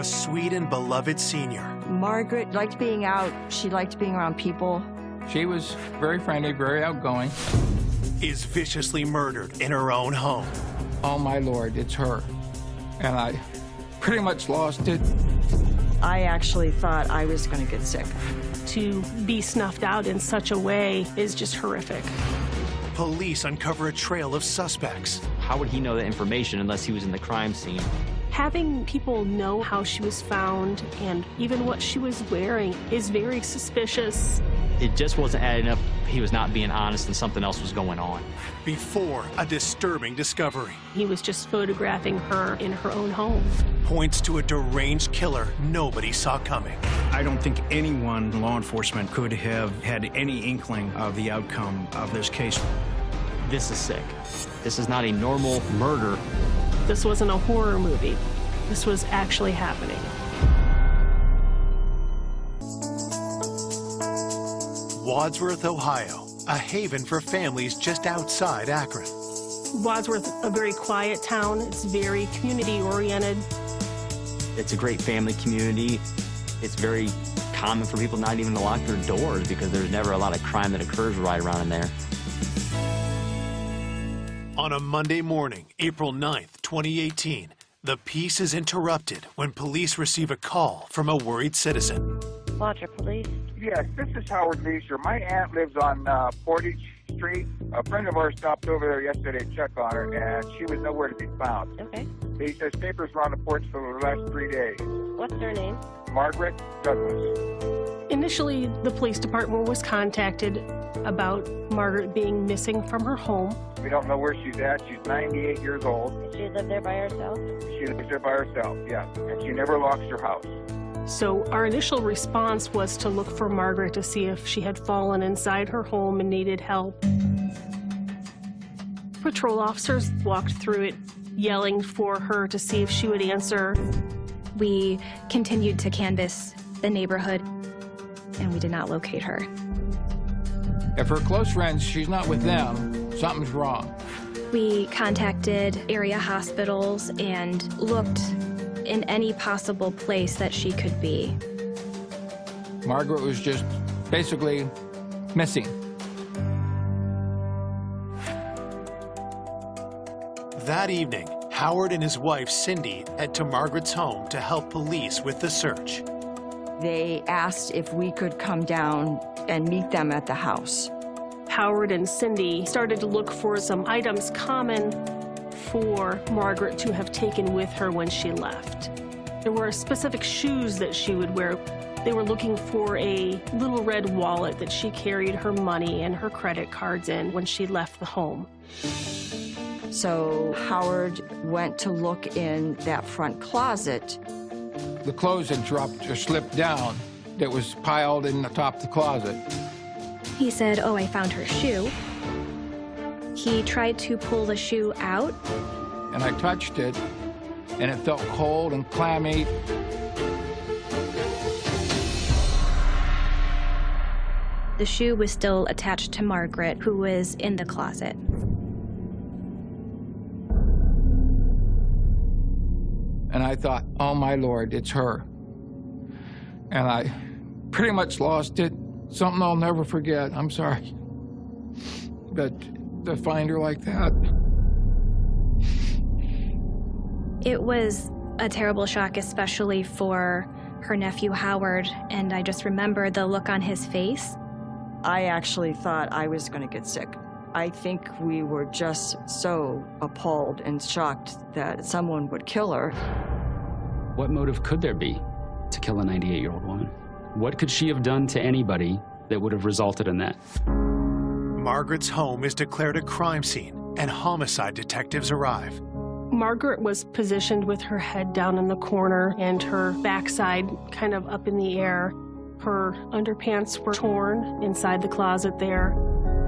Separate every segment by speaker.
Speaker 1: a sweet and beloved senior.
Speaker 2: Margaret liked being out. She liked being around people.
Speaker 3: She was very friendly, very outgoing.
Speaker 1: Is viciously murdered in her own home.
Speaker 3: Oh, my Lord, it's her. And I pretty much lost it.
Speaker 2: I actually thought I was going to get sick.
Speaker 4: To be snuffed out in such a way is just horrific.
Speaker 1: Police uncover a trail of suspects.
Speaker 5: How would he know that information unless he was in the crime scene?
Speaker 4: Having people know how she was found and even what she was wearing is very suspicious.
Speaker 5: It just wasn't adding up. He was not being honest and something else was going on.
Speaker 1: Before a disturbing discovery.
Speaker 4: He was just photographing her in her own home.
Speaker 1: Points to a deranged killer nobody saw coming.
Speaker 6: I don't think anyone in law enforcement could have had any inkling of the outcome of this case.
Speaker 5: This is sick. This is not a normal murder.
Speaker 4: This wasn't a horror movie. This was actually happening.
Speaker 1: Wadsworth, Ohio, a haven for families just outside Akron.
Speaker 4: Wadsworth, a very quiet town. It's very community-oriented.
Speaker 5: It's a great family community. It's very common for people not even to lock their doors because there's never a lot of crime that occurs right around in there.
Speaker 1: On a Monday morning, April 9th, 2018, the peace is interrupted when police receive a call from a worried citizen.
Speaker 7: Water Police.
Speaker 8: Yes, this is Howard Leisure. My aunt lives on Portage Street. A friend of ours stopped over there yesterday to check on her, and she was nowhere to be found.
Speaker 7: Okay.
Speaker 8: He says papers were on the porch for the last 3 days.
Speaker 7: What's her name?
Speaker 8: Margaret Douglas.
Speaker 4: Initially, the police department was contacted about Margaret being missing from her home.
Speaker 8: We don't know where she's at. She's 98 years old.
Speaker 7: Does she live there by herself?
Speaker 8: She lives there by herself, yes. And she never locks her house.
Speaker 4: So our initial response was to look for Margaret to see if she had fallen inside her home and needed help. Patrol officers walked through it, yelling for her to see if she would answer.
Speaker 9: We continued to canvass the neighborhood, and we did not locate her.
Speaker 3: If her close friends, she's not with them, something's wrong.
Speaker 9: We contacted area hospitals and looked in any possible place that she could be.
Speaker 3: Margaret was just basically missing.
Speaker 1: That evening, Howard and his wife, Cindy, head to Margaret's home to help police with the search.
Speaker 2: They asked if we could come down and meet them at the house.
Speaker 4: Howard and Cindy started to look for some items common for Margaret to have taken with her when she left. There were specific shoes that she would wear. They were looking for a little red wallet that she carried her money and her credit cards in when she left the home.
Speaker 2: So Howard went to look in that front closet.
Speaker 3: The clothes had dropped or slipped down that was piled in the top of the closet.
Speaker 9: He said, "Oh, I found her shoe." He tried to pull the shoe out.
Speaker 3: And I touched it, and it felt cold and clammy.
Speaker 9: The shoe was still attached to Margaret, who was in the closet.
Speaker 3: And I thought, oh my Lord, it's her. And I pretty much lost it. Something I'll never forget, I'm sorry. But to find her like that.
Speaker 9: It was a terrible shock, especially for her nephew, Howard, and I just remember the look on his face.
Speaker 2: I actually thought I was going to get sick. I think we were just so appalled and shocked that someone would kill her.
Speaker 10: What motive could there be to kill a 98-year-old woman? What could she have done to anybody that would have resulted in that?
Speaker 1: Margaret's home is declared a crime scene, and homicide detectives arrive.
Speaker 4: Margaret was positioned with her head down in the corner and her backside kind of up in the air. Her underpants were torn inside the closet there.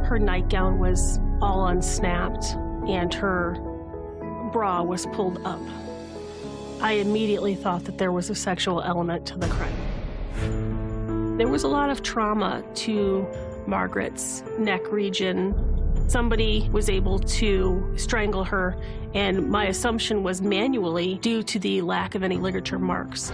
Speaker 4: Her nightgown was all unsnapped, and her bra was pulled up. I immediately thought that there was a sexual element to the crime. There was a lot of trauma to Margaret's neck region. Somebody was able to strangle her, and my assumption was manually due to the lack of any ligature marks.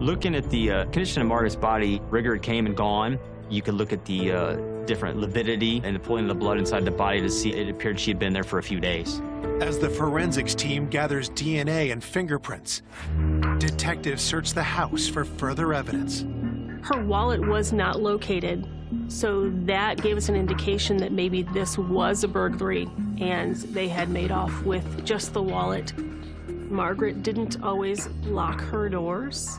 Speaker 5: Looking at the condition of Margaret's body, rigor came and gone. You could look at the different lividity and the pulling of the blood inside the body to see it appeared she had been there for a few days.
Speaker 1: As the forensics team gathers DNA and fingerprints, detectives search the house for further evidence.
Speaker 4: Her wallet was not located, so that gave us an indication that maybe this was a burglary and they had made off with just the wallet. Margaret didn't always lock her doors,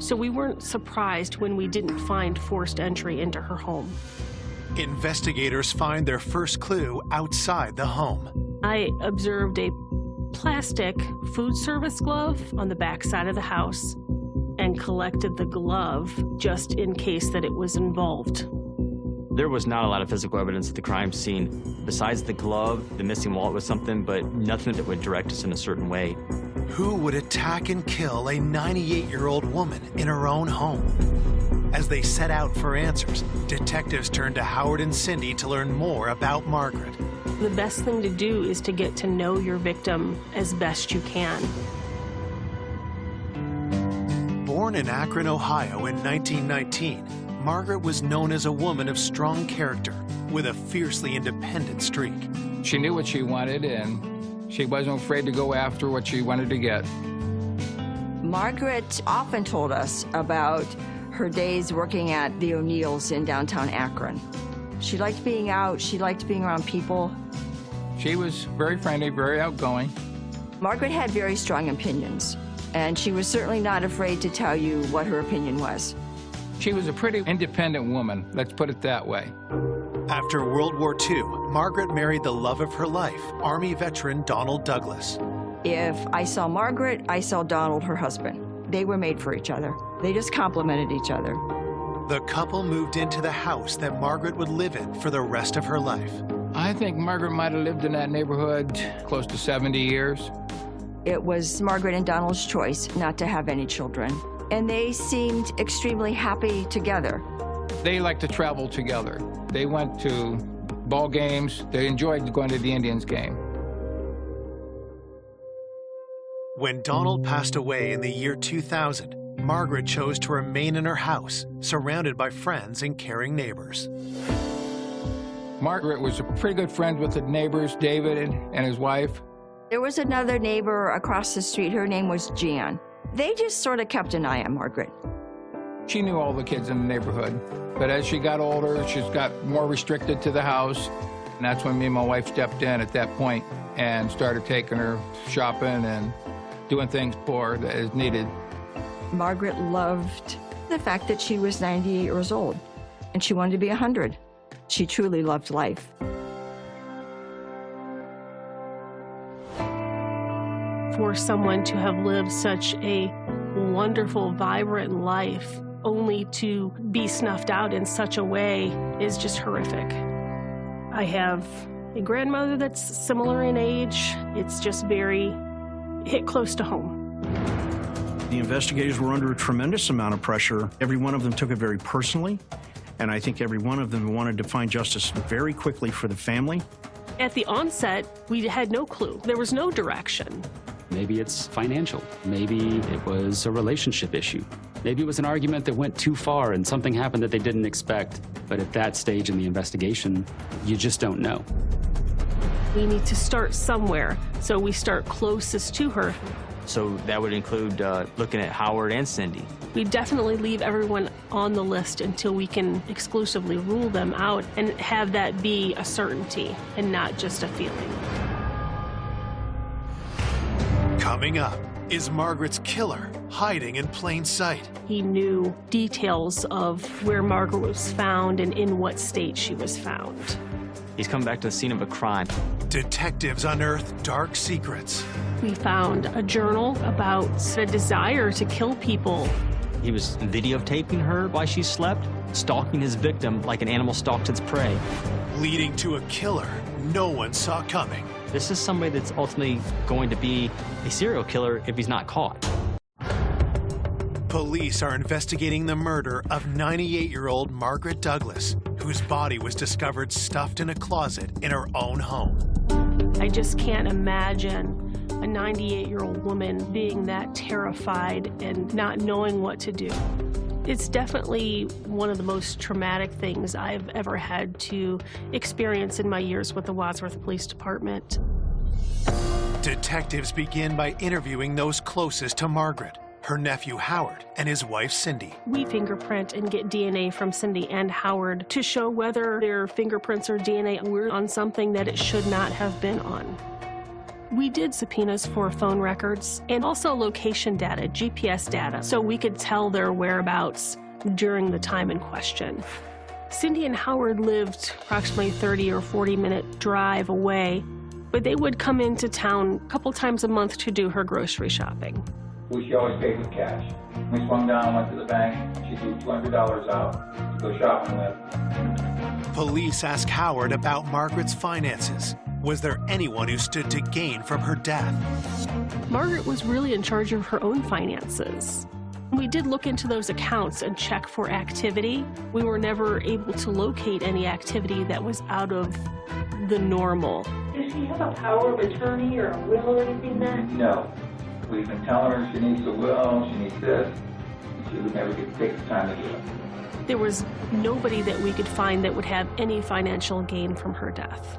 Speaker 4: so we weren't surprised when we didn't find forced entry into her home.
Speaker 1: Investigators find their first clue outside the home.
Speaker 4: I observed a plastic food service glove on the back side of the house and collected the glove just in case that it was involved.
Speaker 5: There was not a lot of physical evidence at the crime scene. Besides the glove, the missing wallet was something, but nothing that would direct us in a certain way.
Speaker 1: Who would attack and kill a 98-year-old woman in her own home? As they set out for answers, detectives turn to Howard and Cindy to learn more about Margaret.
Speaker 4: The best thing to do is to get to know your victim as best you can.
Speaker 1: Born in Akron, Ohio in 1919, Margaret was known as a woman of strong character with a fiercely independent streak.
Speaker 3: She knew what she wanted, and she wasn't afraid to go after what she wanted to get.
Speaker 2: Margaret often told us about her days working at the O'Neill's in downtown Akron. She liked being out, she liked being around people.
Speaker 3: She was very friendly, very outgoing.
Speaker 2: Margaret had very strong opinions, and she was certainly not afraid to tell you what her opinion was.
Speaker 3: She was a pretty independent woman, let's put it that way.
Speaker 1: After World War II, Margaret married the love of her life, Army veteran Donald Douglas.
Speaker 2: If I saw Margaret, I saw Donald, her husband. They were made for each other. They just complemented each other.
Speaker 1: The couple moved into the house that Margaret would live in for the rest of her life.
Speaker 3: I think Margaret might have lived in that neighborhood close to 70 years.
Speaker 2: It was Margaret and Donald's choice not to have any children, and they seemed extremely happy together.
Speaker 3: They liked to travel together. They went to ball games. They enjoyed going to the Indians game.
Speaker 1: When Donald passed away in the year 2000, Margaret chose to remain in her house, surrounded by friends and caring neighbors.
Speaker 3: Margaret was a pretty good friend with the neighbors, David and his wife.
Speaker 2: There was another neighbor across the street. Her name was Jan. They just sort of kept an eye on Margaret.
Speaker 3: She knew all the kids in the neighborhood, but as she got older, she's got more restricted to the house. And that's when me and my wife stepped in at that point and started taking her shopping and doing things for her as needed.
Speaker 2: Margaret loved the fact that she was 98 years old, and she wanted to be 100. She truly loved life.
Speaker 4: For someone to have lived such a wonderful, vibrant life, only to be snuffed out in such a way is just horrific. I have a grandmother that's similar in age. It's just very hit close to home.
Speaker 6: The investigators were under a tremendous amount of pressure. Every one of them took it very personally, and I think every one of them wanted to find justice very quickly for the family.
Speaker 4: At the onset, we had no clue. There was no direction.
Speaker 10: Maybe it's financial. Maybe it was a relationship issue. Maybe it was an argument that went too far and something happened that they didn't expect. But at that stage in the investigation, you just don't know.
Speaker 4: We need to start somewhere, so we start closest to her.
Speaker 5: So that would include looking at Howard and Cindy.
Speaker 4: We definitely leave everyone on the list until we can exclusively rule them out and have that be a certainty and not just a feeling.
Speaker 1: Coming up, is Margaret's killer hiding in plain sight?
Speaker 4: He knew details of where Margaret was found and in what state she was found.
Speaker 5: He's come back to the scene of a crime.
Speaker 1: Detectives unearth dark secrets.
Speaker 4: We found a journal about a desire to kill people.
Speaker 5: He was videotaping her while she slept, stalking his victim like an animal stalks its prey.
Speaker 1: Leading to a killer no one saw coming.
Speaker 5: This is somebody that's ultimately going to be a serial killer if he's not caught.
Speaker 1: Police are investigating the murder of 98-year-old Margaret Douglas, whose body was discovered stuffed in a closet in her own home.
Speaker 4: I just can't imagine a 98-year-old woman being that terrified and not knowing what to do. It's definitely one of the most traumatic things I've ever had to experience in my years with the Wadsworth Police Department.
Speaker 1: Detectives begin by interviewing those closest to Margaret, her nephew Howard and his wife Cindy.
Speaker 4: We fingerprint and get DNA from Cindy and Howard to show whether their fingerprints or DNA were on something that it should not have been on. We did subpoenas for phone records and also location data, GPS data, so we could tell their whereabouts during the time in question. Cindy and Howard lived approximately 30 or 40-minute drive away, but they would come into town a couple times a month to do her grocery shopping.
Speaker 11: She always paid with cash. We swung down, went to the bank, she threw $200 out to go shopping with.
Speaker 1: Police ask Howard about Margaret's finances. Was there anyone who stood to gain from her death?
Speaker 4: Margaret was really in charge of her own finances. We did look into those accounts and check for activity. We were never able to locate any activity that was out of the normal.
Speaker 12: Does she have a power of attorney or a will or anything like that?
Speaker 11: No. We've been telling her she needs a will, she needs this. She would never take the time to do it.
Speaker 4: There was nobody that we could find that would have any financial gain from her death.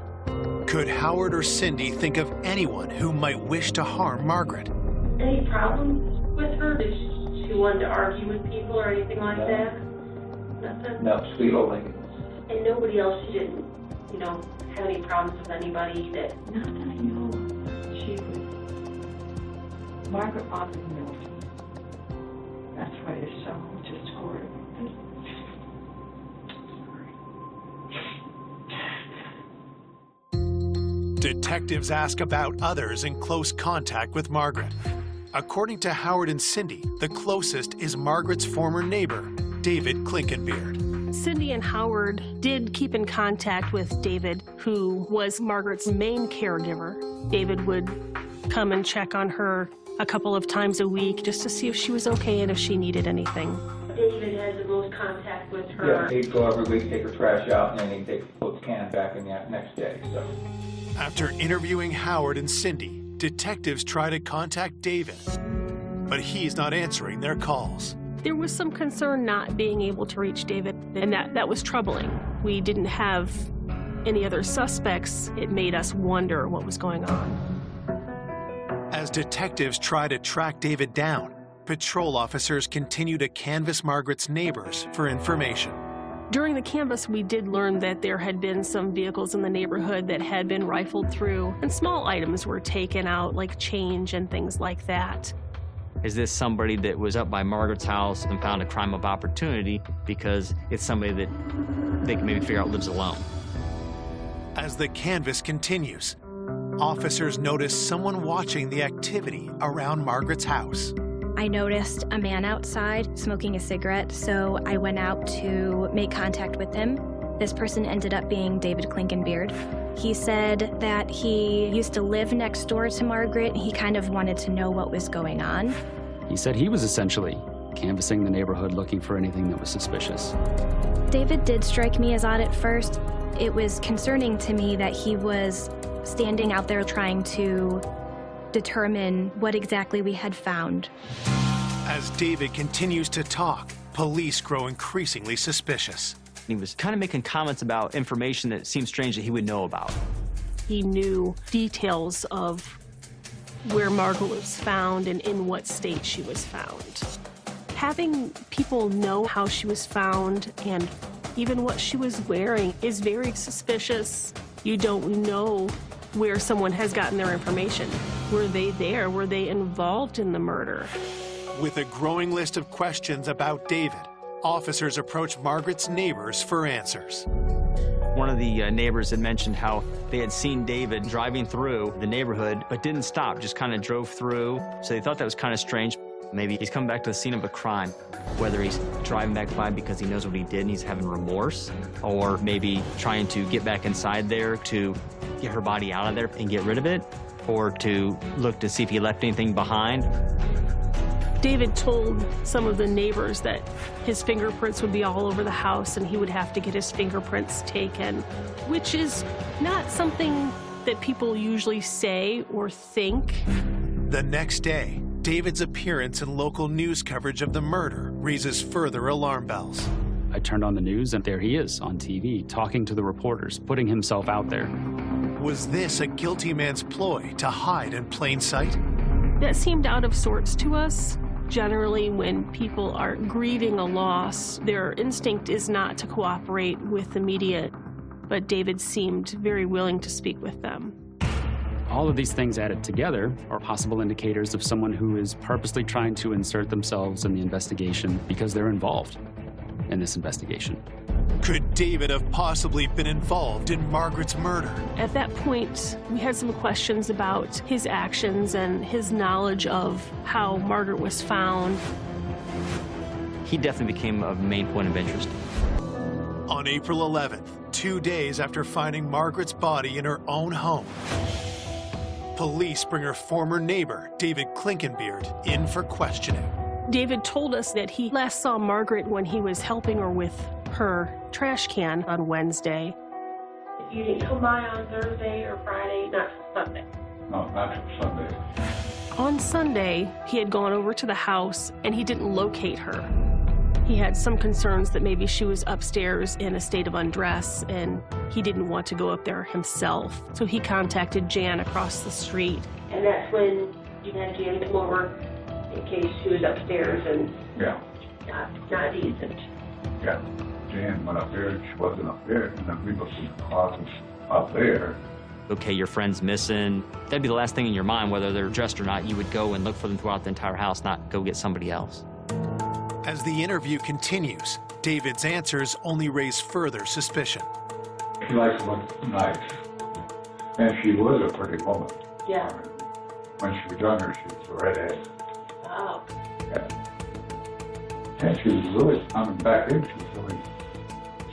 Speaker 1: Could Howard or Cindy think of anyone who might wish to harm Margaret?
Speaker 12: Any problems with her? Did she want to argue with people or anything like that? Nothing?
Speaker 11: No, sweet old lady.
Speaker 12: And nobody else, she didn't, have any problems with anybody that... Not that I know of. She was... Margaret often milk. That's why it's so just horrible.
Speaker 1: Detectives ask about others in close contact with Margaret. According to Howard and Cindy, the closest is Margaret's former neighbor, David Klinkenbeard.
Speaker 4: Cindy and Howard did keep in contact with David, who was Margaret's main caregiver. David would come and check on her a couple of times a week just to see if she was okay and if she needed anything.
Speaker 12: David has the most contact with her.
Speaker 11: Yeah, he'd go every week, take her trash out, and then he'd take the can back in the next day, so.
Speaker 1: After interviewing Howard and Cindy, detectives try to contact David, but he's not answering their calls.
Speaker 4: There was some concern not being able to reach David, and that was troubling. We didn't have any other suspects. It made us wonder what was going on.
Speaker 1: As detectives try to track David down, patrol officers continue to canvass Margaret's neighbors for information.
Speaker 4: During the canvass, we did learn that there had been some vehicles in the neighborhood that had been rifled through, and small items were taken out, like change and things like that.
Speaker 5: Is this somebody that was up by Margaret's house and found a crime of opportunity because it's somebody that they can maybe figure out lives alone?
Speaker 1: As the canvass continues, officers notice someone watching the activity around Margaret's house.
Speaker 9: I noticed a man outside smoking a cigarette, so I went out to make contact with him. This person ended up being David Klinkenbeard. He said that he used to live next door to Margaret. He kind of wanted to know what was going on.
Speaker 10: He said he was essentially canvassing the neighborhood looking for anything that was suspicious.
Speaker 9: David did strike me as odd at first. It was concerning to me that he was standing out there trying to determine what exactly we had found.
Speaker 1: As David continues to talk, police grow increasingly suspicious.
Speaker 5: He was kind of making comments about information that seemed strange that he would know about.
Speaker 4: He knew details of where Margaret was found and in what state she was found. Having people know how she was found and even what she was wearing is very suspicious. You don't know where someone has gotten their information. Were they there? Were they involved in the murder?
Speaker 1: With a growing list of questions about David, officers approach Margaret's neighbors for answers.
Speaker 5: One of the neighbors had mentioned how they had seen David driving through the neighborhood, but didn't stop, just kind of drove through. So they thought that was kind of strange. Maybe he's come back to the scene of a crime, whether he's driving back by because he knows what he did and he's having remorse, or maybe trying to get back inside there to get her body out of there and get rid of it, or to look to see if he left anything behind.
Speaker 4: David told some of the neighbors that his fingerprints would be all over the house and he would have to get his fingerprints taken, which is not something that people usually say or think.
Speaker 1: The next day, David's appearance in local news coverage of the murder raises further alarm bells.
Speaker 10: I turned on the news and there he is on TV, talking to the reporters, putting himself out there.
Speaker 1: Was this a guilty man's ploy to hide in plain sight?
Speaker 4: That seemed out of sorts to us. Generally, when people are grieving a loss, their instinct is not to cooperate with the media, but David seemed very willing to speak with them.
Speaker 10: All of these things added together are possible indicators of someone who is purposely trying to insert themselves in the investigation because they're involved in this investigation.
Speaker 1: Could David have possibly been involved in Margaret's murder?
Speaker 4: At that point, we had some questions about his actions and his knowledge of how Margaret was found.
Speaker 5: He definitely became a main point of interest.
Speaker 1: On April 11th, 2 days after finding Margaret's body in her own home, police bring her former neighbor, David Klinkenbeard, in for questioning.
Speaker 4: David told us that he last saw Margaret when he was helping her with her trash can on Wednesday.
Speaker 12: You didn't come by on Thursday or Friday, not Sunday?
Speaker 11: No, not till Sunday.
Speaker 4: On Sunday, he had gone over to the house and he didn't locate her. He had some concerns that maybe she was upstairs in a state of undress and he didn't want to go up there himself. So he contacted Jan across the street.
Speaker 12: And that's when you had Jan come over in case she was upstairs and
Speaker 11: Yeah.
Speaker 12: not decent.
Speaker 11: Yeah. Jan went up there, she wasn't up there, and then we looked in the closet up there.
Speaker 5: Okay, your friend's missing. That'd be the last thing in your mind, whether they're dressed or not. You would go and look for them throughout the entire house, not go get somebody else.
Speaker 1: As the interview continues, David's answers only raise further suspicion.
Speaker 11: She likes to look nice, and she was a pretty woman.
Speaker 12: Yeah.
Speaker 11: When she was younger, she was a redhead.
Speaker 12: Oh.
Speaker 11: Yeah. And she was really, coming back in, she was really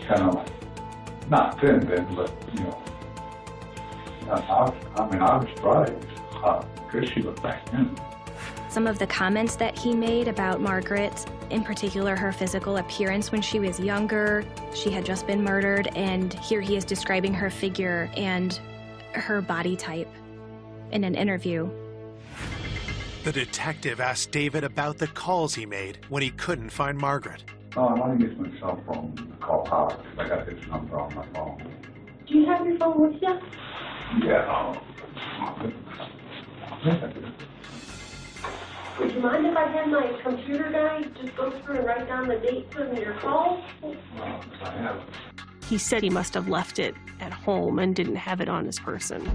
Speaker 11: kind of, not thin then, but, you know, I was surprised how good she looked back then.
Speaker 9: Some of the comments that he made about Margaret, in particular her physical appearance when she was younger, she had just been murdered, and here he is describing her figure and her body type in an interview.
Speaker 1: The detective asked David about the calls he made when he couldn't find Margaret.
Speaker 11: Oh, I want to use my cell phone to call Howard. I got his number on my phone.
Speaker 12: Do you have your phone with you?
Speaker 11: Yeah.
Speaker 12: Would you mind if I had my computer guy just go through and write down the dates of your calls?
Speaker 11: I have.
Speaker 4: He said he must have left it at home and didn't have it on his person.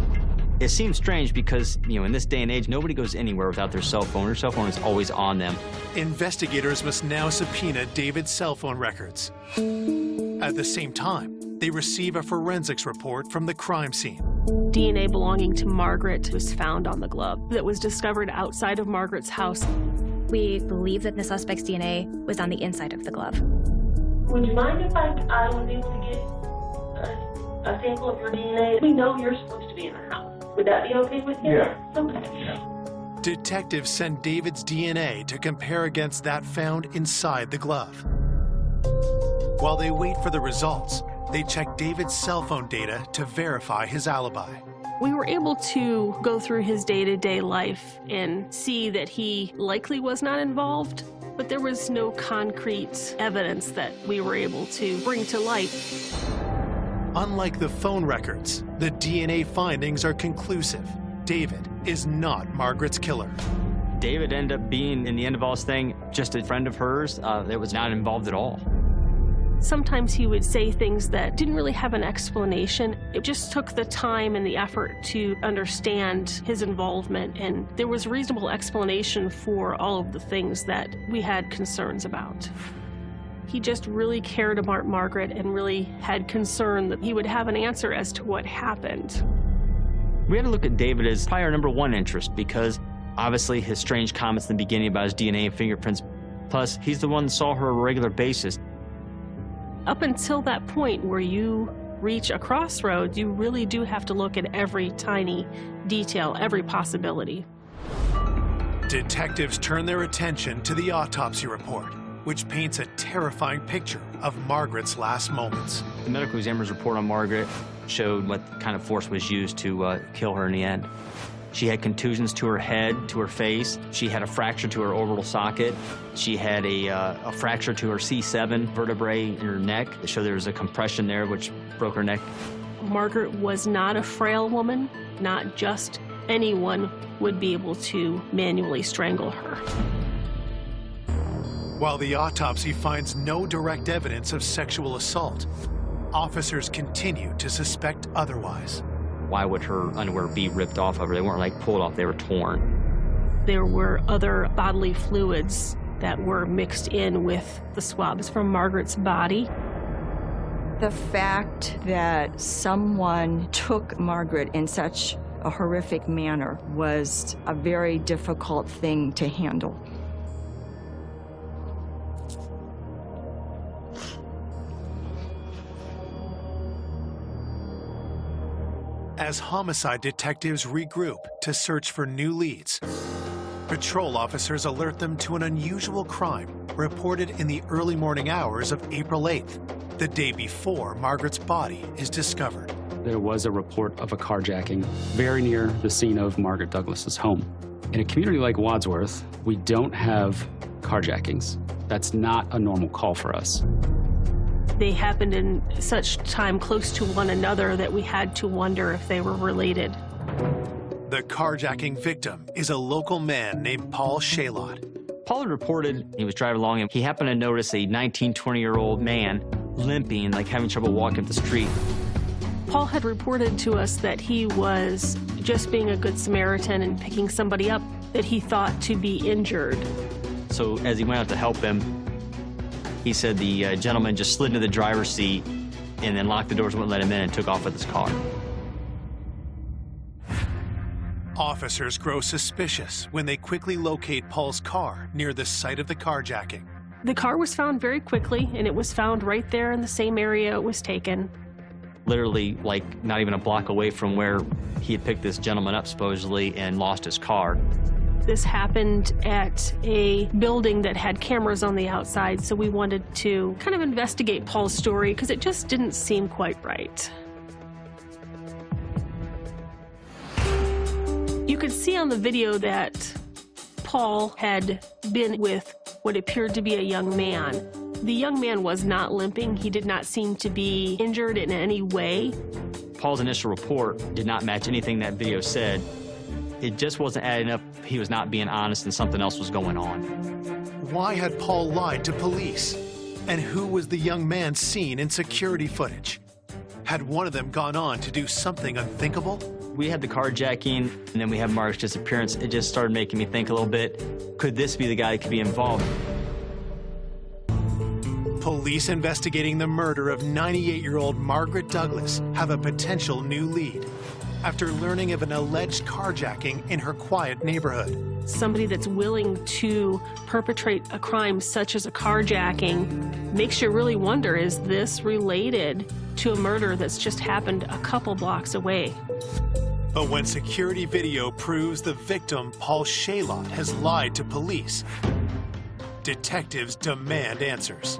Speaker 5: It seems strange because, you know, in this day and age, nobody goes anywhere without their cell phone. Their cell phone is always on them.
Speaker 1: Investigators must now subpoena David's cell phone records. At the same time, they receive a forensics report from the crime scene.
Speaker 4: DNA belonging to Margaret was found on the glove that was discovered outside of Margaret's house.
Speaker 9: We believe that the suspect's DNA was on the inside of the glove.
Speaker 12: Would you mind if I was able to get a sample of your DNA? We know you're supposed to be in the house. Would that be okay with you?
Speaker 11: Yeah.
Speaker 12: Okay.
Speaker 11: Yeah.
Speaker 1: Detectives send David's DNA to compare against that found inside the glove. While they wait for the results, they check David's cell phone data to verify his alibi.
Speaker 4: We were able to go through his day-to-day life and see that he likely was not involved, but there was no concrete evidence that we were able to bring to light.
Speaker 1: Unlike the phone records, the DNA findings are conclusive. David is not Margaret's killer.
Speaker 5: David ended up being, in the end of all this thing, just a friend of hers that was not involved at all.
Speaker 4: Sometimes he would say things that didn't really have an explanation. It just took the time and the effort to understand his involvement, and there was reasonable explanation for all of the things that we had concerns about. He just really cared about Margaret and really had concern that he would have an answer as to what happened.
Speaker 5: We had to look at David as probably our #1 interest because obviously his strange comments in the beginning about his DNA and fingerprints, plus he's the one that saw her on a regular basis.
Speaker 4: Up until that point where you reach a crossroads, you really do have to look at every tiny detail, every possibility.
Speaker 1: Detectives turn their attention to the autopsy report, which paints a terrifying picture of Margaret's last moments.
Speaker 5: The medical examiner's report on Margaret showed what kind of force was used to kill her in the end. She had contusions to her head, to her face. She had a fracture to her orbital socket. She had a fracture to her C7 vertebrae in her neck. It showed there was a compression there, which broke her neck.
Speaker 4: Margaret was not a frail woman. Not just anyone would be able to manually strangle her.
Speaker 1: While the autopsy finds no direct evidence of sexual assault, officers continue to suspect otherwise.
Speaker 5: Why would her underwear be ripped off of her? They weren't like pulled off, they were torn.
Speaker 4: There were other bodily fluids that were mixed in with the swabs from Margaret's body.
Speaker 2: The fact that someone took Margaret in such a horrific manner was a very difficult thing to handle.
Speaker 1: As homicide detectives regroup to search for new leads, patrol officers alert them to an unusual crime reported in the early morning hours of April 8th, the day before Margaret's body is discovered.
Speaker 10: There was a report of a carjacking very near the scene of Margaret Douglas's home. In a community like Wadsworth, we don't have carjackings. That's not a normal call for us.
Speaker 4: They happened in such time close to one another that we had to wonder if they were related.
Speaker 1: The carjacking victim is a local man named Paul Shaylott.
Speaker 5: Paul had reported he was driving along and he happened to notice a 19, 20-year-old man limping, like having trouble walking up the street.
Speaker 4: Paul had reported to us that he was just being a good Samaritan and picking somebody up that he thought to be injured.
Speaker 5: So as he went out to help him, he said the gentleman just slid into the driver's seat and then locked the doors, wouldn't let him in, and took off with his car.
Speaker 1: Officers grow suspicious when they quickly locate Paul's car near the site of the carjacking.
Speaker 4: The car was found very quickly, and it was found right there in the same area it was taken.
Speaker 5: Literally, like, not even a block away from where he had picked this gentleman up, supposedly, and lost his car.
Speaker 4: This happened at a building that had cameras on the outside, so we wanted to kind of investigate Paul's story because it just didn't seem quite right. You could see on the video that Paul had been with what appeared to be a young man. The young man was not limping. He did not seem to be injured in any way.
Speaker 5: Paul's initial report did not match anything that video said. It just wasn't adding up. He was not being honest and something else was going on.
Speaker 1: Why had Paul lied to police? And who was the young man seen in security footage? Had one of them gone on to do something unthinkable?
Speaker 5: We had the carjacking, and then we had Mark's disappearance. It just started making me think a little bit, could this be the guy that could be involved?
Speaker 1: Police investigating the murder of 98-year-old Margaret Douglas have a potential new lead after learning of an alleged carjacking in her quiet neighborhood.
Speaker 4: Somebody that's willing to perpetrate a crime such as a carjacking makes you really wonder, is this related to a murder that's just happened a couple blocks away?
Speaker 1: But when security video proves the victim, Paul Shaylott, has lied to police, detectives demand answers.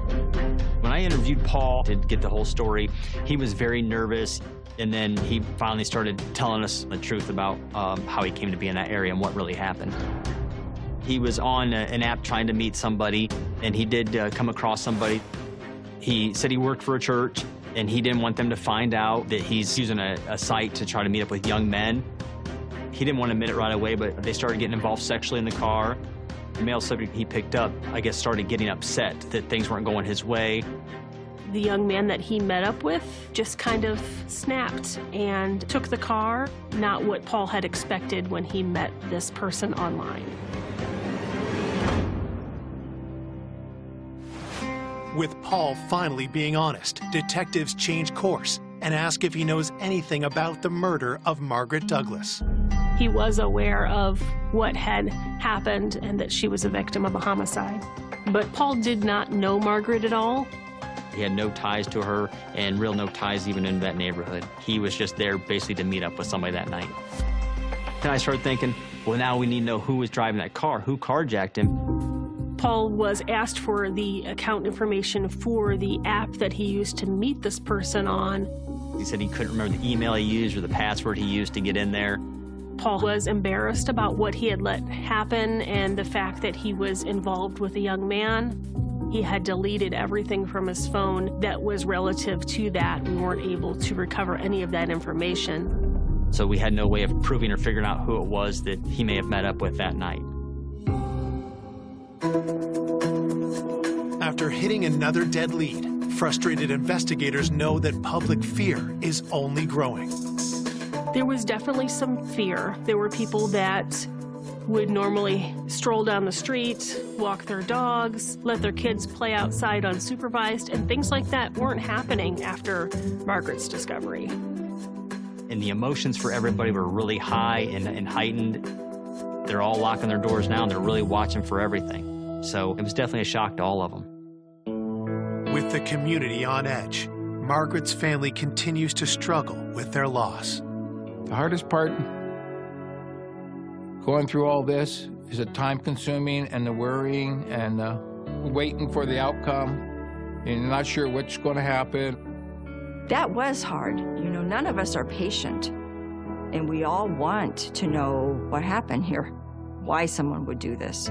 Speaker 5: When I interviewed Paul to get the whole story, he was very nervous, and then he finally started telling us the truth about how he came to be in that area and what really happened. He was on an app trying to meet somebody, and he did come across somebody. He said he worked for a church, and he didn't want them to find out that he's using a site to try to meet up with young men. He didn't want to admit it right away, but they started getting involved sexually in the car. The male subject he picked up, I guess, started getting upset that things weren't going his way.
Speaker 4: The young man that he met up with just kind of snapped and took the car, not what Paul had expected when he met this person online.
Speaker 1: With Paul finally being honest, detectives change course and ask if he knows anything about the murder of Margaret Douglas.
Speaker 4: He was aware of what had happened and that she was a victim of a homicide. But Paul did not know Margaret at all.
Speaker 5: He had no ties to her, and real no ties even in that neighborhood. He was just there basically to meet up with somebody that night. Then I started thinking, well, now we need to know who was driving that car, who carjacked him.
Speaker 4: Paul was asked for the account information for the app that he used to meet this person on.
Speaker 5: He said he couldn't remember the email he used or the password he used to get in there.
Speaker 4: Paul was embarrassed about what he had let happen and the fact that he was involved with a young man. He had deleted everything from his phone that was relative to that. We weren't able to recover any of that information.
Speaker 5: So we had no way of proving or figuring out who it was that he may have met up with that night.
Speaker 1: After hitting another dead lead, frustrated investigators know that public fear is only growing.
Speaker 4: There was definitely some fear. There were people that would normally stroll down the street, walk their dogs, let their kids play outside unsupervised, and things like that weren't happening after Margaret's discovery.
Speaker 5: And the emotions for everybody were really high and heightened. They're all locking their doors now, and they're really watching for everything. So it was definitely a shock to all of them.
Speaker 1: With the community on edge, Margaret's family continues to struggle with their loss.
Speaker 3: The hardest part going through all this is the time-consuming and the worrying and waiting for the outcome. And you're not sure what's going to happen.
Speaker 2: That was hard. You know, none of us are patient. And we all want to know what happened here, why someone would do this.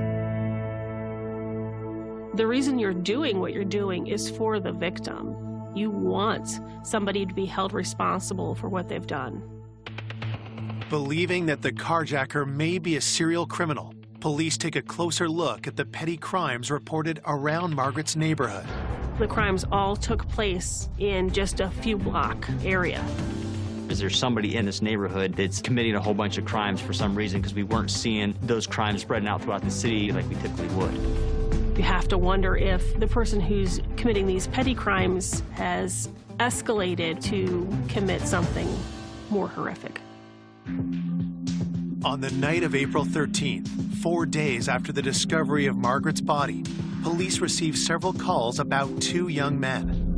Speaker 4: The reason you're doing what you're doing is for the victim. You want somebody to be held responsible for what they've done.
Speaker 1: Believing that the carjacker may be a serial criminal, police take a closer look at the petty crimes reported around Margaret's neighborhood.
Speaker 4: The crimes all took place in just a few block area.
Speaker 5: Is there somebody in this neighborhood that's committing a whole bunch of crimes for some reason, because we weren't seeing those crimes spreading out throughout the city like we typically would?
Speaker 4: You have to wonder if the person who's committing these petty crimes has escalated to commit something more horrific.
Speaker 1: On the night of April 13th, 4 days after the discovery of Margaret's body, police received several calls about 2 young men.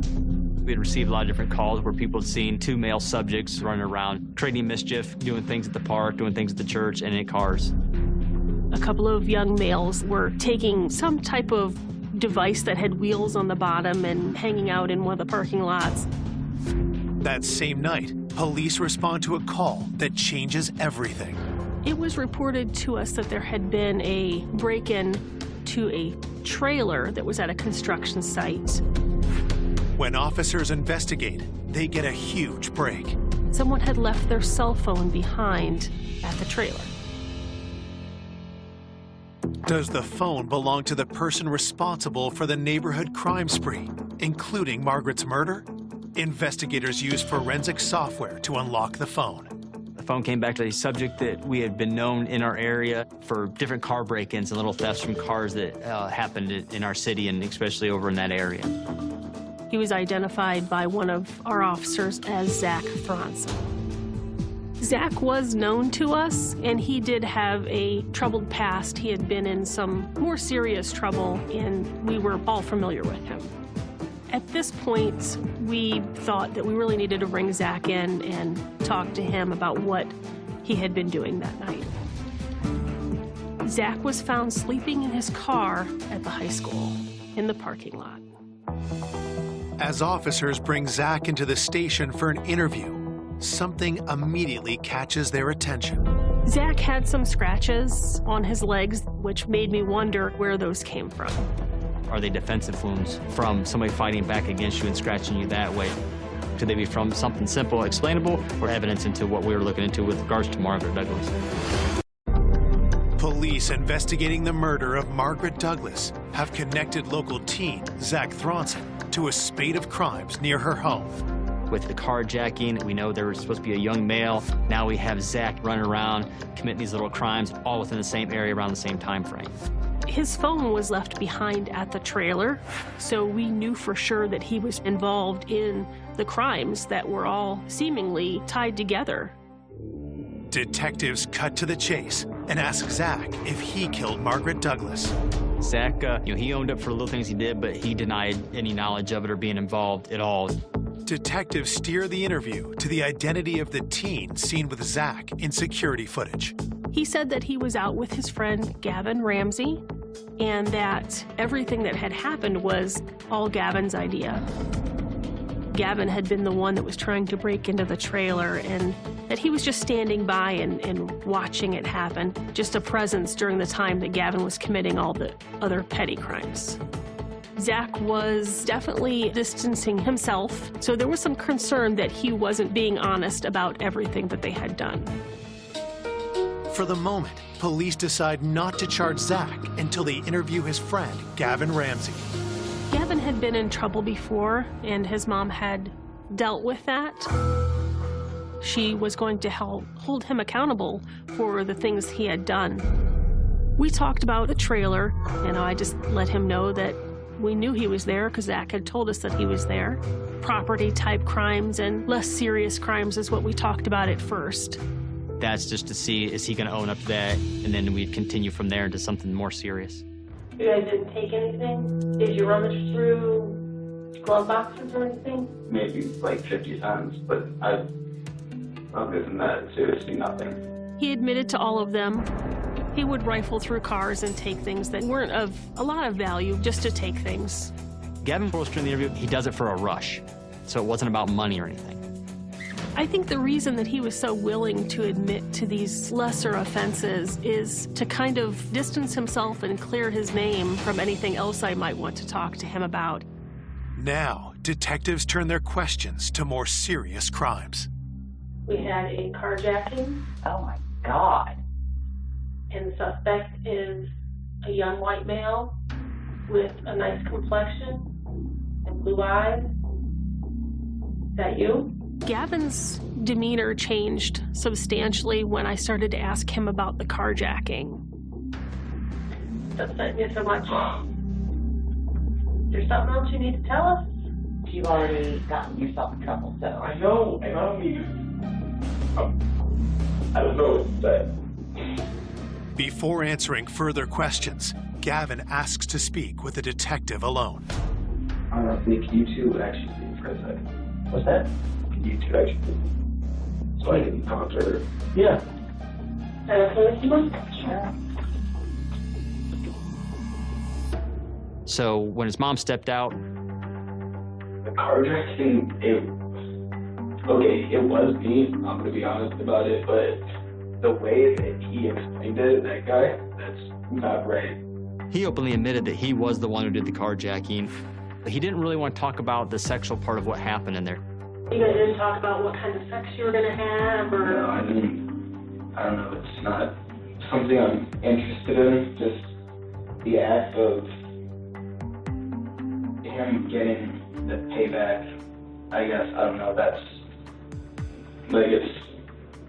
Speaker 5: We had received a lot of different calls where people had seen 2 male subjects running around, creating mischief, doing things at the park, doing things at the church, and in cars.
Speaker 4: A couple of young males were taking some type of device that had wheels on the bottom and hanging out in one of the parking lots.
Speaker 1: That same night, police respond to a call that changes everything.
Speaker 4: It was reported to us that there had been a break-in to a trailer that was at a construction site.
Speaker 1: When officers investigate, they get a huge break.
Speaker 4: Someone had left their cell phone behind at the trailer.
Speaker 1: Does the phone belong to the person responsible for the neighborhood crime spree, including Margaret's murder? Investigators used forensic software to unlock the phone.
Speaker 5: The phone came back to a subject that we had been known in our area for different car break-ins and little thefts from cars that happened in our city, and especially over in that area.
Speaker 4: He was identified by one of our officers as Zach Thronson. Zach was known to us, and he did have a troubled past. He had been in some more serious trouble, and we were all familiar with him. At this point, we thought that we really needed to bring Zach in and talk to him about what he had been doing that night. Zach was found sleeping in his car at the high school in the parking lot.
Speaker 1: As officers bring Zach into the station for an interview, something immediately catches their attention.
Speaker 4: Zach had some scratches on his legs, which made me wonder where those came from.
Speaker 5: Are they defensive wounds from somebody fighting back against you and scratching you that way? Could they be from something simple, explainable, or evidence into what we were looking into with regards to Margaret Douglas?
Speaker 1: Police investigating the murder of Margaret Douglas have connected local teen Zach Thronson to a spate of crimes near her home.
Speaker 5: With the carjacking, we know there was supposed to be a young male. Now we have Zach running around, committing these little crimes, all within the same area around the same time frame.
Speaker 4: His phone was left behind at the trailer, so we knew for sure that he was involved in the crimes that were all seemingly tied together.
Speaker 1: Detectives cut to the chase and ask Zach if he killed Margaret Douglas.
Speaker 5: Zach, he owned up for the little things he did, but he denied any knowledge of it or being involved at all.
Speaker 1: Detectives steer the interview to the identity of the teen seen with Zach in security footage.
Speaker 4: He said that he was out with his friend Gavin Ramsey, and that everything that had happened was all Gavin's idea. Gavin had been the one that was trying to break into the trailer, and that he was just standing by and watching it happen, just a presence during the time that Gavin was committing all the other petty crimes. Zach was definitely distancing himself, so there was some concern that he wasn't being honest about everything that they had done.
Speaker 1: For the moment, police decide not to charge Zach until they interview his friend, Gavin Ramsey.
Speaker 4: Gavin had been in trouble before, and his mom had dealt with that. She was going to hold him accountable for the things he had done. We talked about the trailer, and I just let him know that we knew he was there because Zach had told us that he was there. Property-type crimes and less serious crimes is what we talked about at first.
Speaker 5: That's just to see, is he going to own up to that? And then we'd continue from there into something more serious.
Speaker 12: You guys didn't take anything? Did you rummage through glove boxes or anything?
Speaker 13: Maybe like 50 times, but other than that, seriously nothing.
Speaker 4: He admitted to all of them. He would rifle through cars and take things that weren't of a lot of value, just to take things.
Speaker 5: Gavin told us during the interview, he does it for a rush, so it wasn't about money or anything.
Speaker 4: I think the reason that he was so willing to admit to these lesser offenses is to kind of distance himself and clear his name from anything else I might want to talk to him about.
Speaker 1: Now, detectives turn their questions to more serious crimes.
Speaker 12: We had a carjacking.
Speaker 14: Oh my God.
Speaker 12: And the suspect is a young white male with a nice complexion and blue eyes. Is that you?
Speaker 4: Gavin's demeanor changed substantially when I started to ask him about the carjacking.
Speaker 12: It's upsetting you so much. Is there something else you need to tell us?
Speaker 14: You've already gotten yourself in trouble, so.
Speaker 13: I know, and I don't need I don't know what to say.
Speaker 1: Before answering further questions, Gavin asks to speak with the detective alone.
Speaker 13: I don't think you two actually leave for a second.
Speaker 14: What's that?
Speaker 13: You two actually so I can talk to her.
Speaker 14: Yeah.
Speaker 12: Sure.
Speaker 5: So when his mom stepped out,
Speaker 13: the carjacking, it was me, I'm gonna be honest about it, but the way that he explained it, that guy, that's not right.
Speaker 5: he openly admitted that he was the one who did the carjacking, but he didn't really want to talk about the sexual part of what happened in there.
Speaker 12: You guys didn't talk about what kind of sex you were gonna have, or?
Speaker 13: No, I don't know, it's not something I'm interested in, just the act of him getting the payback, I guess, I don't know, that's, like, it's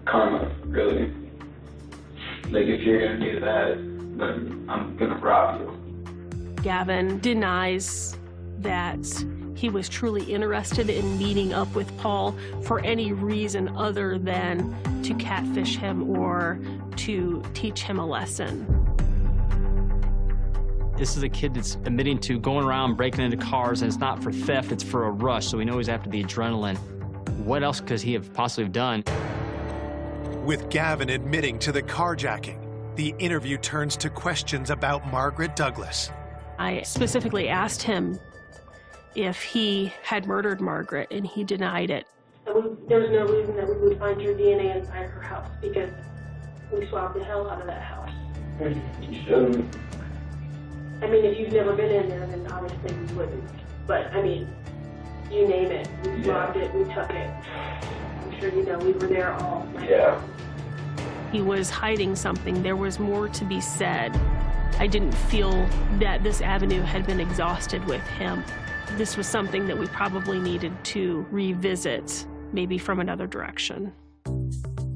Speaker 13: karma, really. Like, if you're gonna do that, then I'm gonna rob you.
Speaker 4: Gavin denies that he was truly interested in meeting up with Paul for any reason other than to catfish him or to teach him a lesson.
Speaker 5: This is a kid that's admitting to going around breaking into cars, and it's not for theft, it's for a rush, so we know he's after the adrenaline. What else could he have possibly done?
Speaker 1: With Gavin admitting to the carjacking, the interview turns to questions about Margaret Douglas.
Speaker 4: I specifically asked him if he had murdered Margaret, and he denied it.
Speaker 12: There's no reason that we would find your DNA inside her house, because we swabbed the hell out of that house.
Speaker 13: You shouldn't.
Speaker 12: I mean, if you've never been in there, then obviously we wouldn't. But, I mean, you name it. We swabbed it, we took it. I'm sure you know we were there all night.
Speaker 13: Yeah.
Speaker 4: He was hiding something. There was more to be said. I didn't feel that this avenue had been exhausted with him. This was something that we probably needed to revisit, maybe from another direction.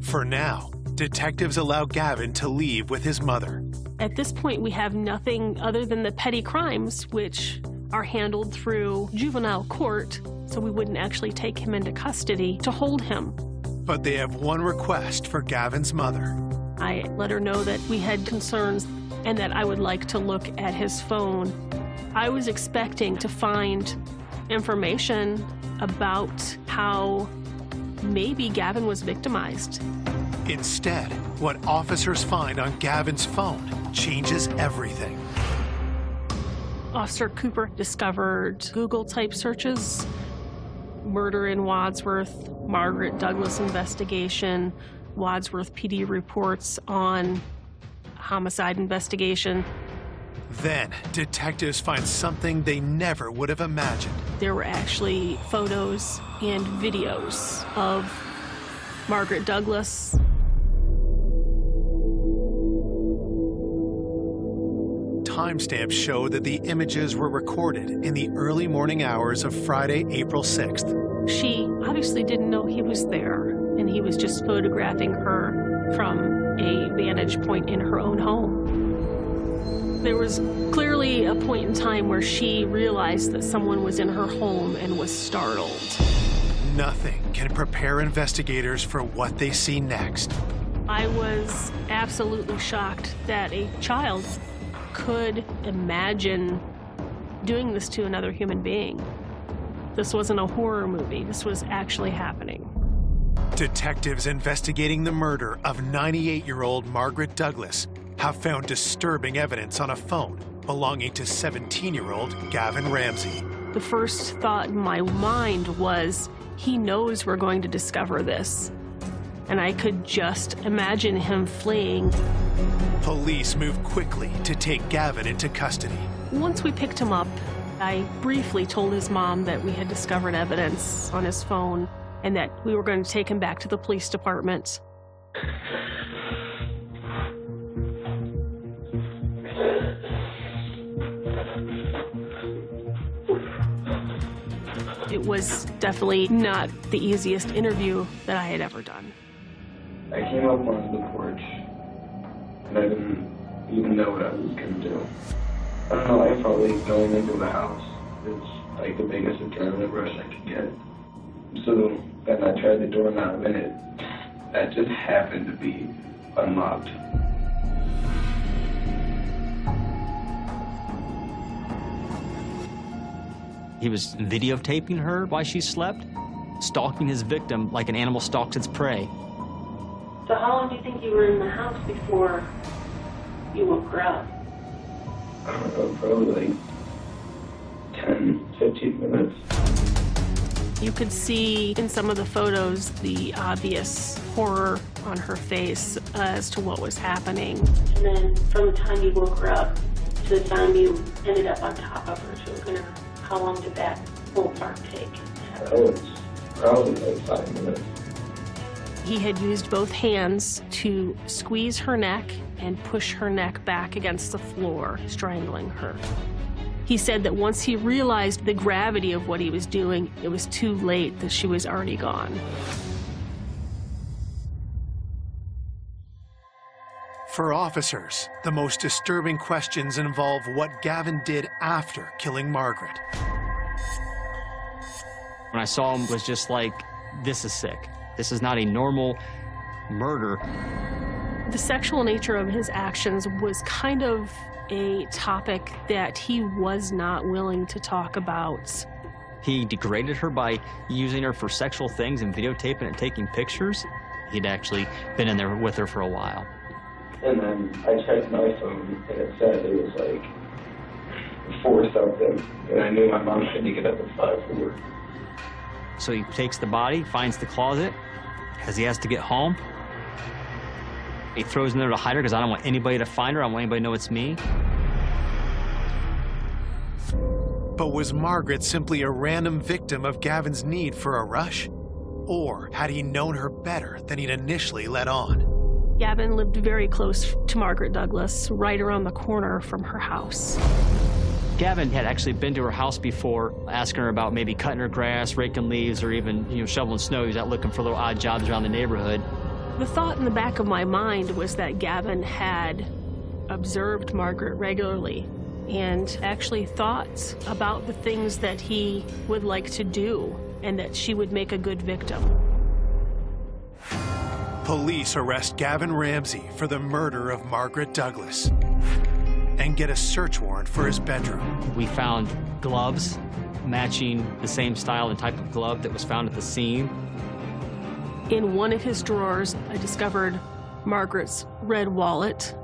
Speaker 1: For now, detectives allow Gavin to leave with his mother.
Speaker 4: At this point, we have nothing other than the petty crimes, which are handled through juvenile court, so we wouldn't actually take him into custody to hold him.
Speaker 1: But they have one request for Gavin's mother.
Speaker 4: I let her know that we had concerns and that I would like to look at his phone. I was expecting to find information about how maybe Gavin was victimized.
Speaker 1: Instead, what officers find on Gavin's phone changes everything.
Speaker 4: Officer Cooper discovered Google-type searches, murder in Wadsworth, Margaret Douglas investigation, Wadsworth PD reports on homicide investigation.
Speaker 1: Then, detectives find something they never would have imagined.
Speaker 4: There were actually photos and videos of Margaret Douglas.
Speaker 1: Timestamps show that the images were recorded in the early morning hours of Friday, April 6th.
Speaker 4: She obviously didn't know he was there, and he was just photographing her from a vantage point in her own home. There was clearly a point in time where she realized that someone was in her home and was startled.
Speaker 1: Nothing can prepare investigators for what they see next.
Speaker 4: I was absolutely shocked that a child could imagine doing this to another human being. This wasn't a horror movie. This was actually happening.
Speaker 1: Detectives investigating the murder of 98-year-old Margaret Douglas have found disturbing evidence on a phone belonging to 17-year-old Gavin Ramsey.
Speaker 4: The first thought in my mind was, he knows we're going to discover this. And I could just imagine him fleeing.
Speaker 1: Police moved quickly to take Gavin into custody.
Speaker 4: Once we picked him up, I briefly told his mom that we had discovered evidence on his phone and that we were going to take him back to the police department. It was definitely not the easiest interview that I had ever done.
Speaker 13: I came up onto the porch, and I didn't even know what I was going to do. I don't know, I felt like going into the house is like the biggest adrenaline rush I could get. So then I tried the doorknob, and that just happened to be unlocked.
Speaker 5: He was videotaping her while she slept, stalking his victim like an animal stalks its prey.
Speaker 12: So how long do you think you were in the house before you woke her up?
Speaker 13: I don't know, probably like 10, 15 minutes.
Speaker 4: You could see in some of the photos the obvious horror on her face as to what was happening.
Speaker 12: And then from the time you woke her up to the time you ended up on top of her, choking her, how long did that whole part take?
Speaker 13: That was probably like 5 minutes.
Speaker 4: He had used both hands to squeeze her neck and push her neck back against the floor, strangling her. He said that once he realized the gravity of what he was doing, it was too late, that she was already gone.
Speaker 1: For officers, the most disturbing questions involve what Gavin did after killing Margaret.
Speaker 5: When I saw him, it was just like, this is sick. This is not a normal murder.
Speaker 4: The sexual nature of his actions was kind of a topic that he was not willing to talk about.
Speaker 5: He degraded her by using her for sexual things and videotaping and taking pictures. He'd actually been in there with her for a while.
Speaker 13: And then I checked my phone, and it said it was like 4 something, and I knew my mom had to get up at 5 for work.
Speaker 5: So he takes the body, finds the closet, because he has to get home. He throws in there to hide her because I don't want anybody to find her. I don't want anybody to know it's me.
Speaker 1: But was Margaret simply a random victim of Gavin's need for a rush? Or had he known her better than he'd initially let on?
Speaker 4: Gavin lived very close to Margaret Douglas, right around the corner from her house.
Speaker 5: Gavin had actually been to her house before, asking her about maybe cutting her grass, raking leaves, or even, shoveling snow. He was out looking for little odd jobs around the neighborhood.
Speaker 4: The thought in the back of my mind was that Gavin had observed Margaret regularly and actually thought about the things that he would like to do and that she would make a good victim.
Speaker 1: Police arrest Gavin Ramsey for the murder of Margaret Douglas and get a search warrant for his bedroom.
Speaker 5: We found gloves, matching the same style and type of glove that was found at the scene.
Speaker 4: In one of his drawers, I discovered Margaret's red wallet.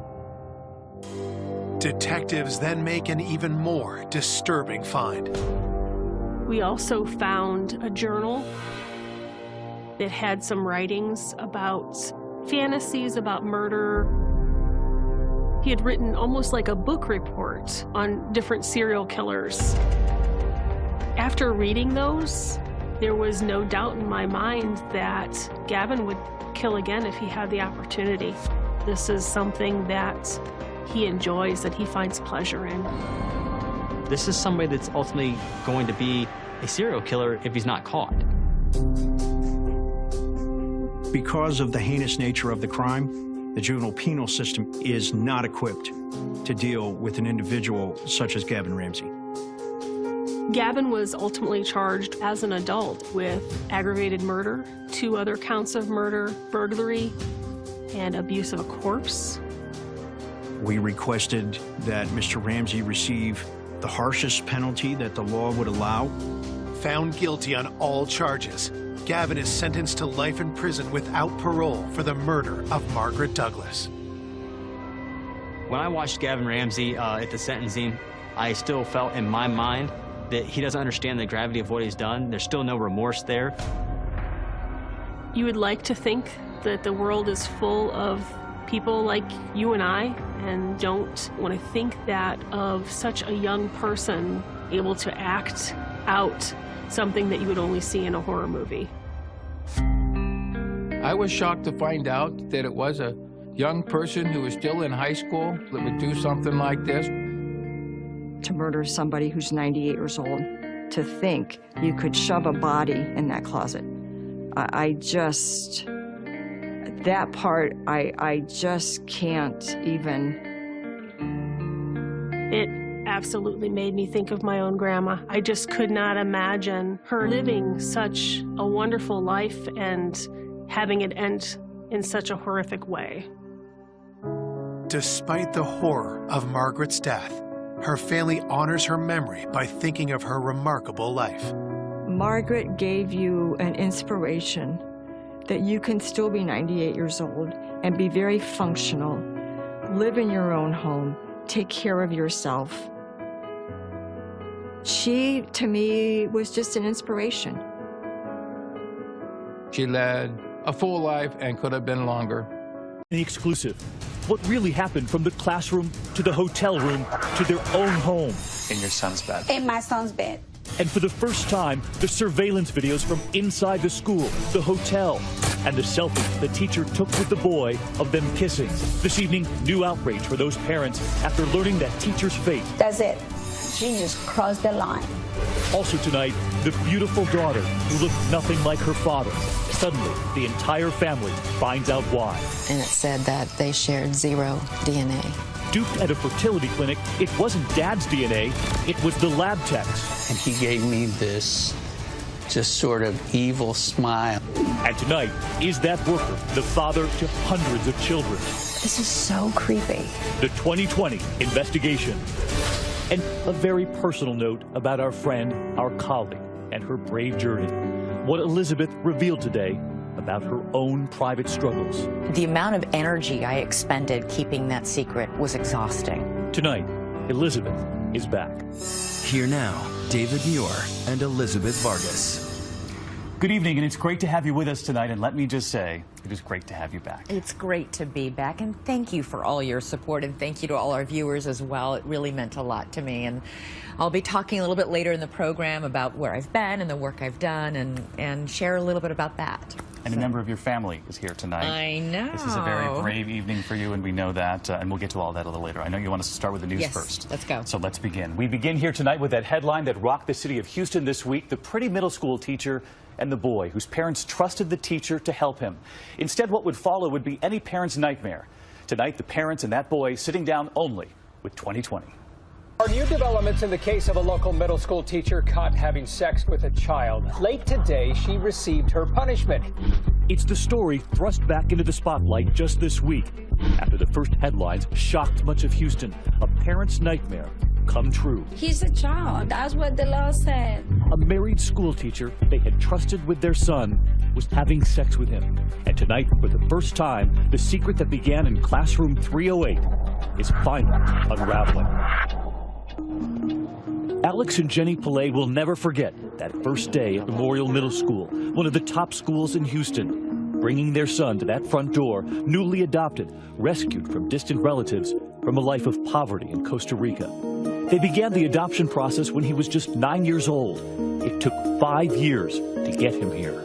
Speaker 1: Detectives then make an even more disturbing find.
Speaker 4: We also found a journal that had some writings about fantasies about murder. He had written almost like a book report on different serial killers. After reading those, there was no doubt in my mind that Gavin would kill again if he had the opportunity. This is something that he enjoys, that he finds pleasure in.
Speaker 5: This is somebody that's ultimately going to be a serial killer if he's not caught.
Speaker 6: Because of the heinous nature of the crime, the juvenile penal system is not equipped to deal with an individual such as Gavin Ramsey.
Speaker 4: Gavin was ultimately charged as an adult with aggravated murder, 2 other counts of murder, burglary, and abuse of a corpse.
Speaker 6: We requested that Mr. Ramsey receive the harshest penalty that the law would allow.
Speaker 1: Found guilty on all charges, Gavin is sentenced to life in prison without parole for the murder of Margaret Douglas.
Speaker 5: When I watched Gavin Ramsey at the sentencing, I still felt in my mind that he doesn't understand the gravity of what he's done. There's still no remorse there.
Speaker 4: You would like to think that the world is full of people like you and I, and don't want to think that of such a young person able to act out something that you would only see in a horror movie.
Speaker 3: I was shocked to find out that it was a young person who was still in high school that would do something like this.
Speaker 2: To murder somebody who's 98 years old, to think you could shove a body in that closet. I just, that part, I just can't even.
Speaker 4: It absolutely made me think of my own grandma. I just could not imagine her living such a wonderful life and having it end in such a horrific way.
Speaker 1: Despite the horror of Margaret's death, her family honors her memory by thinking of her remarkable life.
Speaker 2: Margaret gave you an inspiration that you can still be 98 years old and be very functional, live in your own home, take care of yourself. She, to me, was just an inspiration.
Speaker 3: She led a full life and could have been longer.
Speaker 15: The exclusive. What really happened from the classroom to the hotel room to their own home.
Speaker 16: In your son's bed.
Speaker 17: In my son's bed.
Speaker 15: And for the first time, the surveillance videos from inside the school, the hotel, and the selfie the teacher took with the boy of them kissing. This evening, new outrage for those parents after learning that teacher's fate.
Speaker 17: That's it. She just crossed the line.
Speaker 15: Also tonight, the beautiful daughter who looked nothing like her father. Suddenly, the entire family finds out why.
Speaker 18: And it said that they shared 0 DNA.
Speaker 15: Duped at a fertility clinic, it wasn't Dad's DNA, it was the lab tech's.
Speaker 19: And he gave me this just sort of evil smile.
Speaker 15: And tonight, is that worker the father to hundreds of children?
Speaker 18: This is so creepy.
Speaker 15: The 2020 investigation. And a very personal note about our friend, our colleague, and her brave journey. What Elizabeth revealed today about her own private struggles.
Speaker 20: The amount of energy I expended keeping that secret was exhausting.
Speaker 15: Tonight, Elizabeth is back.
Speaker 21: Here now, David Muir and Elizabeth Vargas.
Speaker 22: Good evening, and it's great to have you with us tonight, and let me just say, it is great to have you back.
Speaker 20: It's great to be back, and thank you for all your support, and thank you to all our viewers as well. It really meant a lot to me, and I'll be talking a little bit later in the program about where I've been and the work I've done, and share a little bit about that.
Speaker 22: And a member of your family is here tonight.
Speaker 20: I know.
Speaker 22: This is a very brave evening for you, and we know that, and we'll get to all that a little later. I know you want us to start with the news first.
Speaker 20: Let's go.
Speaker 22: So let's begin. We begin here tonight with that headline that rocked the city of Houston this week, the pretty middle school teacher and the boy whose parents trusted the teacher to help him. Instead, what would follow would be any parent's nightmare. Tonight, the parents and that boy sitting down only with 2020.
Speaker 23: Are new developments in the case of a local middle school teacher caught having sex with a child. Late today, she received her punishment.
Speaker 15: It's the story thrust back into the spotlight just this week after the first headlines shocked much of Houston. A parent's nightmare come true.
Speaker 17: He's a child. That's what the law said.
Speaker 15: A married school teacher they had trusted with their son was having sex with him. And tonight, for the first time, the secret that began in classroom 308 is finally unraveling. Alex and Jenny Pillay will never forget that first day at Memorial Middle School, one of the top schools in Houston, bringing their son to that front door, newly adopted, rescued from distant relatives from a life of poverty in Costa Rica. They began the adoption process when he was just 9 years old. It took 5 years to get him here.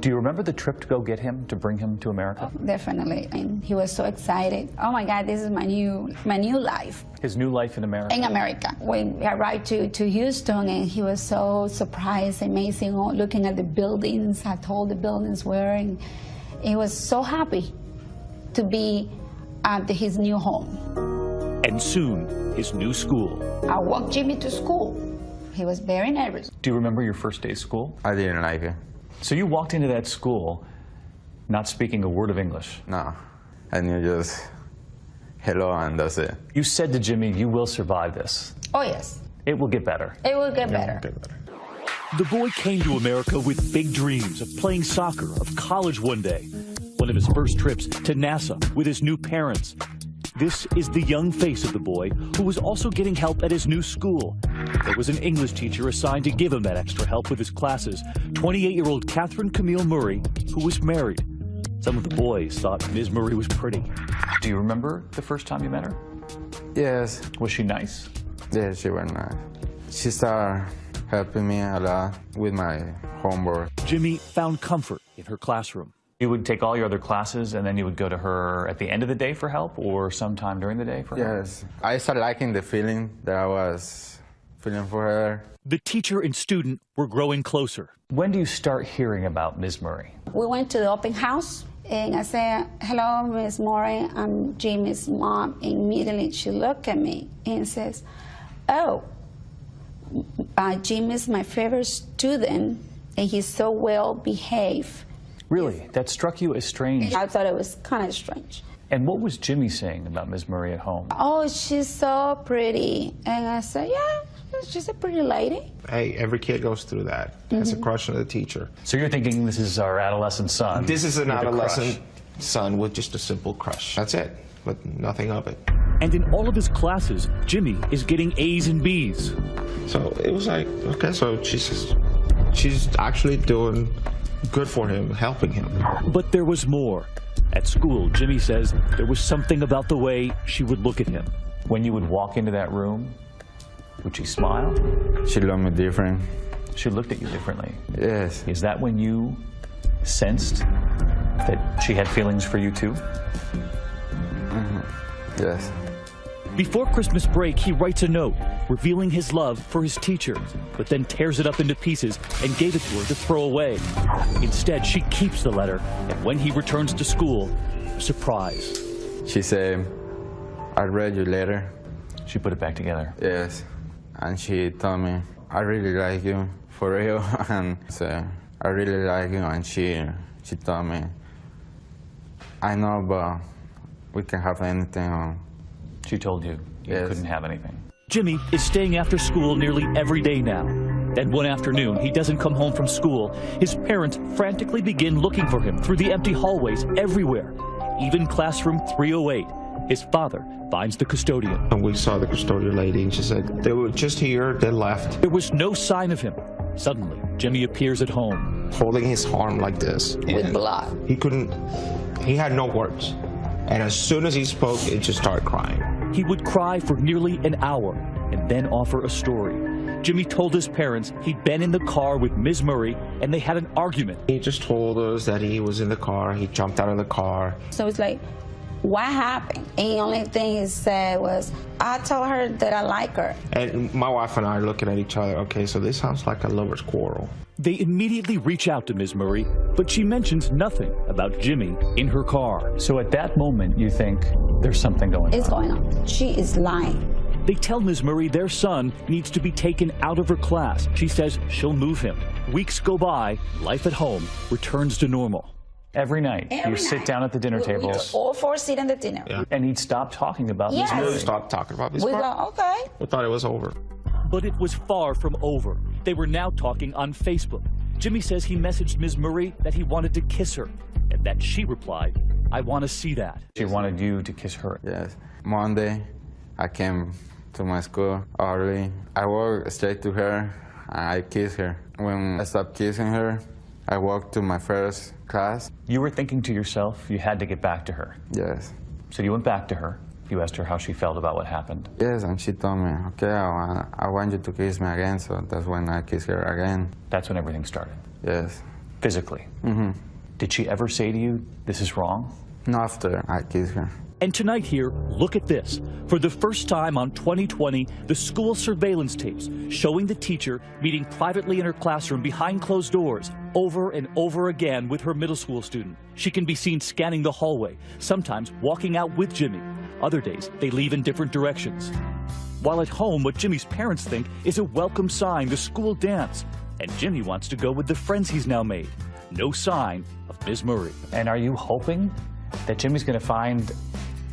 Speaker 22: Do you remember the trip to go get him, to bring him to America?
Speaker 17: Oh, definitely. And he was so excited. Oh my God, this is my new life.
Speaker 22: His new life in America?
Speaker 17: In America. We arrived to Houston, and he was so surprised, amazing, looking at the buildings, how tall the buildings were, and he was so happy to be at his new home.
Speaker 15: And soon, his new school.
Speaker 17: I walked Jimmy to school. He was very nervous.
Speaker 22: Do you remember your first day of school?
Speaker 7: I didn't like it.
Speaker 22: So you walked into that school not speaking a word of English?
Speaker 7: No. I knew just hello and that's it.
Speaker 22: You said to Jimmy, you will survive this.
Speaker 17: Oh, yes.
Speaker 22: It will get better.
Speaker 17: It will get better.
Speaker 15: The boy came to America with big dreams of playing soccer, of college one day. One of his first trips to NASA with his new parents. This is the young face of the boy, who was also getting help at his new school. There was an English teacher assigned to give him that extra help with his classes, 28-year-old Catherine Camille Murray, who was married. Some of the boys thought Ms. Murray was pretty.
Speaker 22: Do you remember the first time you met her?
Speaker 7: Yes.
Speaker 22: Was she nice?
Speaker 7: Yeah, she was nice. She started helping me a lot with my homework.
Speaker 15: Jimmy found comfort in her classroom.
Speaker 22: You would take all your other classes and then you would go to her at the end of the day for help, or sometime during the day for help?
Speaker 7: Yes. I started liking the feeling that I was feeling for her.
Speaker 15: The teacher and student were growing closer.
Speaker 22: When do you start hearing about Ms. Murray?
Speaker 17: We went to the open house, and I said, hello, Ms. Murray, I'm Jimmy's mom. And immediately she looked at me and says, oh, Jimmy's my favorite student, and he's so well behaved.
Speaker 22: Really? That struck you as strange?
Speaker 17: I thought it was kind of strange.
Speaker 22: And what was Jimmy saying about Ms. Murray at home?
Speaker 17: Oh, she's so pretty. And I said, yeah, she's a pretty lady.
Speaker 8: Hey, every kid goes through that. Has a crush on the teacher.
Speaker 22: So you're thinking this is our adolescent son?
Speaker 8: This is an adolescent son with just a simple crush. That's it, but nothing of it.
Speaker 15: And in all of his classes, Jimmy is getting A's and B's.
Speaker 8: So it was like, okay, so she's actually doing good for him, helping him.
Speaker 15: But there was more. At school, Jimmy says there was something about the way she would look at him.
Speaker 22: When you would walk into that room, would she smile?
Speaker 7: She looked me different.
Speaker 22: She looked at you differently?
Speaker 7: Yes.
Speaker 22: Is that when you sensed that she had feelings for you too?
Speaker 7: Yes.
Speaker 15: Before Christmas break, he writes a note revealing his love for his teacher, but then tears it up into pieces and gave it to her to throw away. Instead, she keeps the letter, and when he returns to school, surprise.
Speaker 7: She said, I read your letter.
Speaker 22: She put it back together?
Speaker 7: Yes. And she told me, I really like you, for real. And said, I really like you. And she told me, I know, but we can have anything.
Speaker 22: She told you you couldn't have anything.
Speaker 15: Jimmy is staying after school nearly every day now. Then one afternoon, he doesn't come home from school. His parents frantically begin looking for him through the empty hallways everywhere, even classroom 308. His father finds the custodian.
Speaker 8: And we saw the custodian lady, and she said, they were just here, they left.
Speaker 15: There was no sign of him. Suddenly, Jimmy appears at home.
Speaker 8: Holding his arm like this.
Speaker 17: With blood.
Speaker 8: He had no words. And as soon as he spoke, it just started crying.
Speaker 15: He would cry for nearly an hour and then offer a story. Jimmy told his parents he'd been in the car with Ms. Murray and they had an argument.
Speaker 8: He just told us that he was in the car, he jumped out of the car.
Speaker 17: So it's like, what happened? And the only thing he said was, I told her that I like her.
Speaker 8: And my wife and I are looking at each other, okay, so this sounds like a lover's quarrel.
Speaker 15: They immediately reach out to Ms. Murray, but she mentions nothing about Jimmy in her car.
Speaker 22: So at that moment, you think there's something going on.
Speaker 17: It's going on. She is lying.
Speaker 15: They tell Ms. Murray their son needs to be taken out of her class. She says she'll move him. Weeks go by, life at home returns to normal.
Speaker 22: Every night?
Speaker 17: Every
Speaker 22: You sit
Speaker 17: night.
Speaker 22: down at the dinner table?
Speaker 17: We all four sit at the dinner.
Speaker 8: Yeah.
Speaker 22: And he'd stop talking about
Speaker 17: Yes.
Speaker 22: Ms. Murray?
Speaker 8: Stop talking about Miss
Speaker 17: We
Speaker 8: Murray.
Speaker 17: go, okay.
Speaker 8: We thought it was over.
Speaker 15: But it was far from over. They were now talking on Facebook. Jimmy says he messaged Ms. Murray that he wanted to kiss her, and that she replied, "I want to see that."
Speaker 22: She wanted you to kiss her?
Speaker 7: Yes. Monday, I came to my school early. I walked straight to her, and I kissed her. When I stopped kissing her, I walked to my first class.
Speaker 22: You were thinking to yourself you had to get back to her?
Speaker 7: Yes.
Speaker 22: So you went back to her. You asked her how she felt about what happened.
Speaker 7: Yes, and she told me, okay, I want you to kiss me again, so that's when I kissed her again.
Speaker 22: That's when everything started?
Speaker 7: Yes.
Speaker 22: Physically?
Speaker 7: Mm-hmm.
Speaker 22: Did she ever say to you, this is wrong?
Speaker 7: No, after I kissed her.
Speaker 15: And tonight here, look at this. For the first time on 2020, the school surveillance tapes showing the teacher meeting privately in her classroom behind closed doors over and over again with her middle school student. She can be seen scanning the hallway, sometimes walking out with Jimmy. Other days, they leave in different directions. While at home, what Jimmy's parents think is a welcome sign, the school dance. And Jimmy wants to go with the friends he's now made. No sign of Ms. Murray.
Speaker 22: And are you hoping that Jimmy's going to find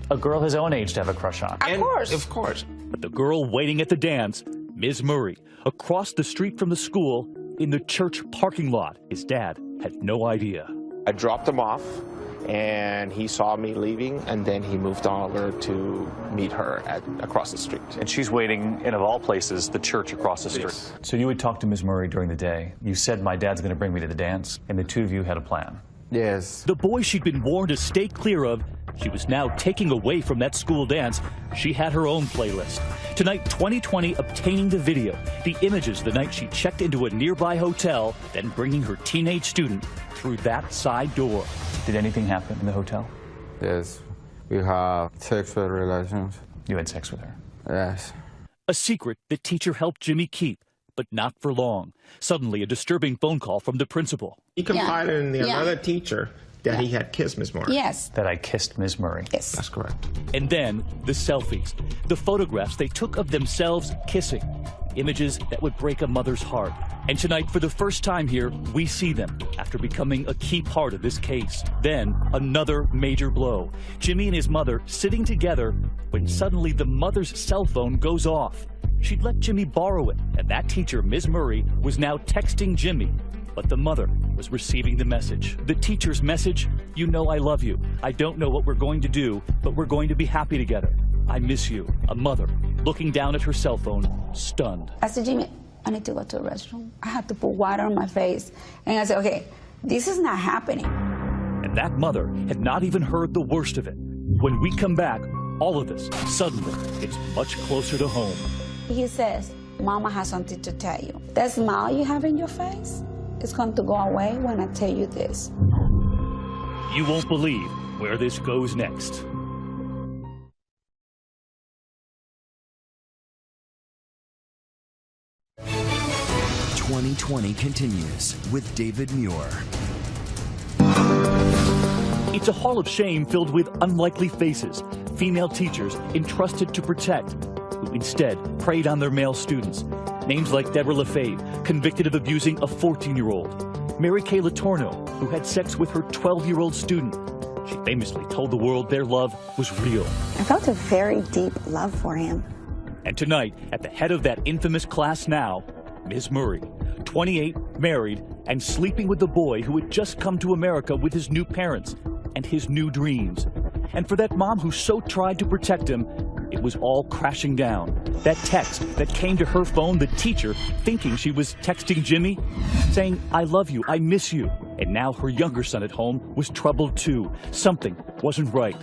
Speaker 22: a girl his own age to have a crush on?
Speaker 17: Of course.
Speaker 8: Of course.
Speaker 15: But the girl waiting at the dance, Ms. Murray, across the street from the school, in the church parking lot. His dad had no idea.
Speaker 8: I dropped him off, and he saw me leaving, and then he moved over to meet her across the street.
Speaker 22: And she's waiting in, of all places, the church across the street.
Speaker 8: Yes.
Speaker 22: So you would talk to Ms. Murray during the day. You said, my dad's going to bring me to the dance, and the two of you had a plan.
Speaker 7: Yes.
Speaker 15: The boy she'd been warned to stay clear of, she was now taking away from that school dance. She had her own playlist. Tonight, 2020, obtaining the video, the images the night she checked into a nearby hotel, then bringing her teenage student through that side door.
Speaker 22: Did anything happen in the hotel?
Speaker 7: Yes. We have sexual relations.
Speaker 22: You had sex with her?
Speaker 7: Yes.
Speaker 15: A secret the teacher helped Jimmy keep, but not for long. Suddenly, a disturbing phone call from the principal.
Speaker 8: He confided in another teacher that he had kissed Miss Murray.
Speaker 17: Yes.
Speaker 22: That I kissed Ms. Murray.
Speaker 17: Yes.
Speaker 8: That's correct.
Speaker 15: And then the selfies, the photographs they took of themselves kissing, images that would break a mother's heart. And tonight, for the first time here, we see them after becoming a key part of this case. Then another major blow. Jimmy and his mother sitting together when suddenly the mother's cell phone goes off. She'd let Jimmy borrow it, and that teacher, Ms. Murray, was now texting Jimmy. But the mother was receiving the message. The teacher's message, you know I love you. I don't know what we're going to do, but we're going to be happy together. I miss you. A mother looking down at her cell phone, stunned.
Speaker 17: I said, Jimmy, I need to go to the restroom. I have to put water on my face. And I said, okay, this is not happening.
Speaker 15: And that mother had not even heard the worst of it. When we come back, all of this, suddenly, it's much closer to home.
Speaker 17: He says, Mama has something to tell you. That smile you have in your face is going to go away when I tell you this.
Speaker 15: You won't believe where this goes next.
Speaker 21: "2020 continues with David Muir.
Speaker 15: It's a hall of shame filled with unlikely faces, female teachers entrusted to protect, who instead preyed on their male students. Names like Deborah LaFave, convicted of abusing a 14-year-old. Mary Kay Latorno, who had sex with her 12-year-old student. She famously told the world their love was real.
Speaker 9: I felt a very deep love for him.
Speaker 15: And tonight, at the head of that infamous class now, Ms. Murray, 28, married, and sleeping with the boy who had just come to America with his new parents and his new dreams. And for that mom who so tried to protect him, it was all crashing down. That text that came to her phone, the teacher, thinking she was texting Jimmy, saying, I love you, I miss you. And now her younger son at home was troubled too. Something wasn't right.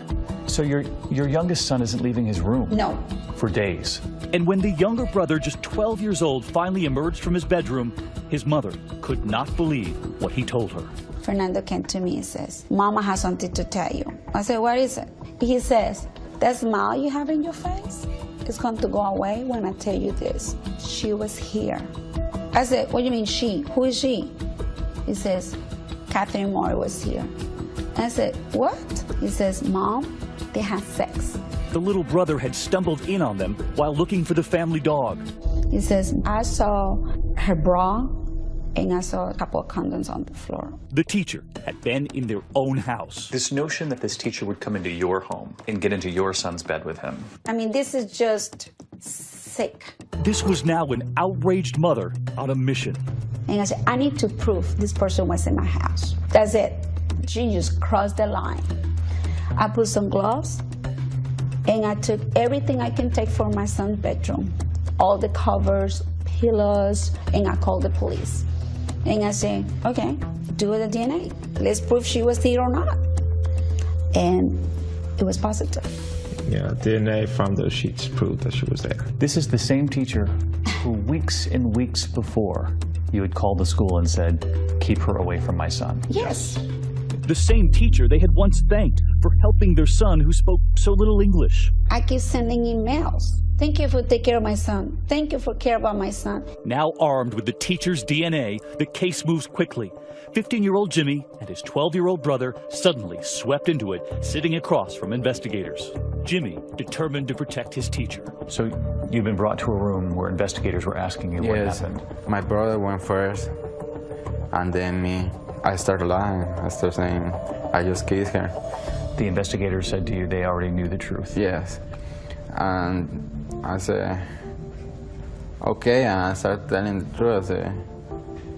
Speaker 22: So your youngest son isn't leaving his room?
Speaker 17: No.
Speaker 22: For days?
Speaker 15: And when the younger brother, just 12 years old, finally emerged from his bedroom, his mother could not believe what he told her.
Speaker 17: Fernando came to me and says, Mama has something to tell you. I said, what is it? He says, that smile you have in your face is going to go away when I tell you this. She was here. I said, what do you mean she? Who is she? He says, Catherine Moore was here. I said, what? He says, Mom, they had sex.
Speaker 15: The little brother had stumbled in on them while looking for the family dog.
Speaker 17: He says, I saw her bra and I saw a couple of condoms on the floor.
Speaker 22: The teacher had been in their own house.
Speaker 10: This notion that this teacher would come into your home and get into your son's bed with him.
Speaker 17: I mean, this is just sick.
Speaker 22: This was now an outraged mother on a mission.
Speaker 17: And I said, I need to prove this person was in my house. That's it. She just crossed the line. I put some gloves, and I took everything I can take from my son's bedroom, all the covers, pillows, and I called the police. And I said, okay, do the DNA. Let's prove she was here or not. And it was positive.
Speaker 13: Yeah, DNA from those sheets proved that she was there.
Speaker 22: This is the same teacher who weeks and weeks before you had called the school and said, keep her away from my son.
Speaker 17: Yes.
Speaker 22: The same teacher they had once thanked for helping their son who spoke so little English.
Speaker 17: I keep sending emails. Thank you for taking care of my son. Thank you for caring about my son.
Speaker 22: Now armed with the teacher's DNA, the case moves quickly. 15-year-old Jimmy and his 12-year-old brother suddenly swept into it, sitting across from investigators. Jimmy determined to protect his teacher. So you've been brought to a room where investigators were asking you what happened.
Speaker 7: My brother went first, and then me. I started lying. I started saying, I just kissed her.
Speaker 22: The investigators said to you they already knew the truth?
Speaker 7: Yes. And I said, okay, and I started telling the truth. I said,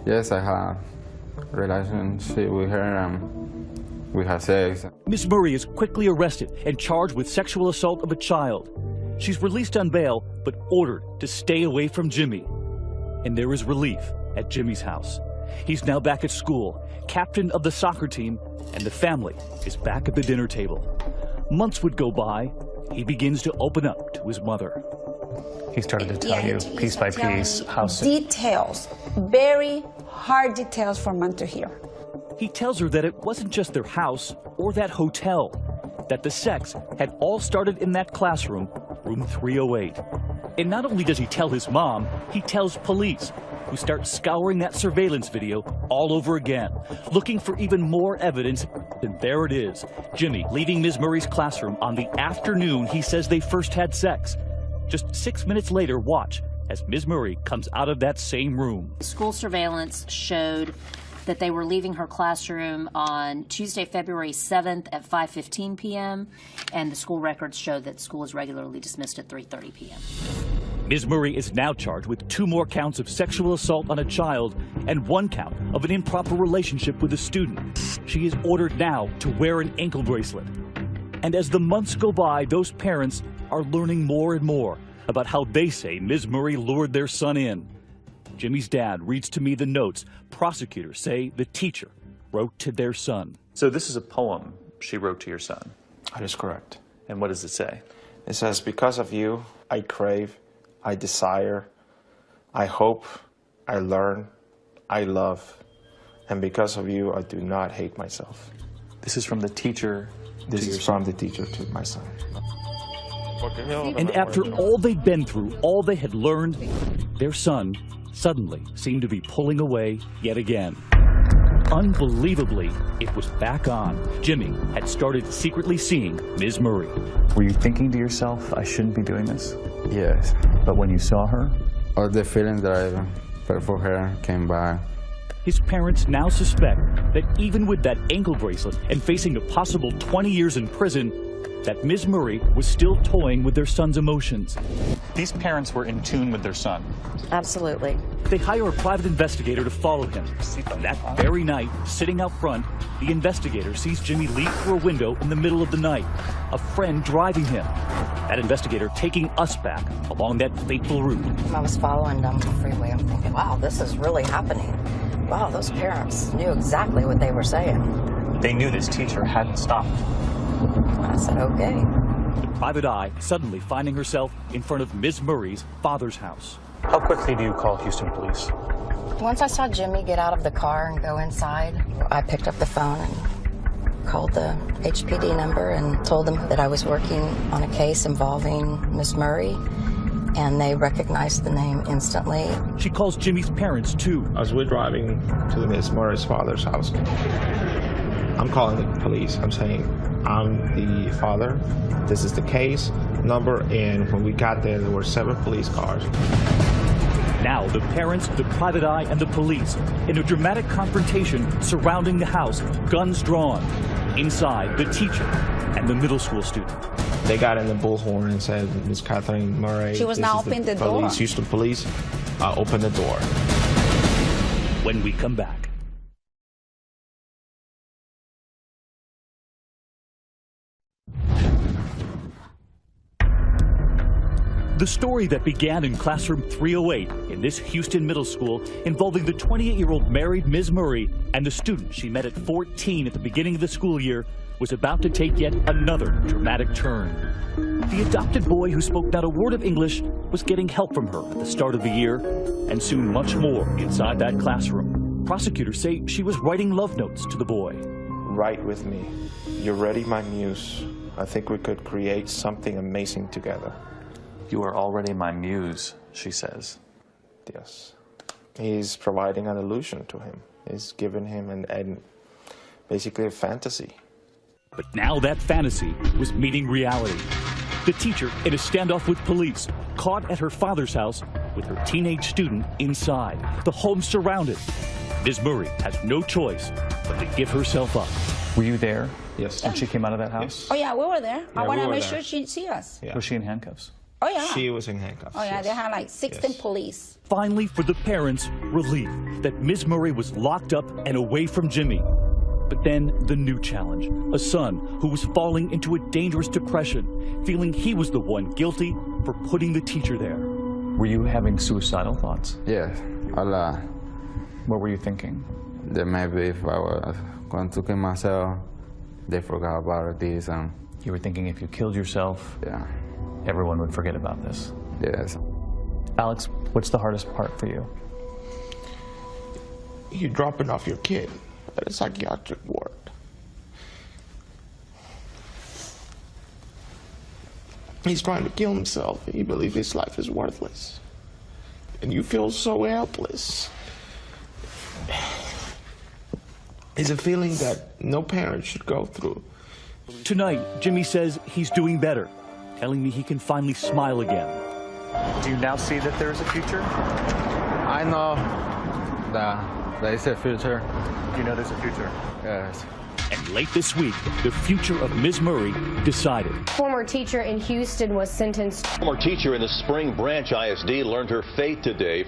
Speaker 7: yes, I have a relationship with her, and we have sex.
Speaker 22: Ms. Murray is quickly arrested and charged with sexual assault of a child. She's released on bail, but ordered to stay away from Jimmy. And there is relief at Jimmy's house. He's now back at school, captain of the soccer team, and the family is back at the dinner table. Months would go by. He begins to open up to his mother.
Speaker 10: He started to tell you piece by piece how
Speaker 17: details, very hard details for Mom to hear.
Speaker 22: He tells her that it wasn't just their house or that hotel, that the sex had all started in that classroom, room 308. And not only does he tell his mom, he tells police, who start scouring that surveillance video all over again, looking for even more evidence. And there it is, Jimmy leaving Ms. Murray's classroom on the afternoon he says they first had sex. Just 6 minutes later, watch as Ms. Murray comes out of that same room.
Speaker 11: School surveillance showed that they were leaving her classroom on Tuesday, February 7th at 5:15 p.m., and the school records show that school is regularly dismissed at 3:30 p.m.
Speaker 22: Ms. Murray is now charged with 2 more counts of sexual assault on a child and 1 count of an improper relationship with a student. She is ordered now to wear an ankle bracelet. And as the months go by, those parents are learning more and more about how they say Ms. Murray lured their son in. Jimmy's dad reads to me the notes prosecutors say the teacher wrote to their son.
Speaker 10: So this is a poem she wrote to your son?
Speaker 8: That is correct.
Speaker 10: And what does it say?
Speaker 8: It says, because of you, I crave, I desire, I hope, I learn, I love, and because of you, I do not hate myself.
Speaker 10: This is from the teacher
Speaker 8: This is from the teacher to my son.
Speaker 22: And after all they'd been through, all they had learned, their son suddenly seemed to be pulling away yet again. Unbelievably, it was back on. Jimmy had started secretly seeing Ms. Murray.
Speaker 10: Were you thinking to yourself, I shouldn't be doing this?
Speaker 7: Yes.
Speaker 10: But when you saw her?
Speaker 7: All the feelings that I felt for her came back.
Speaker 22: His parents now suspect that even with that ankle bracelet and facing a possible 20 years in prison, that Ms. Murray was still toying with their son's emotions.
Speaker 10: These parents were in tune with their son.
Speaker 11: Absolutely.
Speaker 22: They hire a private investigator to follow him. And that very night, sitting out front, the investigator sees Jimmy leap through a window in the middle of the night, a friend driving him. That investigator taking us back along that fateful route.
Speaker 16: I was following down the freeway. I'm thinking, wow, this is really happening. Wow, those parents knew exactly what they were saying.
Speaker 10: They knew this teacher hadn't stopped.
Speaker 16: I said, okay.
Speaker 22: The private eye suddenly finding herself in front of Ms. Murray's father's house.
Speaker 10: How quickly do you call Houston police?
Speaker 16: Once I saw Jimmy get out of the car and go inside, I picked up the phone and called the HPD number and told them that I was working on a case involving Miss Murray, and they recognized the name instantly.
Speaker 22: She calls Jimmy's parents, too.
Speaker 8: As we're driving to Miss Murray's father's house, I'm calling the police. I'm saying, I'm the father. This is the case number, and when we got there were 7 police cars.
Speaker 15: Now the parents, the private eye, and the police in a dramatic confrontation surrounding the house, guns drawn. Inside, the teacher and the middle school student.
Speaker 8: They got in the bullhorn and said, Miss Kathleen Murray,
Speaker 17: She was now opening the door.
Speaker 8: Houston Police, open the door.
Speaker 15: When we come back. The story that began in classroom 308 in this Houston middle school involving the 28-year-old married Ms. Murray and the student she met at 14 at the beginning of the school year was about to take yet another dramatic turn. The adopted boy who spoke not a word of English was getting help from her at the start of the year, and soon much more inside that classroom. Prosecutors say she was writing love notes to the boy.
Speaker 8: Write with me. You're already my muse. I think we could create something amazing together.
Speaker 10: You are already my muse, she says.
Speaker 8: Yes. He's providing an illusion to him. He's giving him basically a fantasy.
Speaker 15: But now that fantasy was meeting reality. The teacher, in a standoff with police, caught at her father's house with her teenage student inside. The home surrounded. Ms. Murray has no choice but to give herself up.
Speaker 10: Were you there?
Speaker 8: Yes.
Speaker 10: When she came out of that house?
Speaker 17: Oh, yeah, we were there. I want to make
Speaker 8: there.
Speaker 17: sure she'd see us.
Speaker 8: Yeah.
Speaker 10: Was she in handcuffs?
Speaker 17: Oh, yeah.
Speaker 8: She was in handcuffs.
Speaker 17: Oh, yeah,
Speaker 8: yes.
Speaker 17: they had like 16 police.
Speaker 15: Finally, for the parents, relief that Ms. Murray was locked up and away from Jimmy. But then the new challenge, a son who was falling into a dangerous depression, feeling he was the one guilty for putting the teacher there.
Speaker 10: Were you having suicidal thoughts?
Speaker 7: Yes, a lot.
Speaker 10: What were you thinking?
Speaker 7: That maybe if I was going to kill myself, they forgot about this. And
Speaker 10: you were thinking if you killed yourself,
Speaker 7: yeah,
Speaker 10: everyone would forget about this.
Speaker 7: Yes.
Speaker 10: Alex, what's the hardest part for you?
Speaker 8: You're dropping off your kid at a psychiatric ward. He's trying to kill himself. He believes his life is worthless. And you feel so helpless. It's a feeling that no parent should go through.
Speaker 15: Tonight, Jimmy says he's doing better, telling me he can finally smile again.
Speaker 10: Do you now see that there's a future?
Speaker 7: I know that there is a future.
Speaker 10: Do you know there's a future?
Speaker 7: Yes.
Speaker 15: And late this week, the future of Ms. Murray decided.
Speaker 6: Former teacher in Houston was sentenced.
Speaker 12: Former teacher in the Spring Branch ISD learned her fate today.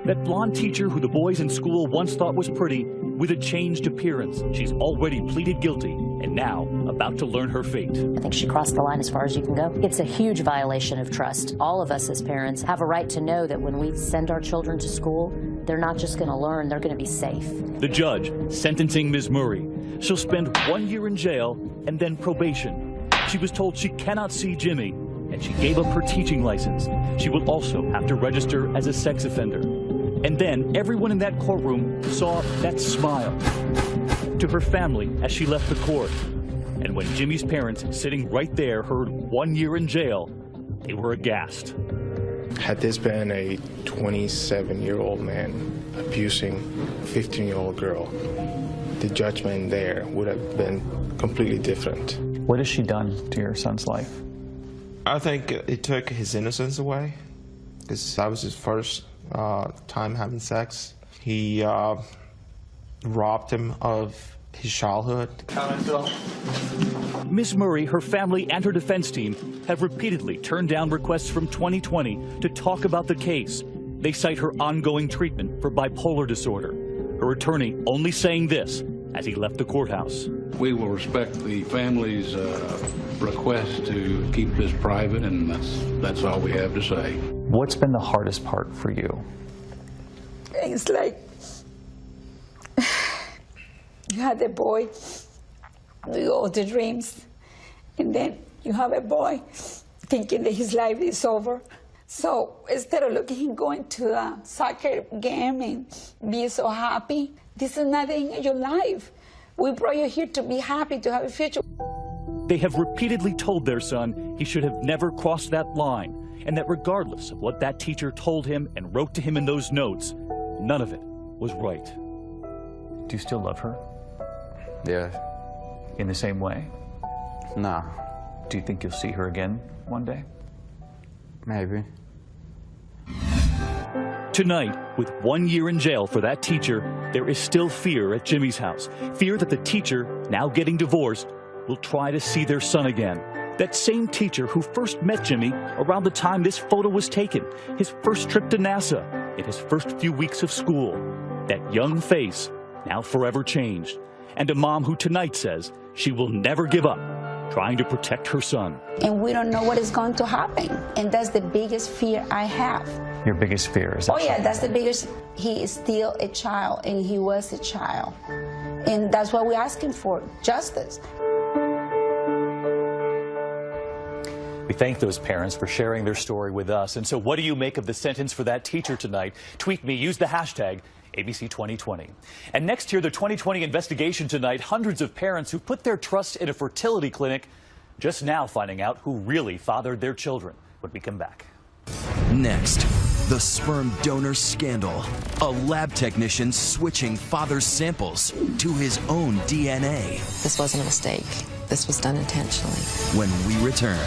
Speaker 15: That blonde teacher who the boys in school once thought was pretty, with a changed appearance. She's already pleaded guilty and now about to learn her fate.
Speaker 11: I think she crossed the line as far as you can go. It's a huge violation of trust. All of us as parents have a right to know that when we send our children to school, they're not just going to learn, they're going to be safe.
Speaker 15: The judge sentencing Ms. Murray. She'll spend 1 year in jail and then probation. She was told she cannot see Jimmy, and she gave up her teaching license. She will also have to register as a sex offender. And then everyone in that courtroom saw that smile to her family as she left the court. And when Jimmy's parents, sitting right there, heard 1 year in jail, they were aghast.
Speaker 8: Had this been a 27-year-old man abusing a 15-year-old girl, the judgment there would have been completely different.
Speaker 10: What has she done to your son's life?
Speaker 8: I think it took his innocence away, because that was his first time having sex. He robbed him of his childhood.
Speaker 15: Ms. Murray, her family, and her defense team have repeatedly turned down requests from 2020 to talk about the case. They cite her ongoing treatment for bipolar disorder. Her attorney only saying this as he left the courthouse.
Speaker 14: We will respect the family's request to keep this private, and that's all we have to say.
Speaker 10: What's been the hardest part for you?
Speaker 17: It's like you had a boy with all the dreams, and then you have a boy thinking that his life is over. So instead of looking him going to a soccer game and be so happy, this is nothing in your life. We brought you here to be happy, to have a future.
Speaker 15: They have repeatedly told their son he should have never crossed that line, and that regardless of what that teacher told him and wrote to him in those notes, none of it was right.
Speaker 10: Do you still love her?
Speaker 7: Yes.
Speaker 10: In the same way?
Speaker 7: No.
Speaker 10: Do you think you'll see her again one day?
Speaker 7: Maybe.
Speaker 15: Tonight, with 1 year in jail for that teacher, there is still fear at Jimmy's house. Fear that the teacher, now getting divorced, will try to see their son again. That same teacher who first met Jimmy around the time this photo was taken, his first trip to NASA, in his first few weeks of school. That young face, now forever changed. And a mom who tonight says she will never give up, trying to protect her son.
Speaker 17: And we don't know what is going to happen. And that's the biggest fear I have.
Speaker 10: Your biggest fear is that?
Speaker 17: Oh yeah, that's the biggest. He is still a child, and he was a child. And that's what we're asking for, justice.
Speaker 22: We thank those parents for sharing their story with us. And so what do you make of the sentence for that teacher tonight? Tweet me, use the hashtag ABC2020. And next here, the 2020 investigation tonight, hundreds of parents who put their trust in a fertility clinic just now finding out who really fathered their children when we come back.
Speaker 21: Next, the sperm donor scandal. A lab technician switching father's samples to his own DNA.
Speaker 18: This wasn't a mistake. This was done intentionally.
Speaker 21: When we return.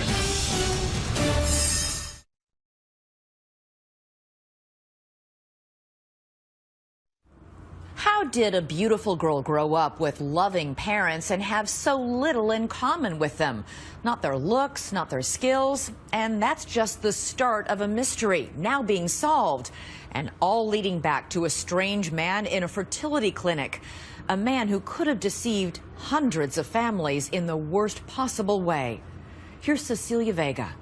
Speaker 20: How did a beautiful girl grow up with loving parents and have so little in common with them? Not their looks, not their skills, and that's just the start of a mystery now being solved, and all leading back to a strange man in a fertility clinic, a man who could have deceived hundreds of families in the worst possible way. Here's Cecilia Vega.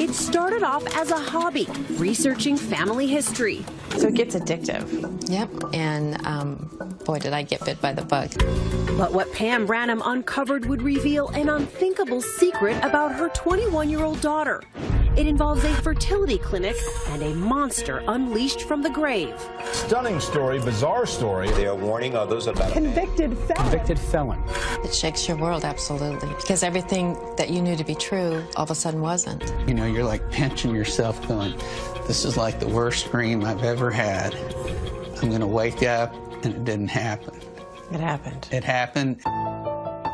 Speaker 1: It started off as a hobby, researching family history.
Speaker 18: So it gets addictive. Yep, and boy, did I get bit by the bug.
Speaker 1: But what Pam Branham uncovered would reveal an unthinkable secret about her 21-year-old daughter. It involves a fertility clinic and a monster unleashed from the grave.
Speaker 4: Stunning story, bizarre story.
Speaker 12: They are warning others about
Speaker 1: Convicted felon.
Speaker 18: It shakes your world, absolutely. Because everything that you knew to be true all of a sudden wasn't.
Speaker 19: You know, you're like pinching yourself going, this is like the worst dream I've ever had. I'm going to wake up, and it didn't happen.
Speaker 18: It happened.
Speaker 19: It happened.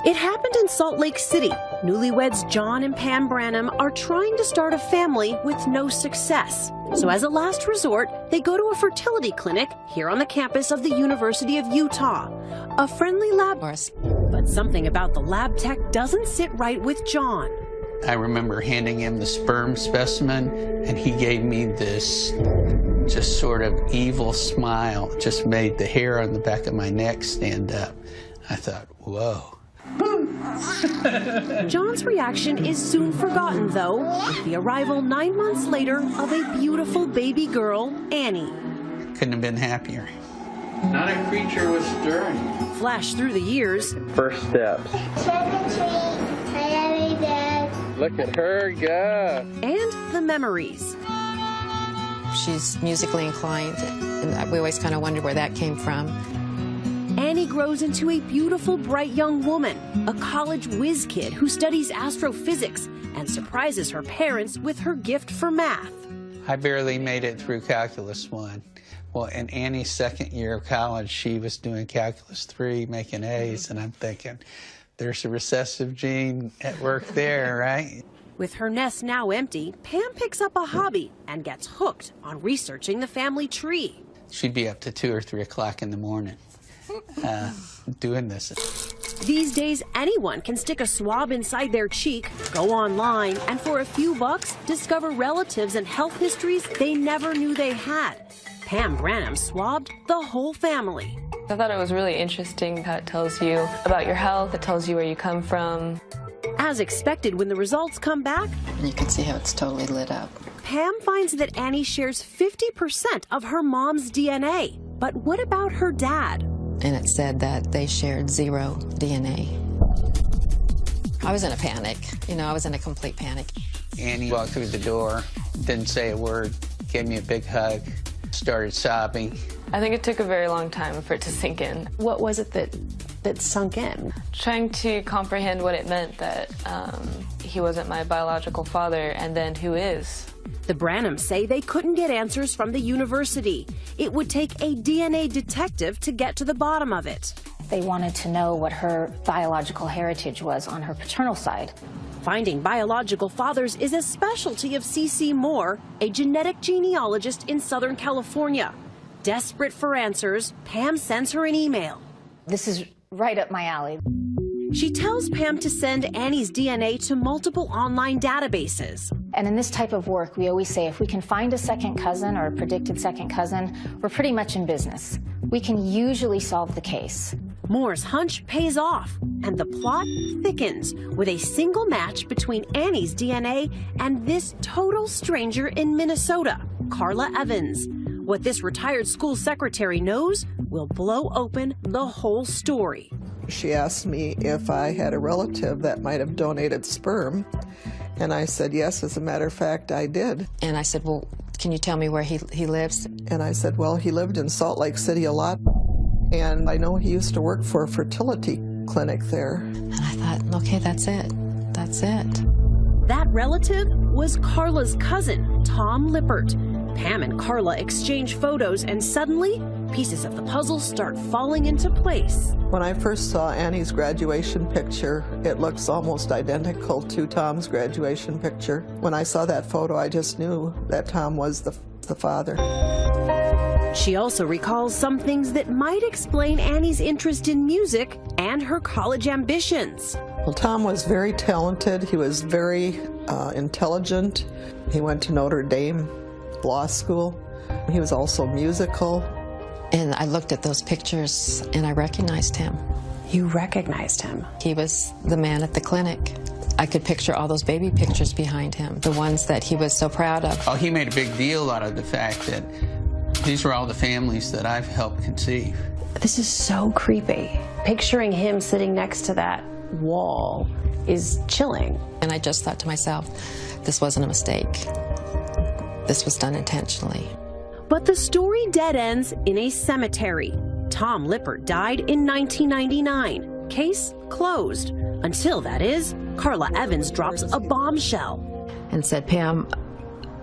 Speaker 1: It happened in Salt Lake City. Newlyweds John and Pam Branham are trying to start a family with no success. So as a last resort, they go to a fertility clinic here on the campus of the University of Utah. A friendly lab, but something about the lab tech doesn't sit right with John.
Speaker 19: I remember handing him the sperm specimen, and he gave me this just sort of evil smile. Just made the hair on the back of my neck stand up. I thought, whoa.
Speaker 1: John's reaction is soon forgotten, though, with the arrival 9 months later of a beautiful baby girl, Annie.
Speaker 19: Couldn't have been happier. Not a creature was stirring.
Speaker 1: Flash through the years.
Speaker 5: First steps. Look at her go.
Speaker 1: And the memories.
Speaker 18: She's musically inclined, and we always kind of wondered where that came from.
Speaker 1: Annie grows into a beautiful, bright young woman, a college whiz kid who studies astrophysics and surprises her parents with her gift for math.
Speaker 19: I barely made it through Calculus 1. Well, in Annie's second year of college, she was doing Calculus 3, making A's, and I'm thinking, there's a recessive gene at work there, right?
Speaker 1: With her nest now empty, Pam picks up a hobby and gets hooked on researching the family tree.
Speaker 19: She'd be up to 2 or 3 o'clock in the morning doing this.
Speaker 1: These days, anyone can stick a swab inside their cheek, go online, and for a few bucks, discover relatives and health histories they never knew they had. Pam Branham swabbed the whole family.
Speaker 24: I thought it was really interesting how it tells you about your health, it tells you where you come from.
Speaker 1: As expected, when the results come back,
Speaker 18: you can see how it's totally lit up.
Speaker 1: Pam finds that Annie shares 50% of her mom's DNA. But what about her dad?
Speaker 18: And it said that they shared 0 DNA. I was in a panic. You know, I was in a complete panic.
Speaker 19: Annie walked through the door, didn't say a word, gave me a big hug, started sobbing.
Speaker 24: I think it took a very long time for it to sink in.
Speaker 1: What was it that sunk in?
Speaker 24: Trying to comprehend what it meant that he wasn't my biological father, and then who is.
Speaker 1: The Branhams say they couldn't get answers from the university. It would take a DNA detective to get to the bottom of it.
Speaker 11: They wanted to know what her biological heritage was on her paternal side.
Speaker 1: Finding biological fathers is a specialty of C.C. Moore, a genetic genealogist in Southern California. Desperate for answers, Pam sends her an email.
Speaker 2: This is right up my alley.
Speaker 1: She tells Pam to send Annie's DNA to multiple online databases.
Speaker 2: And in this type of work, we always say if we can find a second cousin or a predicted second cousin, we're pretty much in business. We can usually solve the case.
Speaker 1: Moore's hunch pays off, and the plot thickens with a single match between Annie's DNA and this total stranger in Minnesota, Carla Evans. What this retired school secretary knows will blow open the whole story.
Speaker 3: She asked me if I had a relative that might have donated sperm, and I said yes, as a matter of fact, I did.
Speaker 18: And I said, well, can you tell me where he lives?
Speaker 3: And I said, well, he lived in Salt Lake City a lot, and I know he used to work for a fertility clinic there.
Speaker 18: And I thought, okay, that's it. That's it.
Speaker 1: That relative was Carla's cousin, Tom Lippert. Pam and Carla exchange photos, and suddenly, pieces of the puzzle start falling into place.
Speaker 3: When I first saw Annie's graduation picture, it looks almost identical to Tom's graduation picture. When I saw that photo, I just knew that Tom was the father.
Speaker 1: She also recalls some things that might explain Annie's interest in music and her college ambitions.
Speaker 3: Well, Tom was very talented. He was very intelligent. He went to Notre Dame Law School. He was also musical.
Speaker 18: And I looked at those pictures and I recognized him.
Speaker 1: You recognized him?
Speaker 18: He was the man at the clinic. I could picture all those baby pictures behind him, the ones that he was so proud of.
Speaker 19: Oh, he made a big deal out of the fact that these were all the families that I've helped conceive.
Speaker 1: This is so creepy. Picturing him sitting next to that wall is chilling.
Speaker 18: And I just thought to myself, this wasn't a mistake. This was done intentionally.
Speaker 1: But the story dead ends in a cemetery. Tom Lippert died in 1999. Case closed. Until, that is, Carla Evans drops a bombshell.
Speaker 18: And said, Pam,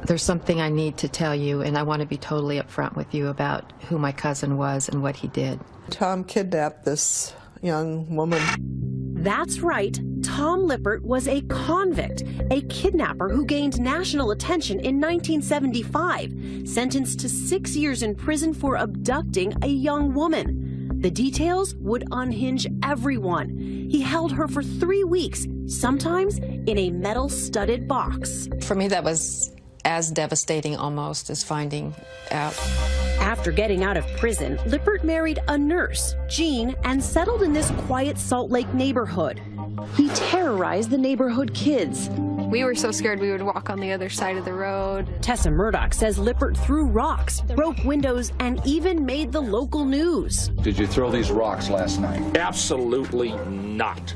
Speaker 18: there's something I need to tell you, and I want to be totally upfront with you about who my cousin was and what he did.
Speaker 3: Tom kidnapped this young woman.
Speaker 1: That's right. Tom Lippert was a convict, a kidnapper who gained national attention in 1975, sentenced to 6 years in prison for abducting a young woman. The details would unhinge everyone. He held her for 3 weeks, sometimes in a metal-studded box.
Speaker 18: For me, that was as devastating almost as finding out.
Speaker 1: After getting out of prison, Lippert married a nurse, Jean, and settled in this quiet Salt Lake neighborhood. He terrorized the neighborhood kids.
Speaker 9: We were so scared we would walk on the other side of the road.
Speaker 1: Tessa Murdaugh says Lippert threw rocks, broke windows, and even made the local news.
Speaker 4: Did you throw these rocks last night? Absolutely not.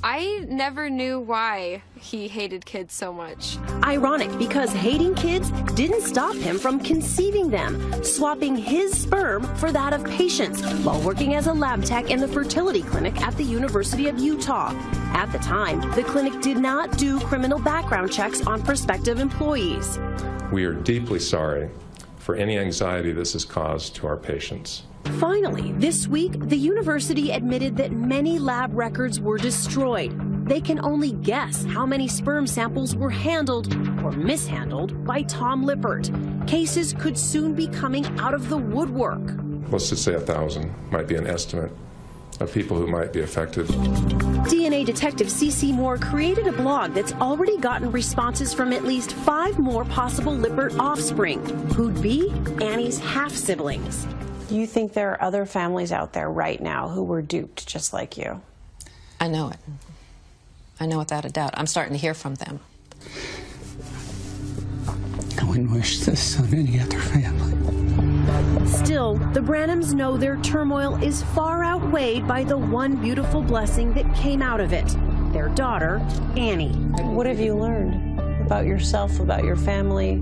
Speaker 9: I never knew why he hated kids so much.
Speaker 1: Ironic, because hating kids didn't stop him from conceiving them, swapping his sperm for that of patients while working as a lab tech in the fertility clinic at the University of Utah. At the time, the clinic did not do criminal background checks on prospective employees.
Speaker 23: We are deeply sorry for any anxiety this has caused to our patients.
Speaker 1: Finally, this week, the university admitted that many lab records were destroyed. They can only guess how many sperm samples were handled or mishandled by Tom Lippert. Cases could soon be coming out of the woodwork.
Speaker 23: Let's just say 1,000 might be an estimate of people who might be affected.
Speaker 1: DNA detective C.C. Moore created a blog that's already gotten responses from at least 5 more possible Lippert offspring, who'd be Annie's half-siblings.
Speaker 25: Do you think there are other families out there right now who were duped just like you?
Speaker 18: I know it. I know without a doubt. I'm starting to hear from them.
Speaker 19: I wouldn't wish this on any other family.
Speaker 1: Still, the Branhams know their turmoil is far outweighed by the one beautiful blessing that came out of it, their daughter, Annie.
Speaker 25: What have you learned about yourself, about your family?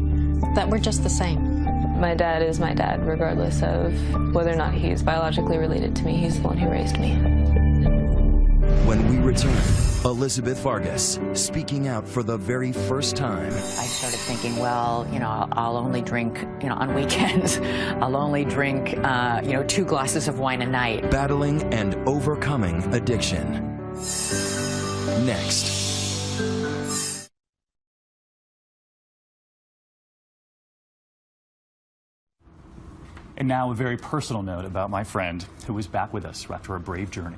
Speaker 18: That we're just the same.
Speaker 24: My dad is my dad, regardless of whether or not he's biologically related to me. He's the one who raised me.
Speaker 21: When we return, Elizabeth Vargas speaking out for the very first time.
Speaker 20: I started thinking, well, I'll only drink, on weekends. I'll only drink, 2 glasses of wine a night.
Speaker 21: Battling and overcoming addiction. Next.
Speaker 22: And now a very personal note about my friend who is back with us after a brave journey.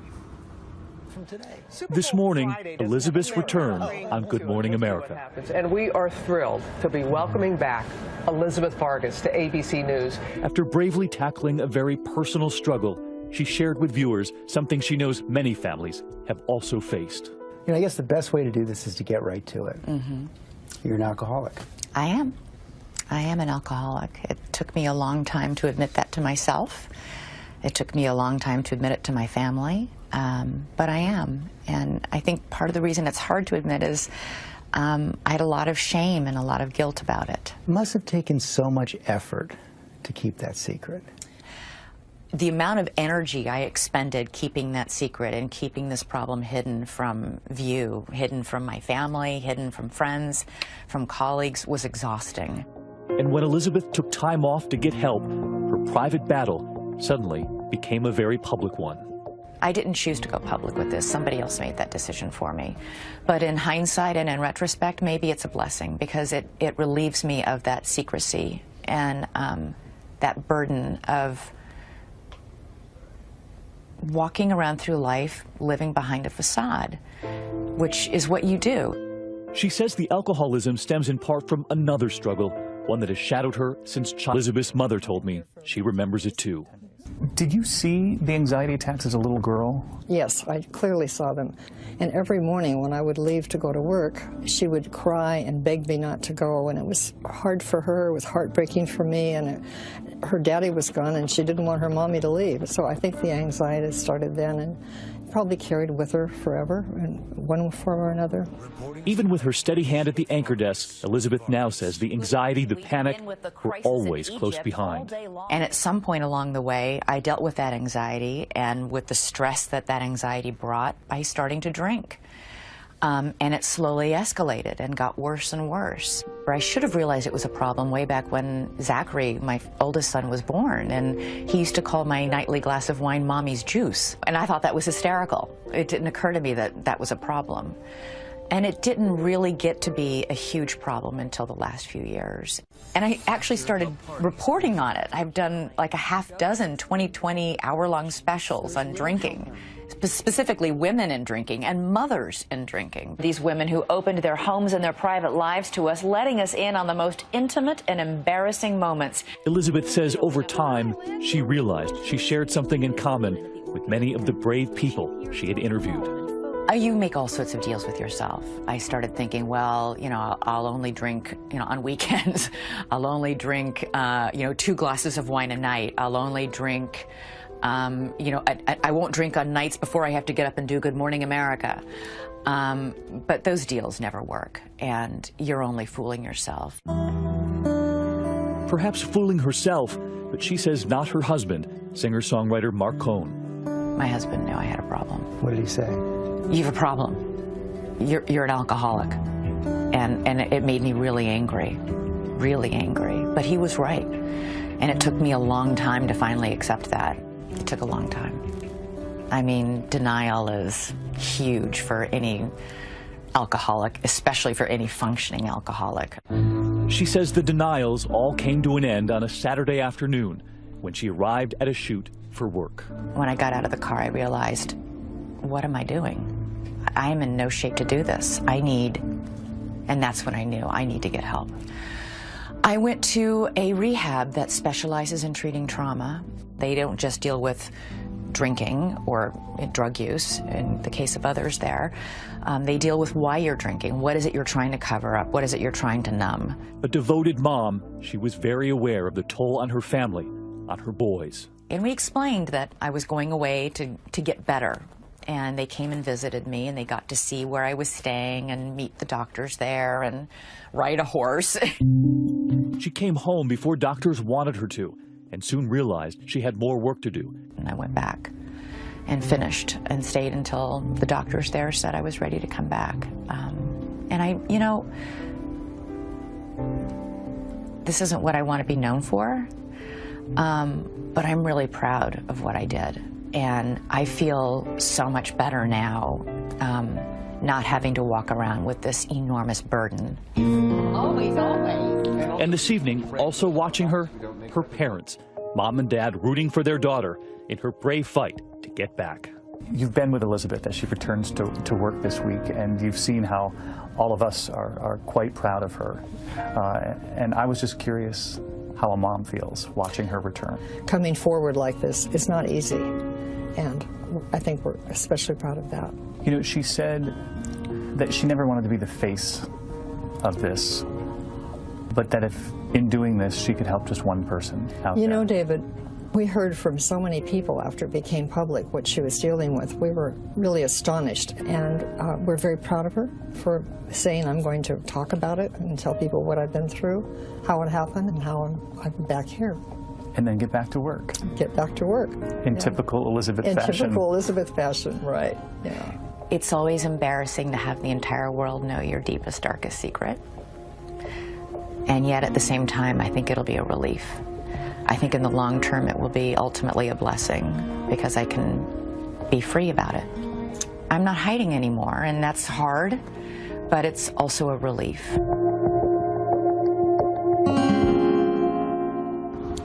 Speaker 15: This morning, Elizabeth's return on Good Morning America.
Speaker 6: And we are thrilled to be welcoming back Elizabeth Vargas to ABC News.
Speaker 15: After bravely tackling a very personal struggle, she shared with viewers something she knows many families have also faced.
Speaker 8: You know, I guess the best way to do this is to get right to it. You're an alcoholic.
Speaker 13: I am. I am an alcoholic. It took me a long time to admit that to myself. It took me a long time to admit it to my family, but I am. And I think part of the reason it's hard to admit is I had a lot of shame and a lot of guilt about it.
Speaker 8: It must have taken so much effort to keep that secret.
Speaker 13: The amount of energy I expended keeping that secret and keeping this problem hidden from view, hidden from my family, hidden from friends, from colleagues, was exhausting.
Speaker 15: And when Elizabeth took time off to get help, her private battle suddenly became a very public one.
Speaker 13: I didn't choose to go public with this. Somebody else made that decision for me. But in hindsight and in retrospect, maybe it's a blessing because it relieves me of that secrecy and that burden of walking around through life living behind a facade, which is what you do.
Speaker 15: She says the alcoholism stems in part from another struggle, one that has shadowed her since childhood. Elizabeth's mother told me she remembers it too.
Speaker 22: Did you see the anxiety attacks as a little girl?
Speaker 14: Yes, I clearly saw them. And every morning when I would leave to go to work, she would cry and beg me not to go. And it was hard for her, it was heartbreaking for me. And her daddy was gone and she didn't want her mommy to leave. So I think the anxiety started then and probably carried with her forever in one form or another.
Speaker 15: Even with her steady hand at the anchor desk, Elizabeth now says the anxiety, the panic were always close behind.
Speaker 13: And at some point along the way, I dealt with that anxiety and with the stress that that anxiety brought by starting to drink. And it slowly escalated and got worse and worse. I should have realized it was a problem way back when Zachary, my oldest son, was born, and he used to call my nightly glass of wine Mommy's juice. And I thought that was hysterical. It didn't occur to me that that was a problem. And it didn't really get to be a huge problem until the last few years. And I actually started reporting on it. I've done like a half dozen 2020 hour-long specials on drinking, specifically women in drinking and mothers in drinking. These women who opened their homes and their private lives to us, letting us in on the most intimate and embarrassing moments.
Speaker 15: Elizabeth says over time, she realized she shared something in common with many of the brave people she had interviewed.
Speaker 13: You make all sorts of deals with yourself. I started thinking, well, you know, I'll only drink, you know, on weekends. I'll only drink, you know, 2 glasses of wine a night. I'll only drink, you know, I won't drink on nights before I have to get up and do Good Morning America. But those deals never work, and you're only fooling yourself.
Speaker 15: Perhaps fooling herself, but she says not her husband, singer-songwriter Mark Cohn.
Speaker 13: My husband knew I had a problem.
Speaker 8: What did he say?
Speaker 13: You have a problem. You're an alcoholic. And it made me really angry. But he was right. And it took me a long time to finally accept that. It took a long time. I mean, denial is huge for any alcoholic, especially for any functioning alcoholic.
Speaker 15: She says the denials all came to an end on a Saturday afternoon when she arrived at a shoot for work.
Speaker 13: When I got out of the car, I realized, what am I doing? I am in no shape to do this. And that's when I knew I need to get help. I went to a rehab that specializes in treating trauma. They don't just deal with drinking or drug use, in the case of others there. They deal with why you're drinking. What is it you're trying to cover up? What is it you're trying to numb?
Speaker 15: A devoted mom, she was very aware of the toll on her family, on her boys.
Speaker 13: And we explained that I was going away to get better. And they came and visited me, and they got to see where I was staying and meet the doctors there and ride a horse.
Speaker 15: She came home before doctors wanted her to, and soon realized she had more work to do.
Speaker 13: And I went back and finished and stayed until the doctors there said I was ready to come back. And you know, this isn't what I want to be known for, but I'm really proud of what I did. And I feel so much better now. not having to walk around with this enormous burden.
Speaker 2: Always, always.
Speaker 15: And this evening, also watching her parents, Mom and Dad rooting for their daughter in her brave fight to get back. You've been with Elizabeth as she returns to work this week, and you've seen how all of us are quite proud of her. And I was just curious how a mom feels watching her return.
Speaker 14: Coming forward like this is not easy, and I think we're especially proud of that.
Speaker 15: You know, she said that she never wanted to be the face of this, but that if in doing this she could help just one person out there.
Speaker 14: You know, David, we heard from so many people after it became public what she was dealing with. We were really astonished, and we're very proud of her for saying, I'm going to talk about it and tell people what I've been through, how it happened, and how I'm back here.
Speaker 15: And then get back to work.
Speaker 14: Get back to work.
Speaker 15: In typical Elizabeth fashion.
Speaker 14: In typical Elizabeth fashion, right, yeah.
Speaker 13: It's always embarrassing to have the entire world know your deepest, darkest secret. And yet, at the same time, I think it'll be a relief. I think in the long term, it will be ultimately a blessing because I can be free about it. I'm not hiding anymore, and that's hard, but it's also a relief.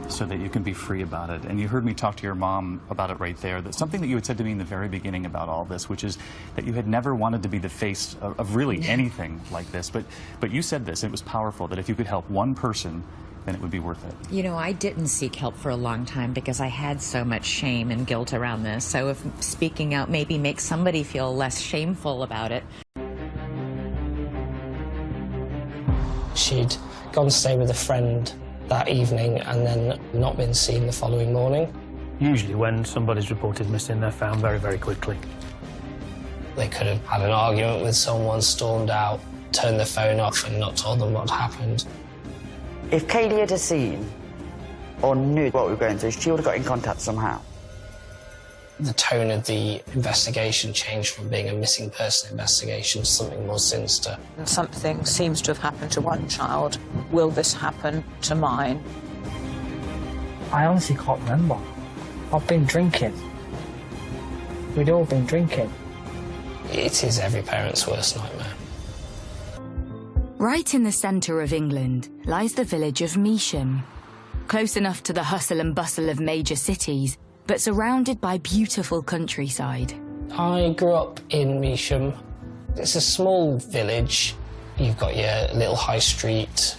Speaker 22: So that you can be free about it. And you heard me talk to your mom about it right there. That's something that you had said to me in the very beginning about all this, which is that you had never wanted to be the face of really anything like this. But you said this, and it was powerful, that if you could help one person, then it would be worth it.
Speaker 20: You know, I didn't seek help for a long time because I had so much shame and guilt around this. So if speaking out maybe makes somebody feel less shameful about it.
Speaker 7: She'd gone to stay with a friend that evening and then not been seen the following morning.
Speaker 10: Usually when somebody's reported missing, they're found very, very quickly.
Speaker 7: They could have had an argument with someone, stormed out, turned their phone off and not told them what happened.
Speaker 12: If Kaylee had seen or knew what we were going through, she would have got in contact somehow.
Speaker 7: The tone of the investigation changed from being a missing person investigation to something more sinister.
Speaker 16: Something seems to have happened to one child. Will this happen to mine?
Speaker 17: I honestly can't remember. I've been drinking. We'd all been drinking.
Speaker 7: It is every parent's worst nightmare.
Speaker 26: Right in the centre of England lies the village of Measham. Close enough to the hustle and bustle of major cities, but surrounded by beautiful countryside.
Speaker 7: I grew up in Measham. It's a small village. You've got your little high street.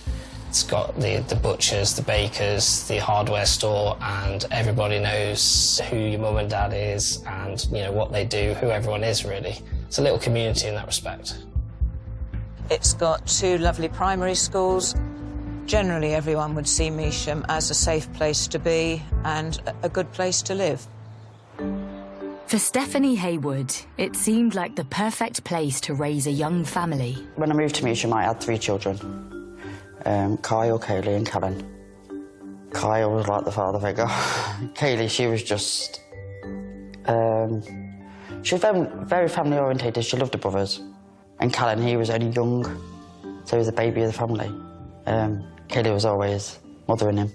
Speaker 7: It's got the butchers, the bakers, the hardware store, and everybody knows who your mum and dad is and, you know, what they do, who everyone is, really. It's a little community in that respect.
Speaker 16: It's got 2 lovely primary schools. Generally, everyone would see Measham as a safe place to be and a good place to live.
Speaker 26: For Stephanie Haywood, it seemed like the perfect place to raise a young family.
Speaker 12: When I moved to Measham, I had 3 children. Kyle, Kaylee and Karen. Kyle was like the father figure. Kaylee, she was just... she was very family orientated. She loved her brothers. And Karen, he was only young, so he was the baby of the family. Kaylee was always mothering him.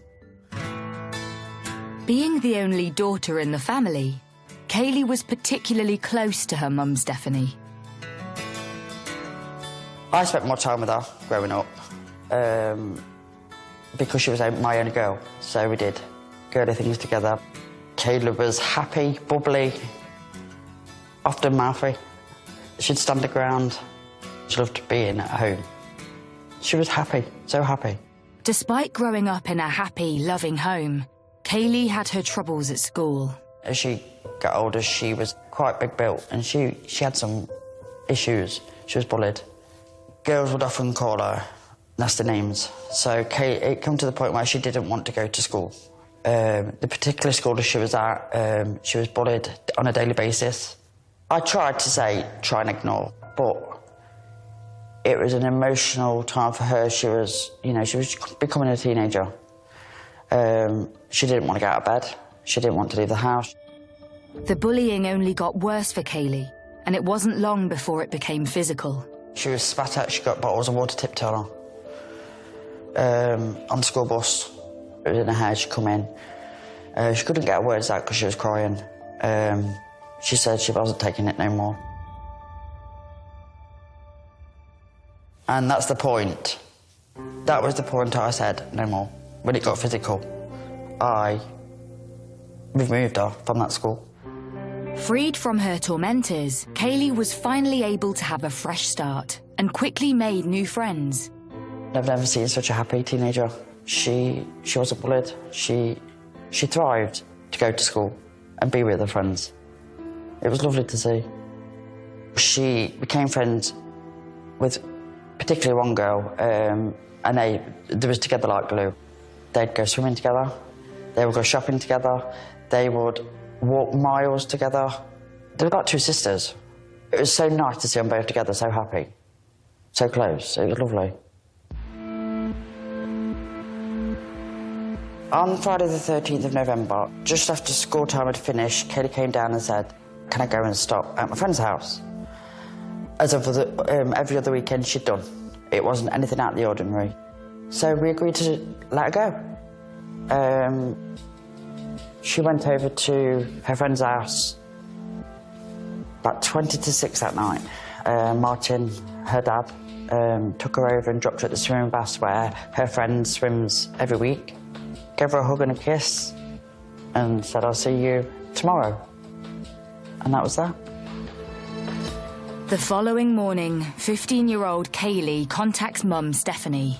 Speaker 26: Being the only daughter in the family, Kaylee was particularly close to her mum, Stephanie.
Speaker 12: I spent more time with her growing up because she was my only girl, so we did girly things together. Kaylee was happy, bubbly, often mouthy. She'd stand her ground. She loved being at home. She was happy, so happy.
Speaker 26: Despite growing up in a happy, loving home, Kaylee had her troubles at school.
Speaker 12: As she got older, she was quite big built and she had some issues. She was bullied. Girls would often call her nasty names. So it came to the point where she didn't want to go to school. The particular school that she was at, she was bullied on a daily basis. I tried to say, try and ignore, but it was an emotional time for her. She was becoming a teenager. She didn't want to get out of bed. She didn't want to leave the house.
Speaker 26: The bullying only got worse for Kaylee, and it wasn't long before it became physical.
Speaker 12: She was spat at. She got bottles of water tipped on her. On the school bus, it was in her hair. She'd come in. She couldn't get her words out because she was crying. She said she wasn't taking it no more. And that's the point. That was the point I said, no more. When it got physical, I removed her from that school.
Speaker 26: Freed from her tormentors, Kaylee was finally able to have a fresh start and quickly made new friends.
Speaker 12: I've never seen such a happy teenager. She wasn't bullied. She thrived to go to school and be with her friends. It was lovely to see. She became friends with particularly one girl, and they was together like glue. They'd go swimming together, they would go shopping together, they would walk miles together. They were like two sisters. It was so nice to see them both together, so happy, so close. It was lovely. On Friday the 13th of November, just after school time had finished, Kaylee came down and said, "Can I go and stop at my friend's house?" As of every other weekend she'd done. It wasn't anything out of the ordinary. So we agreed to let her go. She went over to her friend's house about 20 to 6 that night. Martin, her dad, took her over and dropped her at the swimming bath where her friend swims every week. Gave her a hug and a kiss and said, "I'll see you tomorrow." And that was that.
Speaker 26: The following morning, 15-year-old Kaylee contacts mum Stephanie.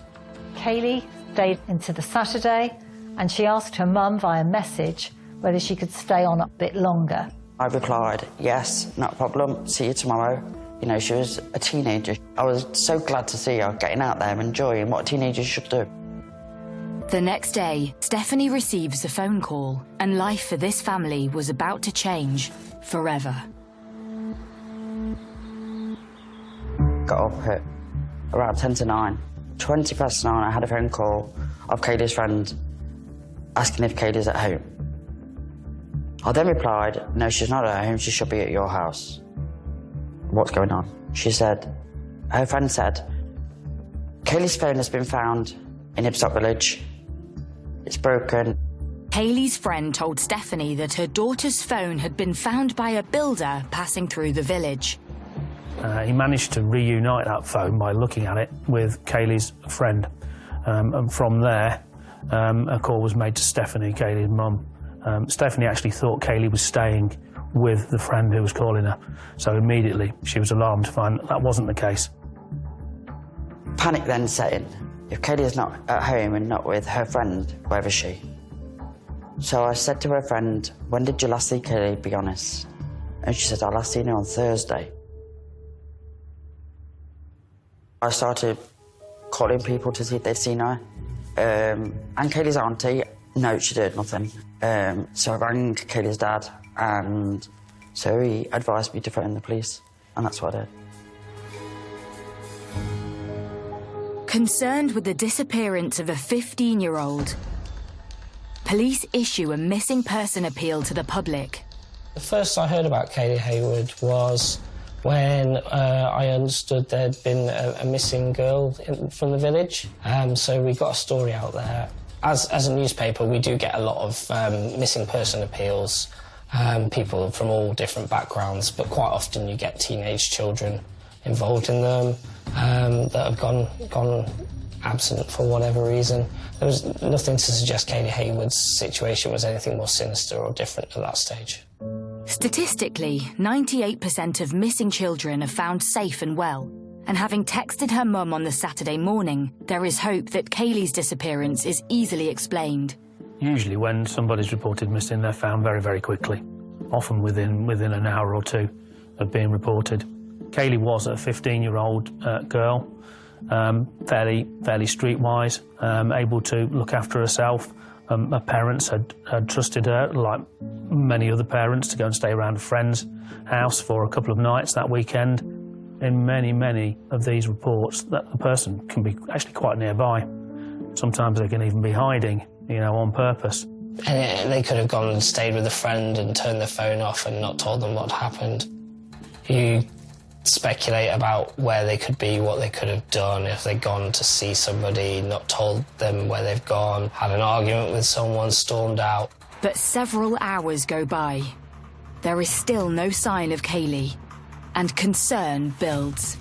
Speaker 3: Kaylee stayed into the Saturday and she asked her mum via message whether she could stay on a bit longer.
Speaker 12: I replied, "Yes, not a problem, see you tomorrow." You know, she was a teenager. I was so glad to see her getting out there, enjoying what teenagers should do.
Speaker 26: The next day, Stephanie receives a phone call, and life for this family was about to change forever.
Speaker 12: Got up at around 10 to 9. 20 past 9, I had a phone call of Kaylee's friend asking if Kaylee's at home. I then replied, "No, she's not at home, she should be at your house." "What's going on?" She said, her friend said, "Kaylee's phone has been found in Ibstock Village. It's broken."
Speaker 26: Kaylee's friend told Stephanie that her daughter's phone had been found by a builder passing through the village.
Speaker 10: He managed to reunite that phone by looking at it with Kaylee's friend. And from there, a call was made to Stephanie, Kaylee's mum. Stephanie actually thought Kaylee was staying with the friend who was calling her. So immediately she was alarmed to find that wasn't the case.
Speaker 12: Panic then set in. If Kaylee is not at home and not with her friend, where is she? So I said to her friend, "When did you last see Kaylee, be honest?" And she said, "I last seen her on Thursday." I started calling people to see if they'd seen her. And Kaylee's auntie, no, she did nothing. So I rang Kaylee's dad, and so he advised me to phone the police, and that's what I did.
Speaker 26: Concerned with the disappearance of a 15-year-old, police issue a missing person appeal to the public.
Speaker 7: The first I heard about Kaylee Haywood was when I understood there'd been a missing girl from the village. So we got a story out there. As a newspaper, we do get a lot of missing person appeals, people from all different backgrounds, but quite often you get teenage children involved in them that have gone absent for whatever reason. There was nothing to suggest Kaylee Haywood's situation was anything more sinister or different at that stage.
Speaker 26: Statistically, 98% of missing children are found safe and well. And having texted her mum on the Saturday morning, there is hope that Kaylee's disappearance is easily explained.
Speaker 10: Usually when somebody's reported missing, they're found very, very quickly, often within an hour or two of being reported. Kaylee was a 15-year-old girl, fairly streetwise, able to look after herself. Her parents had trusted her, like many other parents, to go and stay around a friend's house for a couple of nights that weekend. In many of these reports, that the person can be actually quite nearby. Sometimes they can even be hiding, on purpose.
Speaker 7: And they could have gone and stayed with a friend and turned their phone off and not told them what happened. You speculate about where they could be, what they could have done, if they'd gone to see somebody, not told them where they've gone, had an argument with someone, stormed out.
Speaker 26: But several hours go by. There is still no sign of Kaylee, and concern builds.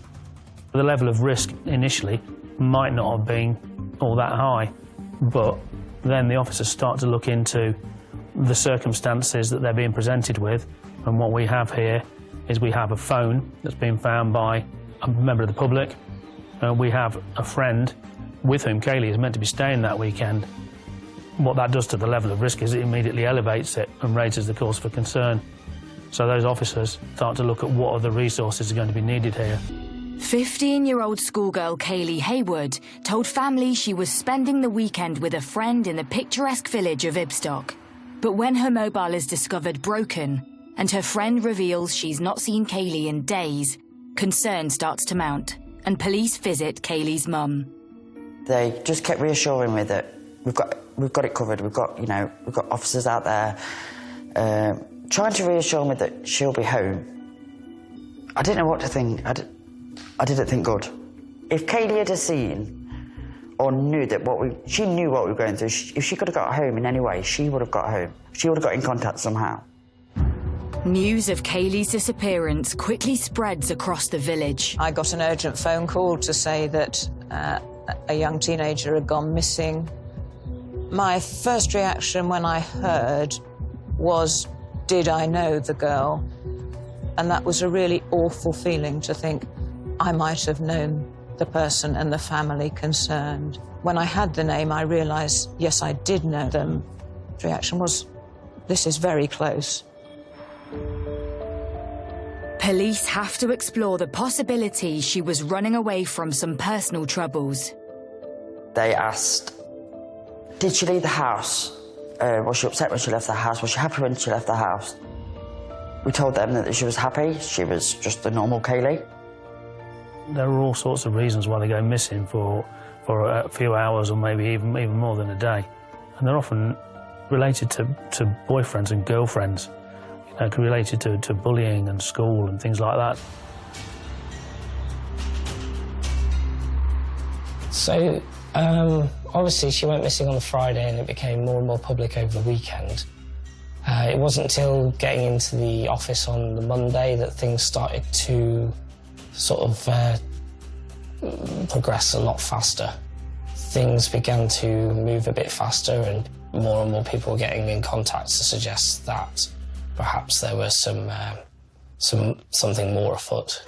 Speaker 10: The level of risk initially might not have been all that high, but then the officers start to look into the circumstances that they're being presented with, and what we have here is we have a phone that's been found by a member of the public. We have a friend with whom Kaylee is meant to be staying that weekend. What that does to the level of risk is it immediately elevates it and raises the cause for concern. So those officers start to look at what other resources are going to be needed here.
Speaker 26: 15-year-old schoolgirl Kaylee Haywood told family she was spending the weekend with a friend in the picturesque village of Ibstock. But when her mobile is discovered broken and her friend reveals she's not seen Kaylee in days, concern starts to mount and police visit Kaylee's mum.
Speaker 12: They just kept reassuring me that we've got it covered. We've got officers out there trying to reassure me that she'll be home. I didn't know what to think. I didn't think good. If Kaylee had seen or knew that she knew what we were going through, if she could have got home in any way, she would have got home. She would have got in contact somehow.
Speaker 26: News of Kaylee's disappearance quickly spreads across the village.
Speaker 16: I got an urgent phone call to say that a young teenager had gone missing. My first reaction when I heard was, did I know the girl? And that was a really awful feeling to think I might have known the person and the family concerned. When I had the name, I realised, yes, I did know them. The reaction was, this is very close.
Speaker 26: Police have to explore the possibility she was running away from some personal troubles.
Speaker 12: They asked, did she leave the house? Was she upset when she left the house? Was she happy when she left the house? We told them that she was happy. She was just the normal Kaylee.
Speaker 10: There are all sorts of reasons why they go missing for a few hours or maybe even more than a day. And they're often related to boyfriends and girlfriends, related to bullying and school and things like that.
Speaker 7: So, obviously she went missing on the Friday and it became more and more public over the weekend. It wasn't until getting into the office on the Monday that things started to sort of progress a lot faster. Things began to move a bit faster and more people were getting in contact to suggest that perhaps there was something more afoot.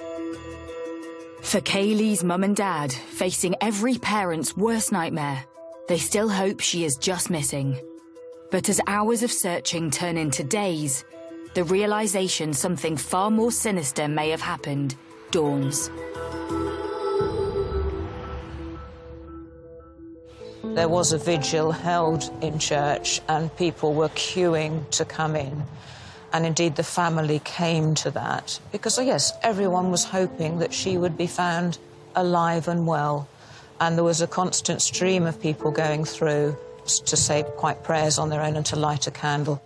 Speaker 26: For Kaylee's mum and dad, facing every parent's worst nightmare, they still hope she is just missing. But as hours of searching turn into days, the realisation something far more sinister may have happened dawns.
Speaker 16: There was a vigil held in church and people were queuing to come in. And indeed the family came to that because, yes, everyone was hoping that she would be found alive and well. And there was a constant stream of people going through to say quiet prayers on their own and to light a candle.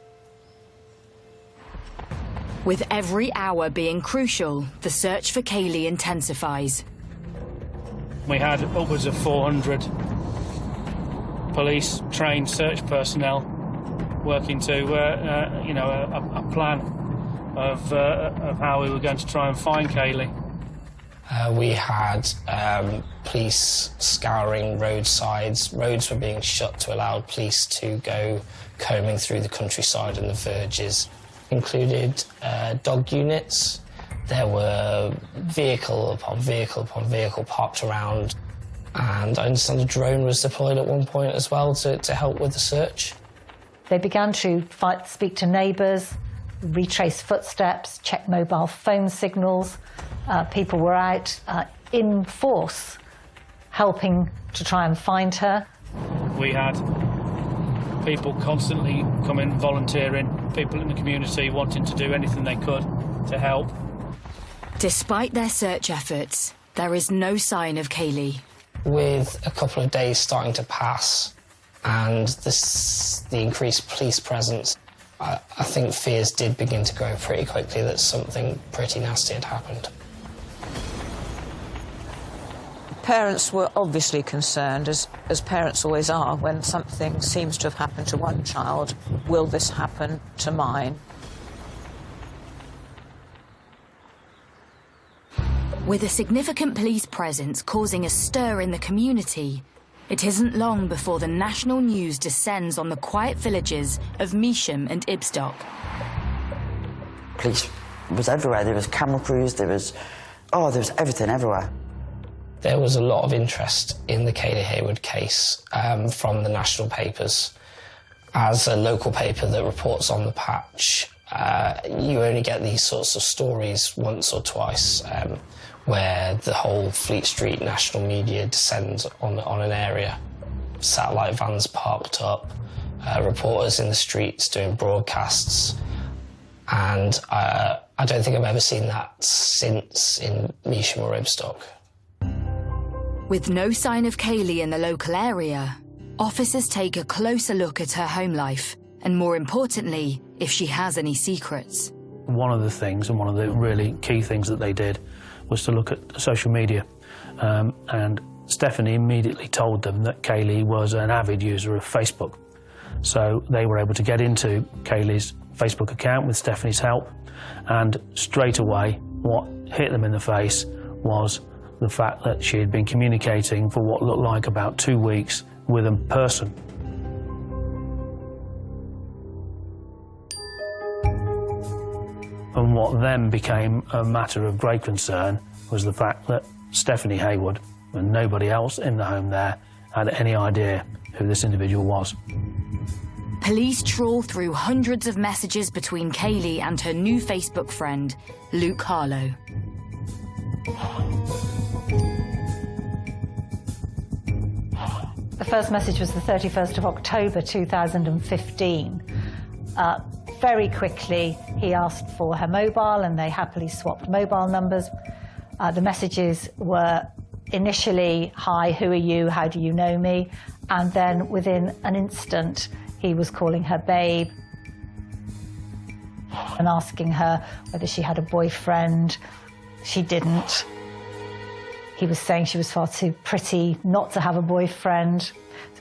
Speaker 26: With every hour being crucial, the search for Kaylee intensifies.
Speaker 10: We had upwards of 400 police trained search personnel working to, a plan of how we were going to try and find Kaylee.
Speaker 7: We had police scouring roadsides. Roads were being shut to allow police to go combing through the countryside and the verges. Included dog units. There were vehicle upon vehicle upon vehicle parked around. And I understand a drone was deployed at one point as well to help with the search.
Speaker 3: They began to speak to neighbours, retrace footsteps, check mobile phone signals. People were out in force helping to try and find her.
Speaker 10: We had people constantly coming, volunteering, people in the community wanting to do anything they could to help.
Speaker 26: Despite their search efforts, there is no sign of Kaylee.
Speaker 7: With a couple of days starting to pass and the increased police presence, I think fears did begin to grow pretty quickly that something pretty nasty had happened.
Speaker 16: Parents were obviously concerned, as parents always are, when something seems to have happened to one child. Will this happen to mine?
Speaker 26: With a significant police presence causing a stir in the community, it isn't long before the national news descends on the quiet villages of Measham and Ibstock.
Speaker 12: Police was everywhere. There was camera crews, there was everything everywhere.
Speaker 7: There was a lot of interest in the Kaylee Haywood case from the national papers. As a local paper that reports on the patch, you only get these sorts of stories once or twice, where the whole Fleet Street national media descends on an area. Satellite vans parked up, reporters in the streets doing broadcasts, and I don't think I've ever seen that since in Measham or Ibstock.
Speaker 26: With no sign of Kaylee in the local area, officers take a closer look at her home life, and more importantly, if she has any secrets.
Speaker 10: One of the things, and one of the really key things that they did, was to look at social media. And Stephanie immediately told them that Kaylee was an avid user of Facebook. So they were able to get into Kaylee's Facebook account with Stephanie's help, and straight away what hit them in the face was the fact that she had been communicating for what looked like about 2 weeks with a person. And what then became a matter of great concern was the fact that Stephanie Haywood and nobody else in the home there had any idea who this individual was.
Speaker 26: Police trawl through hundreds of messages between Kaylee and her new Facebook friend, Luke Harlow.
Speaker 3: The first message was the 31st of October 2015. Very quickly, he asked for her mobile, and they happily swapped mobile numbers. The messages were initially, "Hi, who are you? How do you know me?" And then within an instant, he was calling her babe and asking her whether she had a boyfriend. She didn't. He was saying she was far too pretty not to have a boyfriend,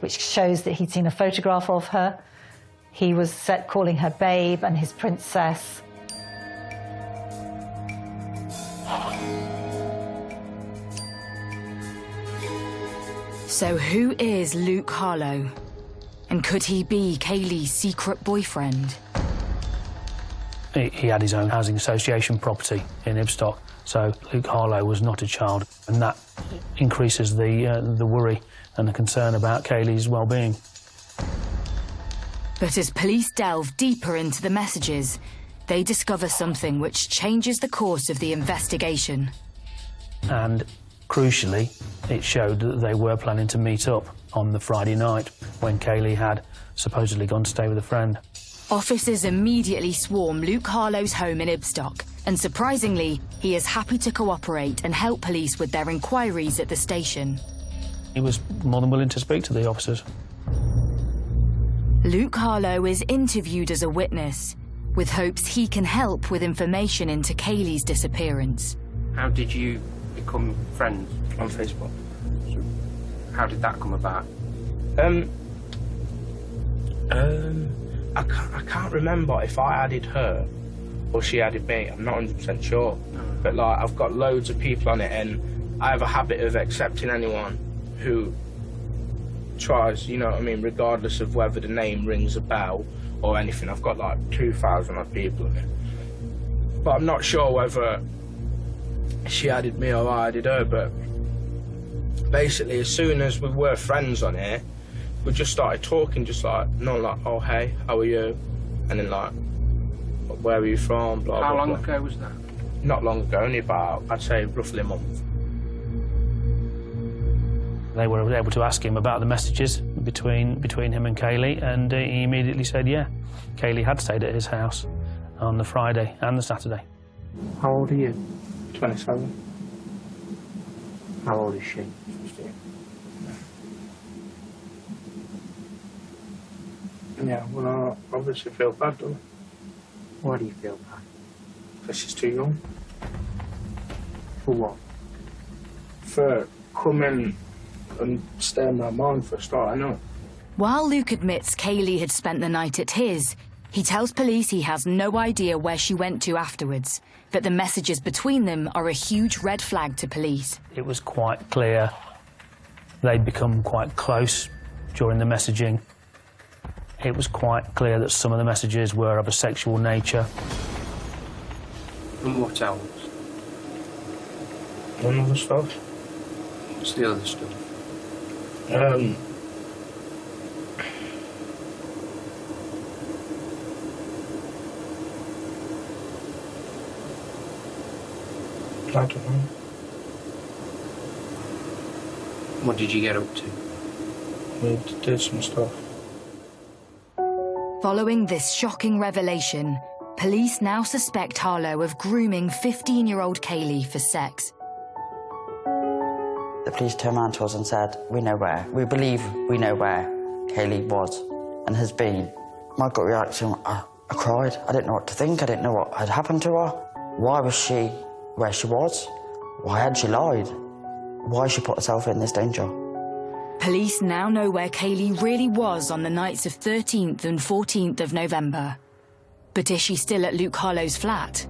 Speaker 3: which shows that he'd seen a photograph of her. He was calling her babe and his princess.
Speaker 26: So who is Luke Harlow? And could he be Kaylee's secret boyfriend?
Speaker 10: He had his own housing association property in Ibstock, so Luke Harlow was not a child, and that increases the worry and the concern about Kaylee's well-being.
Speaker 26: But as police delve deeper into the messages, they discover something which changes the course of the investigation.
Speaker 10: And crucially, it showed that they were planning to meet up on the Friday night when Kaylee had supposedly gone to stay with a friend.
Speaker 26: Officers immediately swarm Luke Harlow's home in Ibstock, and surprisingly, he is happy to cooperate and help police with their inquiries at the station.
Speaker 10: He was more than willing to speak to the officers.
Speaker 26: Luke Harlow is interviewed as a witness, with hopes he can help with information into Kaylee's disappearance.
Speaker 4: How did you become friends on Facebook? How did that come about?
Speaker 5: I can't remember if I added her or she added me. I'm not 100% sure. But like, I've got loads of people on it, and I have a habit of accepting anyone who tries, you know what I mean, regardless of whether the name rings a bell or anything. I've got like 2,000 odd people on it. But I'm not sure whether she added me or I added her, but basically as soon as we were friends on it, we just started talking, just like, oh, hey, how are you? And then like, where are you from? Blah,
Speaker 4: How
Speaker 5: blah,
Speaker 4: long
Speaker 5: blah.
Speaker 4: ago was that?
Speaker 5: Not long ago, only about, I'd say, roughly a month.
Speaker 10: They were able to ask him about the messages between him and Kaylee, and he immediately said, yeah, Kaylee had stayed at his house on the Friday and the Saturday.
Speaker 5: How old are you? 27.
Speaker 4: How old is she?
Speaker 5: 15. Yeah, well, I obviously feel bad, don't I?
Speaker 4: Why do you feel bad?
Speaker 5: Because she's too young.
Speaker 4: For what?
Speaker 5: For coming and staying in my mind for a start, I know.
Speaker 26: While Luke admits Kaylee had spent the night at his, He tells police he has no idea where she went to afterwards, that the messages between them are a huge red flag to police.
Speaker 10: It was quite clear they'd become quite close during the messaging. It was quite clear that some of the messages were of a sexual nature.
Speaker 4: And what else?
Speaker 5: None other stuff.
Speaker 4: What's the other stuff?
Speaker 5: I don't know.
Speaker 4: What did you get up to?
Speaker 5: We did some stuff.
Speaker 26: Following this shocking revelation, police now suspect Harlow of grooming 15-year-old Kaylee for sex.
Speaker 12: The police turned around to us and said, we believe we know where Kaylee was and has been. My gut reaction, I cried. I didn't know what to think. I didn't know what had happened to her. Why was she where she was? Why had she lied? Why she put herself in this danger?
Speaker 26: Police now know where Kaylee really was on the nights of 13th and 14th of November. But is she still at Luke Harlow's flat?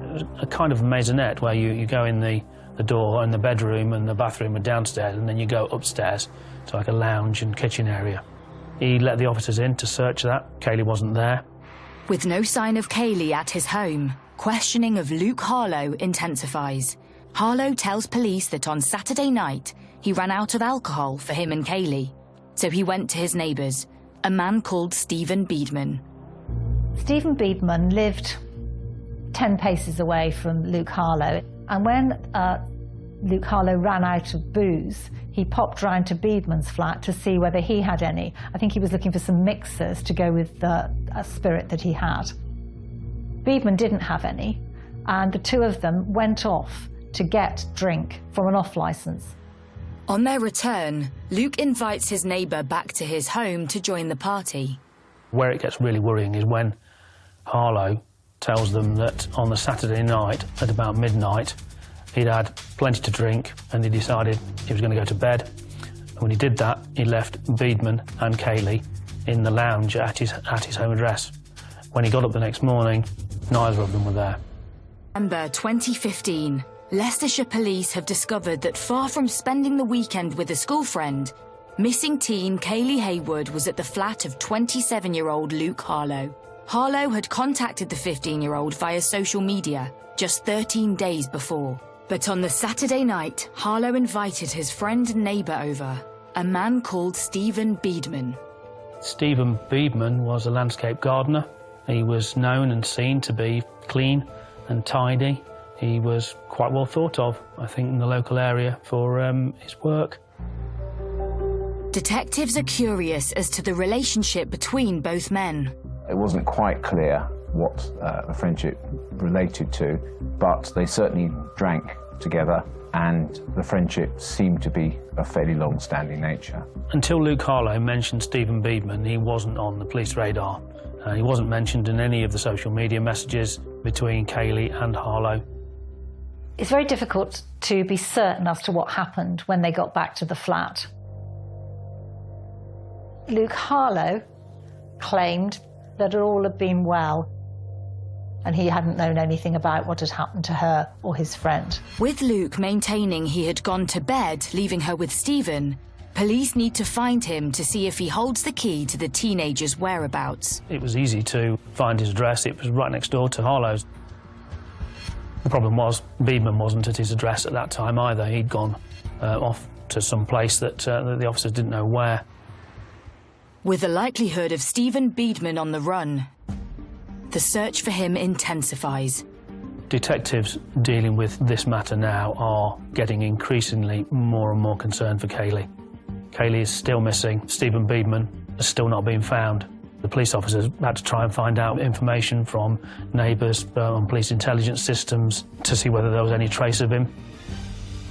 Speaker 10: It was a kind of maisonette where you go in the door and the bedroom and the bathroom are downstairs, and then you go upstairs to like a lounge and kitchen area. He let the officers in to search that. Kaylee wasn't there.
Speaker 26: With no sign of Kaylee at his home, questioning of Luke Harlow intensifies. Harlow tells police that on Saturday night, he ran out of alcohol for him and Kaylee. So he went to his neighbours, a man called Stephen Beedman.
Speaker 3: Stephen Beedman lived 10 paces away from Luke Harlow, and when Luke Harlow ran out of booze, he popped round to Beedman's flat to see whether he had any. I think he was looking for some mixers to go with a spirit that he had. Beedman didn't have any, and the two of them went off to get drink from an off-licence.
Speaker 26: On their return, Luke invites his neighbour back to his home to join the party.
Speaker 10: Where it gets really worrying is when Harlow tells them that on the Saturday night at about midnight he'd had plenty to drink and he decided he was going to go to bed. And when he did that, he left Beedman and Kaylee in the lounge at his home address. When he got up the next morning, neither of them were there.
Speaker 26: November 2015, Leicestershire police have discovered that far from spending the weekend with a school friend, missing teen Kaylee Haywood was at the flat of 27-year-old Luke Harlow. Harlow had contacted the 15-year-old via social media just 13 days before. But on the Saturday night, Harlow invited his friend and neighbour over, a man called Stephen Beedman.
Speaker 10: Stephen Beedman was a landscape gardener. He was known and seen to be clean and tidy. He was quite well thought of, I think, in the local area for his work.
Speaker 26: Detectives are curious as to the relationship between both men.
Speaker 1: It wasn't quite clear what the friendship related to, but they certainly drank together, and the friendship seemed to be of fairly long-standing nature.
Speaker 10: Until Luke Harlow mentioned Stephen Beedman, he wasn't on the police radar. He wasn't mentioned in any of the social media messages between Kaylee and Harlow.
Speaker 3: It's very difficult to be certain as to what happened when they got back to the flat. Luke Harlow claimed that it all had been well, and he hadn't known anything about what had happened to her or his friend.
Speaker 26: With Luke maintaining he had gone to bed, leaving her with Stephen, police need to find him to see if he holds the key to the teenager's whereabouts.
Speaker 10: It was easy to find his address. It was right next door to Harlow's. The problem was Beedman wasn't at his address at that time either. He'd gone off to some place that the officers didn't know where.
Speaker 26: With the likelihood of Stephen Beedman on the run, the search for him intensifies.
Speaker 10: Detectives dealing with this matter now are getting increasingly more and more concerned for Kaylee. Kaylee is still missing. Stephen Beedman has still not been found. The police officers had to try and find out information from neighbours on police intelligence systems to see whether there was any trace of him.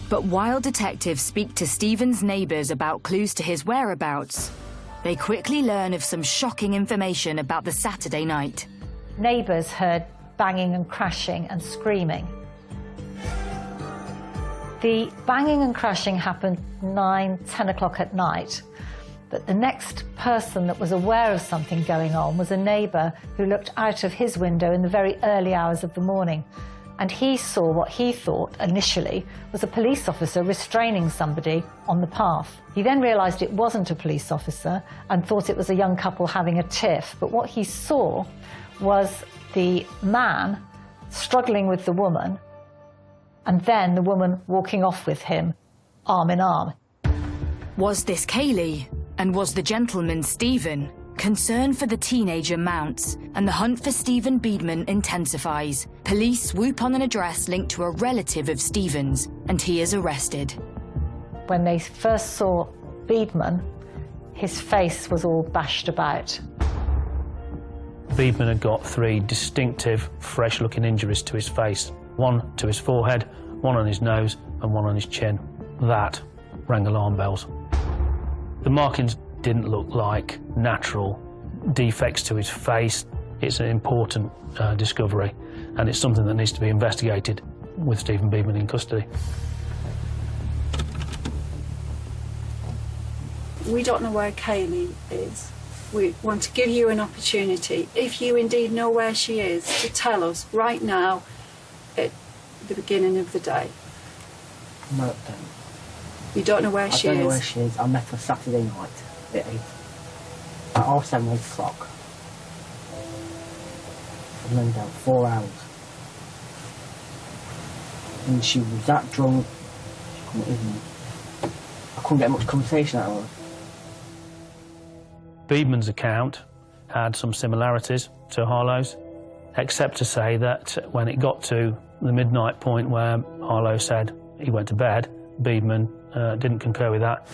Speaker 26: But while detectives speak to Stephen's neighbours about clues to his whereabouts, they quickly learn of some shocking information about the Saturday night.
Speaker 3: Neighbours heard banging and crashing and screaming. The banging and crashing happened 9, 10 o'clock at night, But the next person that was aware of something going on was a neighbour who looked out of his window in the very early hours of the morning. And he saw what he thought initially was a police officer restraining somebody on the path. He then realised it wasn't a police officer and thought it was a young couple having a tiff. But what he saw was the man struggling with the woman and then the woman walking off with him, arm in arm.
Speaker 26: Was this Kaylee? And was the gentleman Stephen? Concern for the teenager mounts, and the hunt for Stephen Beedman intensifies. Police swoop on an address linked to a relative of Stephen's, and he is arrested.
Speaker 3: When they first saw Beedman, his face was all bashed about.
Speaker 10: Beedman had got 3 distinctive, fresh-looking injuries to his face. One to his forehead, one on his nose, and one on his chin. That rang alarm bells. The markings didn't look like natural defects to his face. It's an important discovery, and it's something that needs to be investigated with Stephen Beedman in custody.
Speaker 9: We don't know where Kaylee is. We want to give you an opportunity, if you indeed know where she is, to tell us right now at the beginning of the day.
Speaker 17: No, I don't.
Speaker 9: You don't know where she is?
Speaker 17: I don't know where she is. I met her Saturday night at 8. At 7, 8 o'clock. And then down 4 hours. And she was that drunk, she couldn't even... I couldn't get much conversation out of her.
Speaker 10: Beedman's account had some similarities to Harlow's, except to say that when it got to the midnight point where Harlow said he went to bed, Beedman didn't concur with that.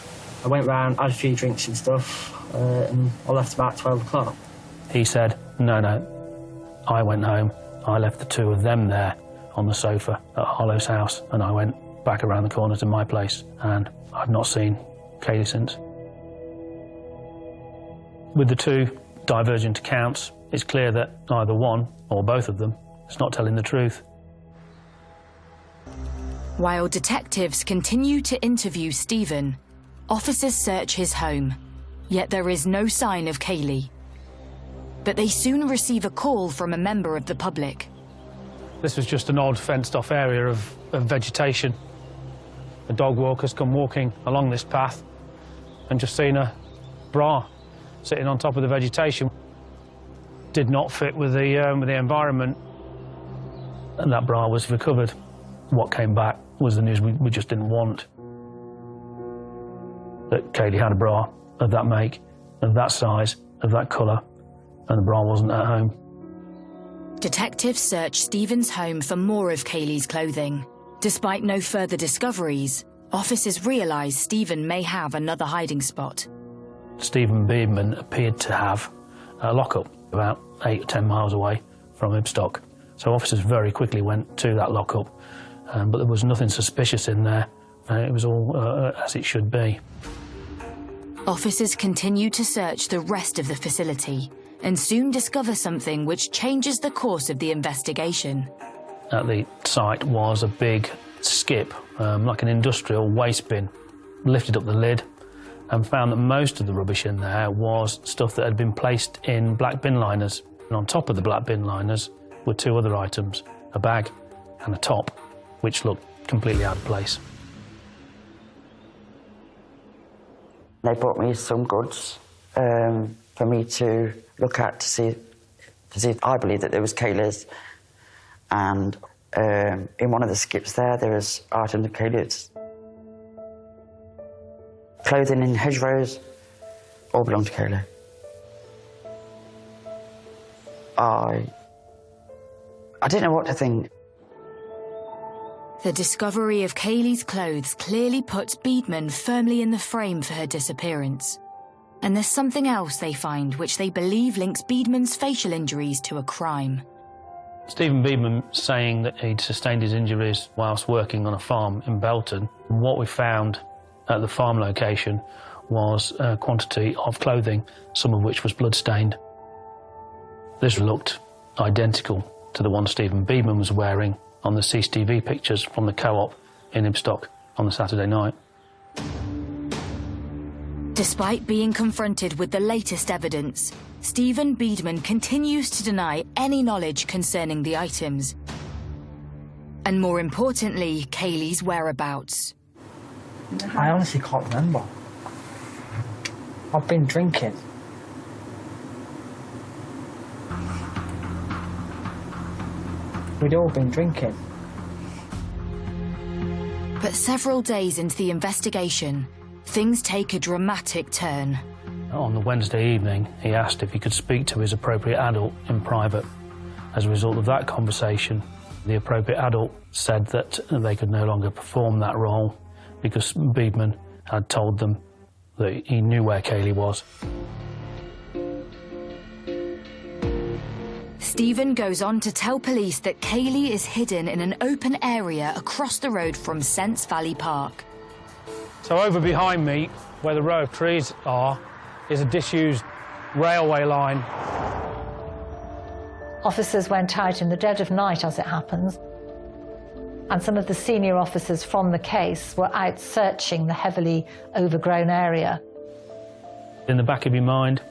Speaker 17: I went round, had a few drinks and stuff, and I left about 12 o'clock.
Speaker 10: He said, no, I went home, I left the 2 of them there on the sofa at Harlow's house, and I went back around the corner to my place, and I've not seen Kaylee since. With the 2 divergent accounts, it's clear that either one, or both of them, is not telling the truth.
Speaker 26: While detectives continue to interview Stephen, officers search his home, yet there is no sign of Kaylee. But they soon receive a call from a member of the public.
Speaker 10: This was just an odd fenced-off area of vegetation. A dog walker's come walking along this path and just seen a bra sitting on top of the vegetation. Did not fit with the environment, and that bra was recovered. What came back was the news we just didn't want. That Kaylee had a bra of that make, of that size, of that colour, and the bra wasn't at home.
Speaker 26: Detectives search Stephen's home for more of Kaylee's clothing. Despite no further discoveries, officers realise Stephen may have another hiding spot.
Speaker 10: Stephen Beedman appeared to have a lockup about 8 or 10 miles away from Ibstock. So officers very quickly went to that lockup, but there was nothing suspicious in there. It was all as it should be.
Speaker 26: Officers continue to search the rest of the facility and soon discover something which changes the course of the investigation.
Speaker 10: At the site was a big skip, like an industrial waste bin. Lifted up the lid and found that most of the rubbish in there was stuff that had been placed in black bin liners. And on top of the black bin liners were 2 other items, a bag and a top, which looked completely out of place.
Speaker 12: They brought me some goods for me to look at to see if I believe that there was Kaylee's. And in one of the skips there was items of Kaylee's. Clothing in hedgerows all belonged to Kaylee. I didn't know what to think.
Speaker 26: The discovery of Kaylee's clothes clearly puts Beedman firmly in the frame for her disappearance. And there's something else they find which they believe links Beedman's facial injuries to a crime.
Speaker 10: Stephen Beedman saying that he'd sustained his injuries whilst working on a farm in Belton. What we found at the farm location was a quantity of clothing, some of which was blood-stained. This looked identical to the one Stephen Beedman was wearing on the CCTV pictures from the co-op in Ibstock on the Saturday night.
Speaker 26: Despite being confronted with the latest evidence, Stephen Beedman continues to deny any knowledge concerning the items. And more importantly, Kaylee's whereabouts.
Speaker 17: I honestly can't remember. I've been drinking. We'd all been drinking.
Speaker 26: But several days into the investigation, things take a dramatic turn.
Speaker 10: On the Wednesday evening, he asked if he could speak to his appropriate adult in private. As a result of that conversation, the appropriate adult said that they could no longer perform that role because Beedman had told them that he knew where Kaylee was.
Speaker 26: Stephen goes on to tell police that Kaylee is hidden in an open area across the road from Sense Valley Park.
Speaker 10: So over behind me, where the row of trees are, is a disused railway line.
Speaker 3: Officers went out in the dead of night, as it happens, and some of the senior officers from the case were out searching the heavily overgrown area.
Speaker 10: In the back of your mind,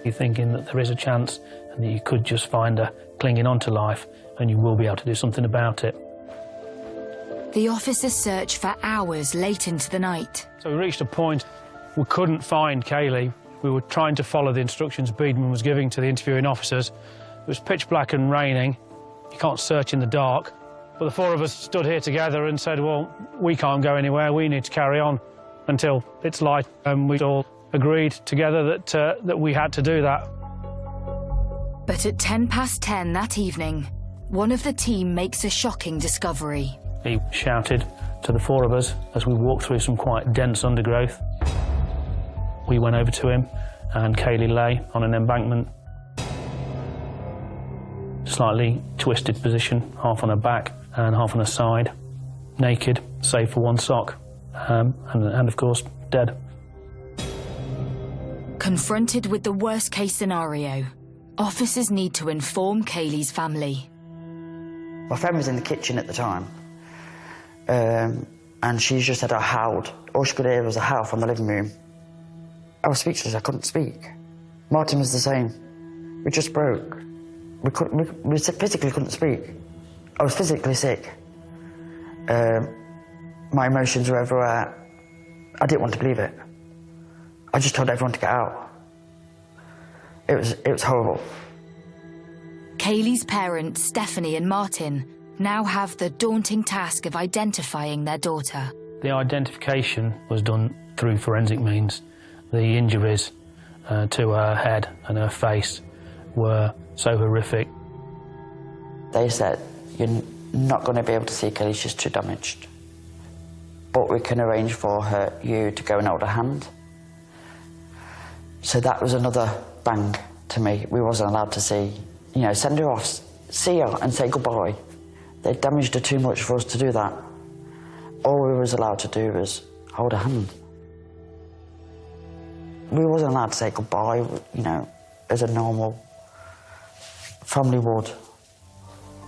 Speaker 10: you're thinking that there is a chance and that you could just find her clinging on to life and you will be able to do something about it.
Speaker 26: The officers search for hours late into the night.
Speaker 10: So we reached a point we couldn't find Kaylee. We were trying to follow the instructions Beedman was giving to the interviewing officers. It was pitch black and raining. You can't search in the dark. But the four of us stood here together and said, well, we can't go anywhere. We need to carry on until it's light. And we all agreed together that we had to do that.
Speaker 26: But at 10:10 that evening, one of the team makes a shocking discovery.
Speaker 10: He shouted to the four of us as we walked through some quite dense undergrowth. We went over to him and Kaylee lay on an embankment, slightly twisted position, half on her back and half on her side, naked, save for one sock, and of course, dead.
Speaker 26: Confronted with the worst-case scenario, officers need to inform Kaylee's family.
Speaker 12: My friend was in the kitchen at the time, and she just said I howled. All she could hear was a howl from the living room. I was speechless, I couldn't speak. Martin was the same. We just broke. We physically couldn't speak. I was physically sick. My emotions were everywhere. I didn't want to believe it. I just told everyone to get out. It was horrible.
Speaker 26: Kaylee's parents, Stephanie and Martin, now have the daunting task of identifying their daughter.
Speaker 10: The identification was done through forensic means. The injuries to her head and her face were so horrific.
Speaker 12: They said, you're not going to be able to see Kaylee, she's too damaged. But we can arrange for you to go and hold her hand. So that was another bang to me. We wasn't allowed to see, send her off, see her and say goodbye. They damaged her too much for us to do that. All we was allowed to do was hold her hand. We wasn't allowed to say goodbye, as a normal family would.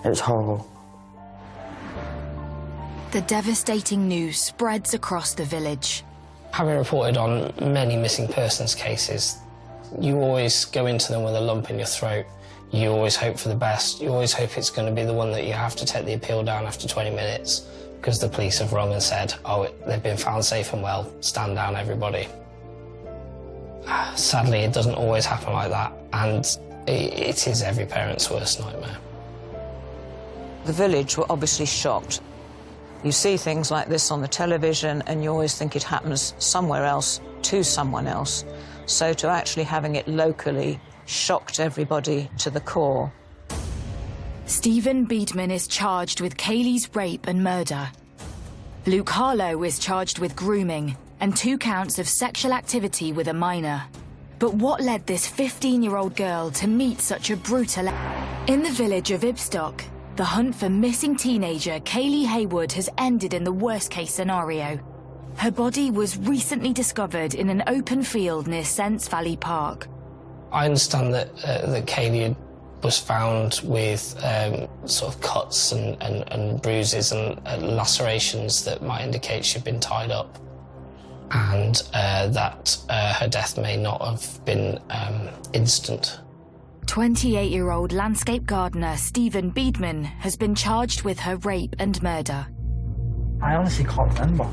Speaker 12: It was horrible.
Speaker 26: The devastating news spreads across the village.
Speaker 7: Having reported on many missing persons cases, you always go into them with a lump in your throat. You always hope for the best. You always hope it's going to be the one that you have to take the appeal down after 20 minutes because the police have rung and said, oh, they've been found safe and well, stand down everybody. Sadly, it doesn't always happen like that, and it is every parent's worst nightmare.
Speaker 16: The village were obviously shocked. You see things like this on the television and you always think it happens somewhere else to someone else. So to actually having it locally shocked everybody to the core.
Speaker 26: Stephen Beedman is charged with Kaylee's rape and murder. Luke Harlow is charged with grooming and 2 counts of sexual activity with a minor. But what led this 15-year-old girl to meet such a brutal... In the village of Ibstock, the hunt for missing teenager Kaylee Haywood has ended in the worst-case scenario. Her body was recently discovered in an open field near Sense Valley Park.
Speaker 7: I understand that Kaylee was found with sort of cuts and bruises and lacerations that might indicate she'd been tied up. and that her death may not have been instant.
Speaker 26: 28-year-old landscape gardener Stephen Beedman has been charged with her rape and murder.
Speaker 17: I honestly can't remember.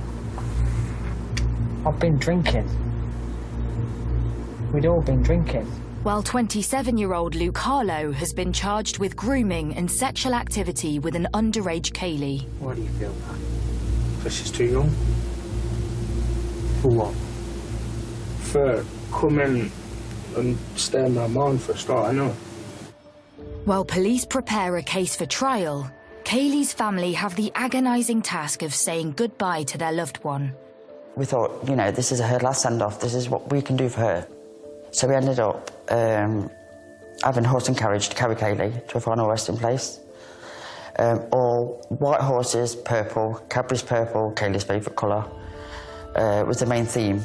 Speaker 17: I've been drinking. We'd all been drinking.
Speaker 26: While 27-year-old Luke Harlow has been charged with grooming and sexual activity with an underage Kaylee.
Speaker 5: Why do you feel that? Because she's too young? For what? For coming and staying in my mind for a start, I know.
Speaker 26: While police prepare a case for trial, Kaylee's family have the agonising task of saying goodbye to their loved one.
Speaker 12: We thought, you know, this is her last send-off, this is what we can do for her. So we ended up having a horse and carriage to carry Kaylee to a final resting place. All white horses, purple, Cadbury's purple, Kaylee's favourite colour, was the main theme.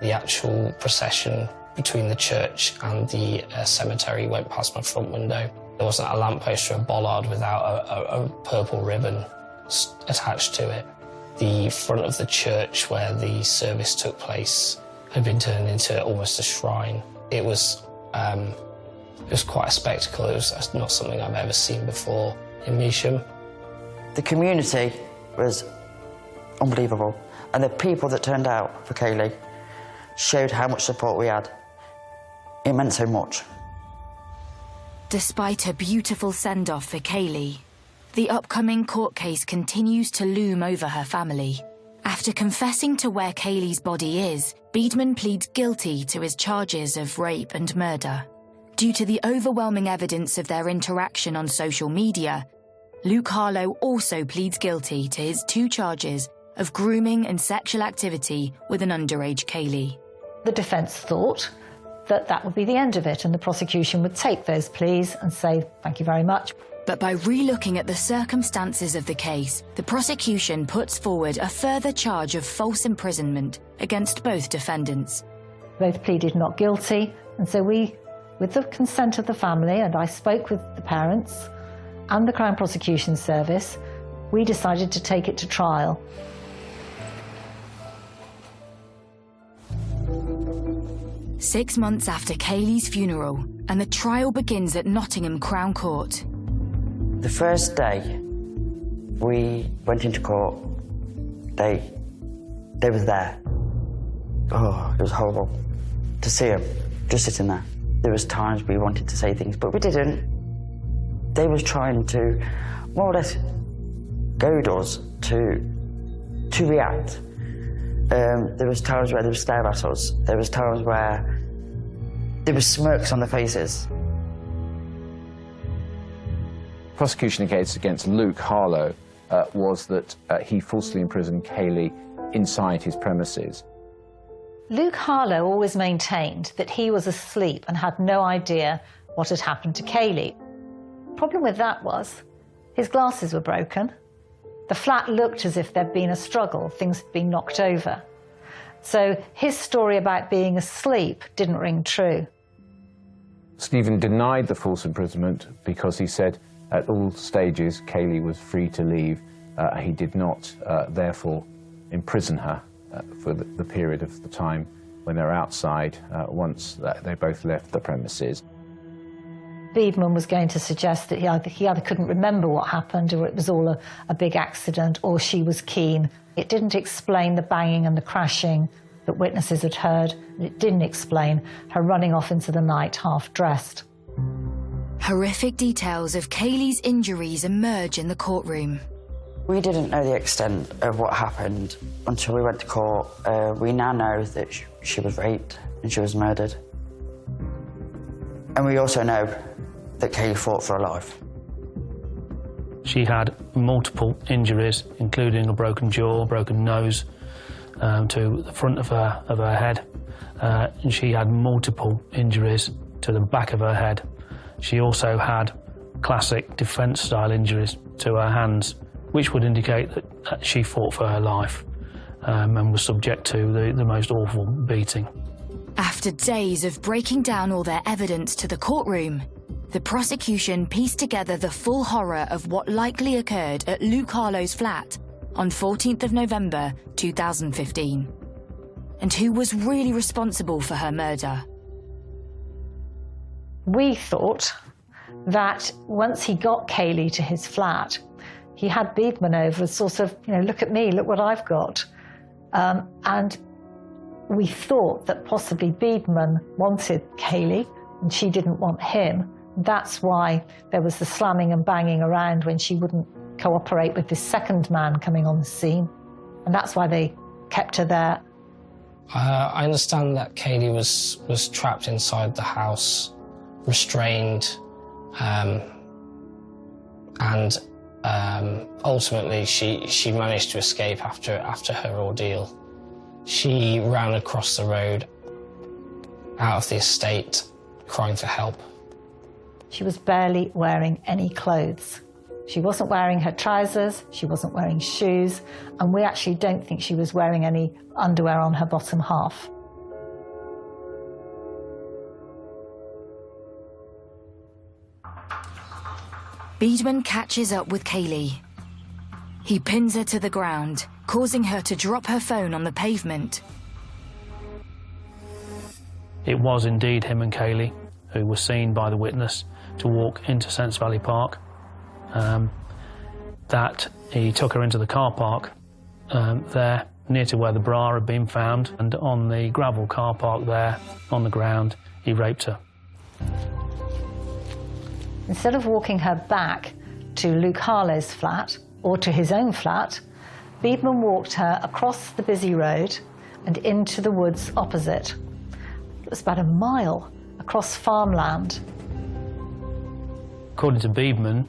Speaker 7: The actual procession between the church and the cemetery went past my front window. There wasn't a lamppost or a bollard without a purple ribbon attached to it. The front of the church where the service took place had been turned into almost a shrine. It was quite a spectacle. It was not something I've ever seen before in Measham.
Speaker 12: The community was unbelievable, and the people that turned out for Kaylee showed how much support we had. It meant so much.
Speaker 26: Despite a beautiful send-off for Kaylee, the upcoming court case continues to loom over her family. After confessing to where Kaylee's body is, Beedman pleads guilty to his charges of rape and murder. Due to the overwhelming evidence of their interaction on social media, Luke Harlow also pleads guilty to his 2 charges of grooming and sexual activity with an underage Kaylee.
Speaker 3: The defence thought that that would be the end of it and the prosecution would take those pleas and say, thank you very much.
Speaker 26: But by re-looking at the circumstances of the case, the prosecution puts forward a further charge of false imprisonment against both defendants.
Speaker 3: Both pleaded not guilty, and so we, with the consent of the family, and I spoke with the parents and the Crown Prosecution Service, we decided to take it to trial.
Speaker 26: Six months after Kaylee's funeral, and the trial begins at Nottingham Crown Court.
Speaker 12: The first day we went into court, they was there. Oh, it was horrible to see them just sitting there. There was times we wanted to say things, but we didn't. They was trying to more or less goad us to react. There was times where they would stare at us. There was times where there were smirks on their faces.
Speaker 1: Prosecution case against Luke Harlow was that he falsely imprisoned Kaylee inside his premises.
Speaker 3: Luke Harlow always maintained that he was asleep and had no idea what had happened to Kaylee. The problem with that was his glasses were broken. The flat looked as if there'd been a struggle, things had been knocked over. So his story about being asleep didn't ring true.
Speaker 1: Stephen denied the false imprisonment because he said at all stages Kaylee was free to leave. He did not, therefore, imprison her for the period of the time when they're outside once they both left the premises.
Speaker 3: Beedman was going to suggest that he either couldn't remember what happened, or it was all a big accident, or she was keen. It didn't explain the banging and the crashing that witnesses had heard. It didn't explain her running off into the night half-dressed.
Speaker 26: Horrific details of Kaylee's injuries emerge in the courtroom.
Speaker 12: We didn't know the extent of what happened until we went to court. We now know that she was raped and she was murdered. And we also know that Kaylee fought for her life.
Speaker 10: She had multiple injuries, including a broken jaw, broken nose, to the front of her head. And she had multiple injuries to the back of her head. She also had classic defence-style injuries to her hands, which would indicate that she fought for her life and was subject to the most awful beating.
Speaker 26: After days of breaking down all their evidence to the courtroom, the prosecution pieced together the full horror of what likely occurred at Luke Harlow's flat on 14th of November 2015. and who was really responsible for her murder.
Speaker 3: We thought that once he got Kaylee to his flat, he had Biedman over as sort of, you know, look at me, look what I've got. And we thought that possibly Biedman wanted Kaylee and she didn't want him. That's why there was the slamming and banging around when she wouldn't cooperate with this second man coming on the scene. And that's why they kept her there.
Speaker 7: I understand that Kaylee was trapped inside the house, restrained, and ultimately she managed to escape after her ordeal. She ran across the road out of the estate, crying for help.
Speaker 3: She was barely wearing any clothes. She wasn't wearing her trousers, she wasn't wearing shoes, and we actually don't think she was wearing any underwear on her bottom half.
Speaker 26: Biedman catches up with Kaylee. He pins her to the ground, causing her to drop her phone on the pavement.
Speaker 10: It was indeed him and Kaylee who were seen by the witness to walk into Sense Valley Park. That he took her into the car park there, near to where the bra had been found, and on the gravel car park there, on the ground, he raped her.
Speaker 3: Instead of walking her back to Luke Harlow's flat, or to his own flat, Biedman walked her across the busy road and into the woods opposite. It was about a mile across farmland.
Speaker 10: According to Biedman,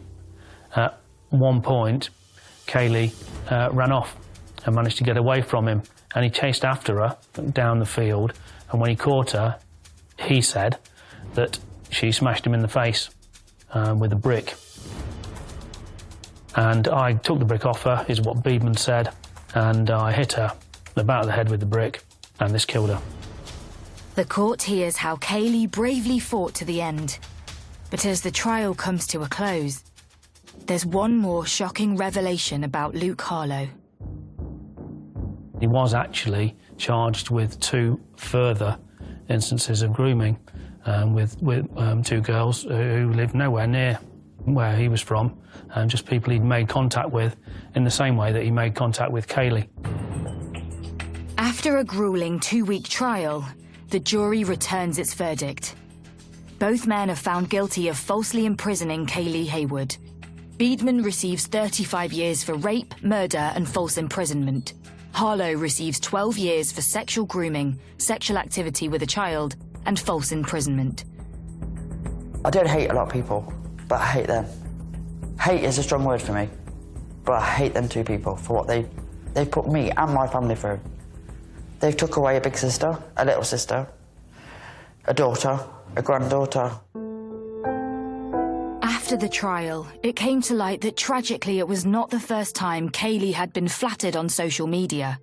Speaker 10: at one point, Kaylee ran off and managed to get away from him, and he chased after her down the field, and when he caught her, he said that she smashed him in the face with a brick. And I took the brick off her, is what Biedman said, and I hit her in the back of the head with the brick, and this killed her.
Speaker 26: The court hears how Kaylee bravely fought to the end. But as the trial comes to a close, there's one more shocking revelation about Luke Harlow.
Speaker 10: He was actually charged with 2 further instances of grooming with 2 girls who lived nowhere near where he was from, and just people he'd made contact with in the same way that he made contact with Kaylee.
Speaker 26: After a grueling 2-week trial, the jury returns its verdict. Both men are found guilty of falsely imprisoning Kaylee Haywood. Biedman receives 35 years for rape, murder and false imprisonment. Harlow receives 12 years for sexual grooming, sexual activity with a child and false imprisonment.
Speaker 12: I don't hate a lot of people, but I hate them. Hate is a strong word for me, but I hate them 2 people for what they've put me and my family through. They've took away a big sister, a little sister, a daughter, a granddaughter.
Speaker 26: After the trial, it came to light that tragically it was not the first time Kaylee had been flattered on social media.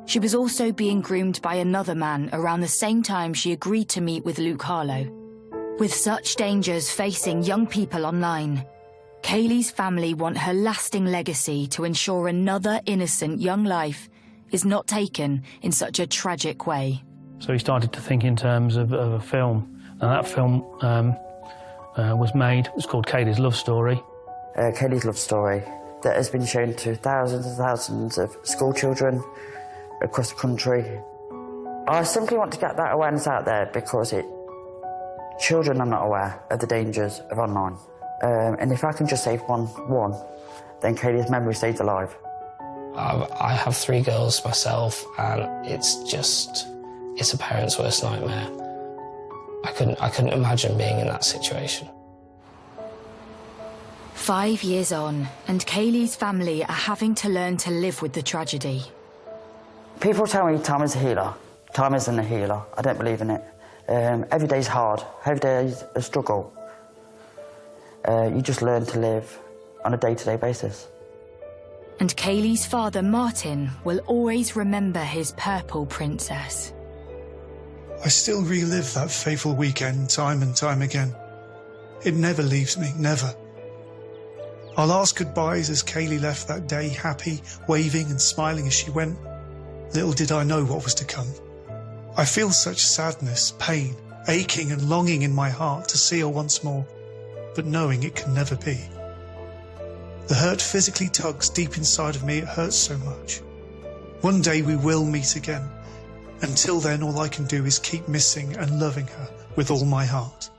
Speaker 26: She was also being groomed by another man around the same time she agreed to meet with Luke Harlow. With such dangers facing young people online, Kaylee's family want her lasting legacy to ensure another innocent young life is not taken in such a tragic way.
Speaker 10: So he started to think in terms of a film, and that film was made. It was called Kaylee's Love Story.
Speaker 12: Kaylee's Love Story that has been shown to thousands and thousands of school children across the country. I simply want to get that awareness out there because children are not aware of the dangers of online. And if I can just save one, then Kaylee's memory stays alive.
Speaker 7: I have 3 girls myself, and it's a parent's worst nightmare. I couldn't imagine being in that situation.
Speaker 26: 5 years on, and Kaylee's family are having to learn to live with the tragedy.
Speaker 12: People tell me time is a healer. Time isn't a healer. I don't believe in it. Every day's hard. Every day's a struggle. You just learn to live on a day-to-day basis.
Speaker 26: And Kaylee's father, Martin, will always remember his purple princess.
Speaker 11: I still relive that fateful weekend time and time again. It never leaves me, never. I'll ask goodbyes as Kaylee left that day, happy, waving and smiling as she went. Little did I know what was to come. I feel such sadness, pain, aching and longing in my heart to see her once more, but knowing it can never be. The hurt physically tugs deep inside of me, it hurts so much. One day we will meet again. Until then, all I can do is keep missing and loving her with all my heart.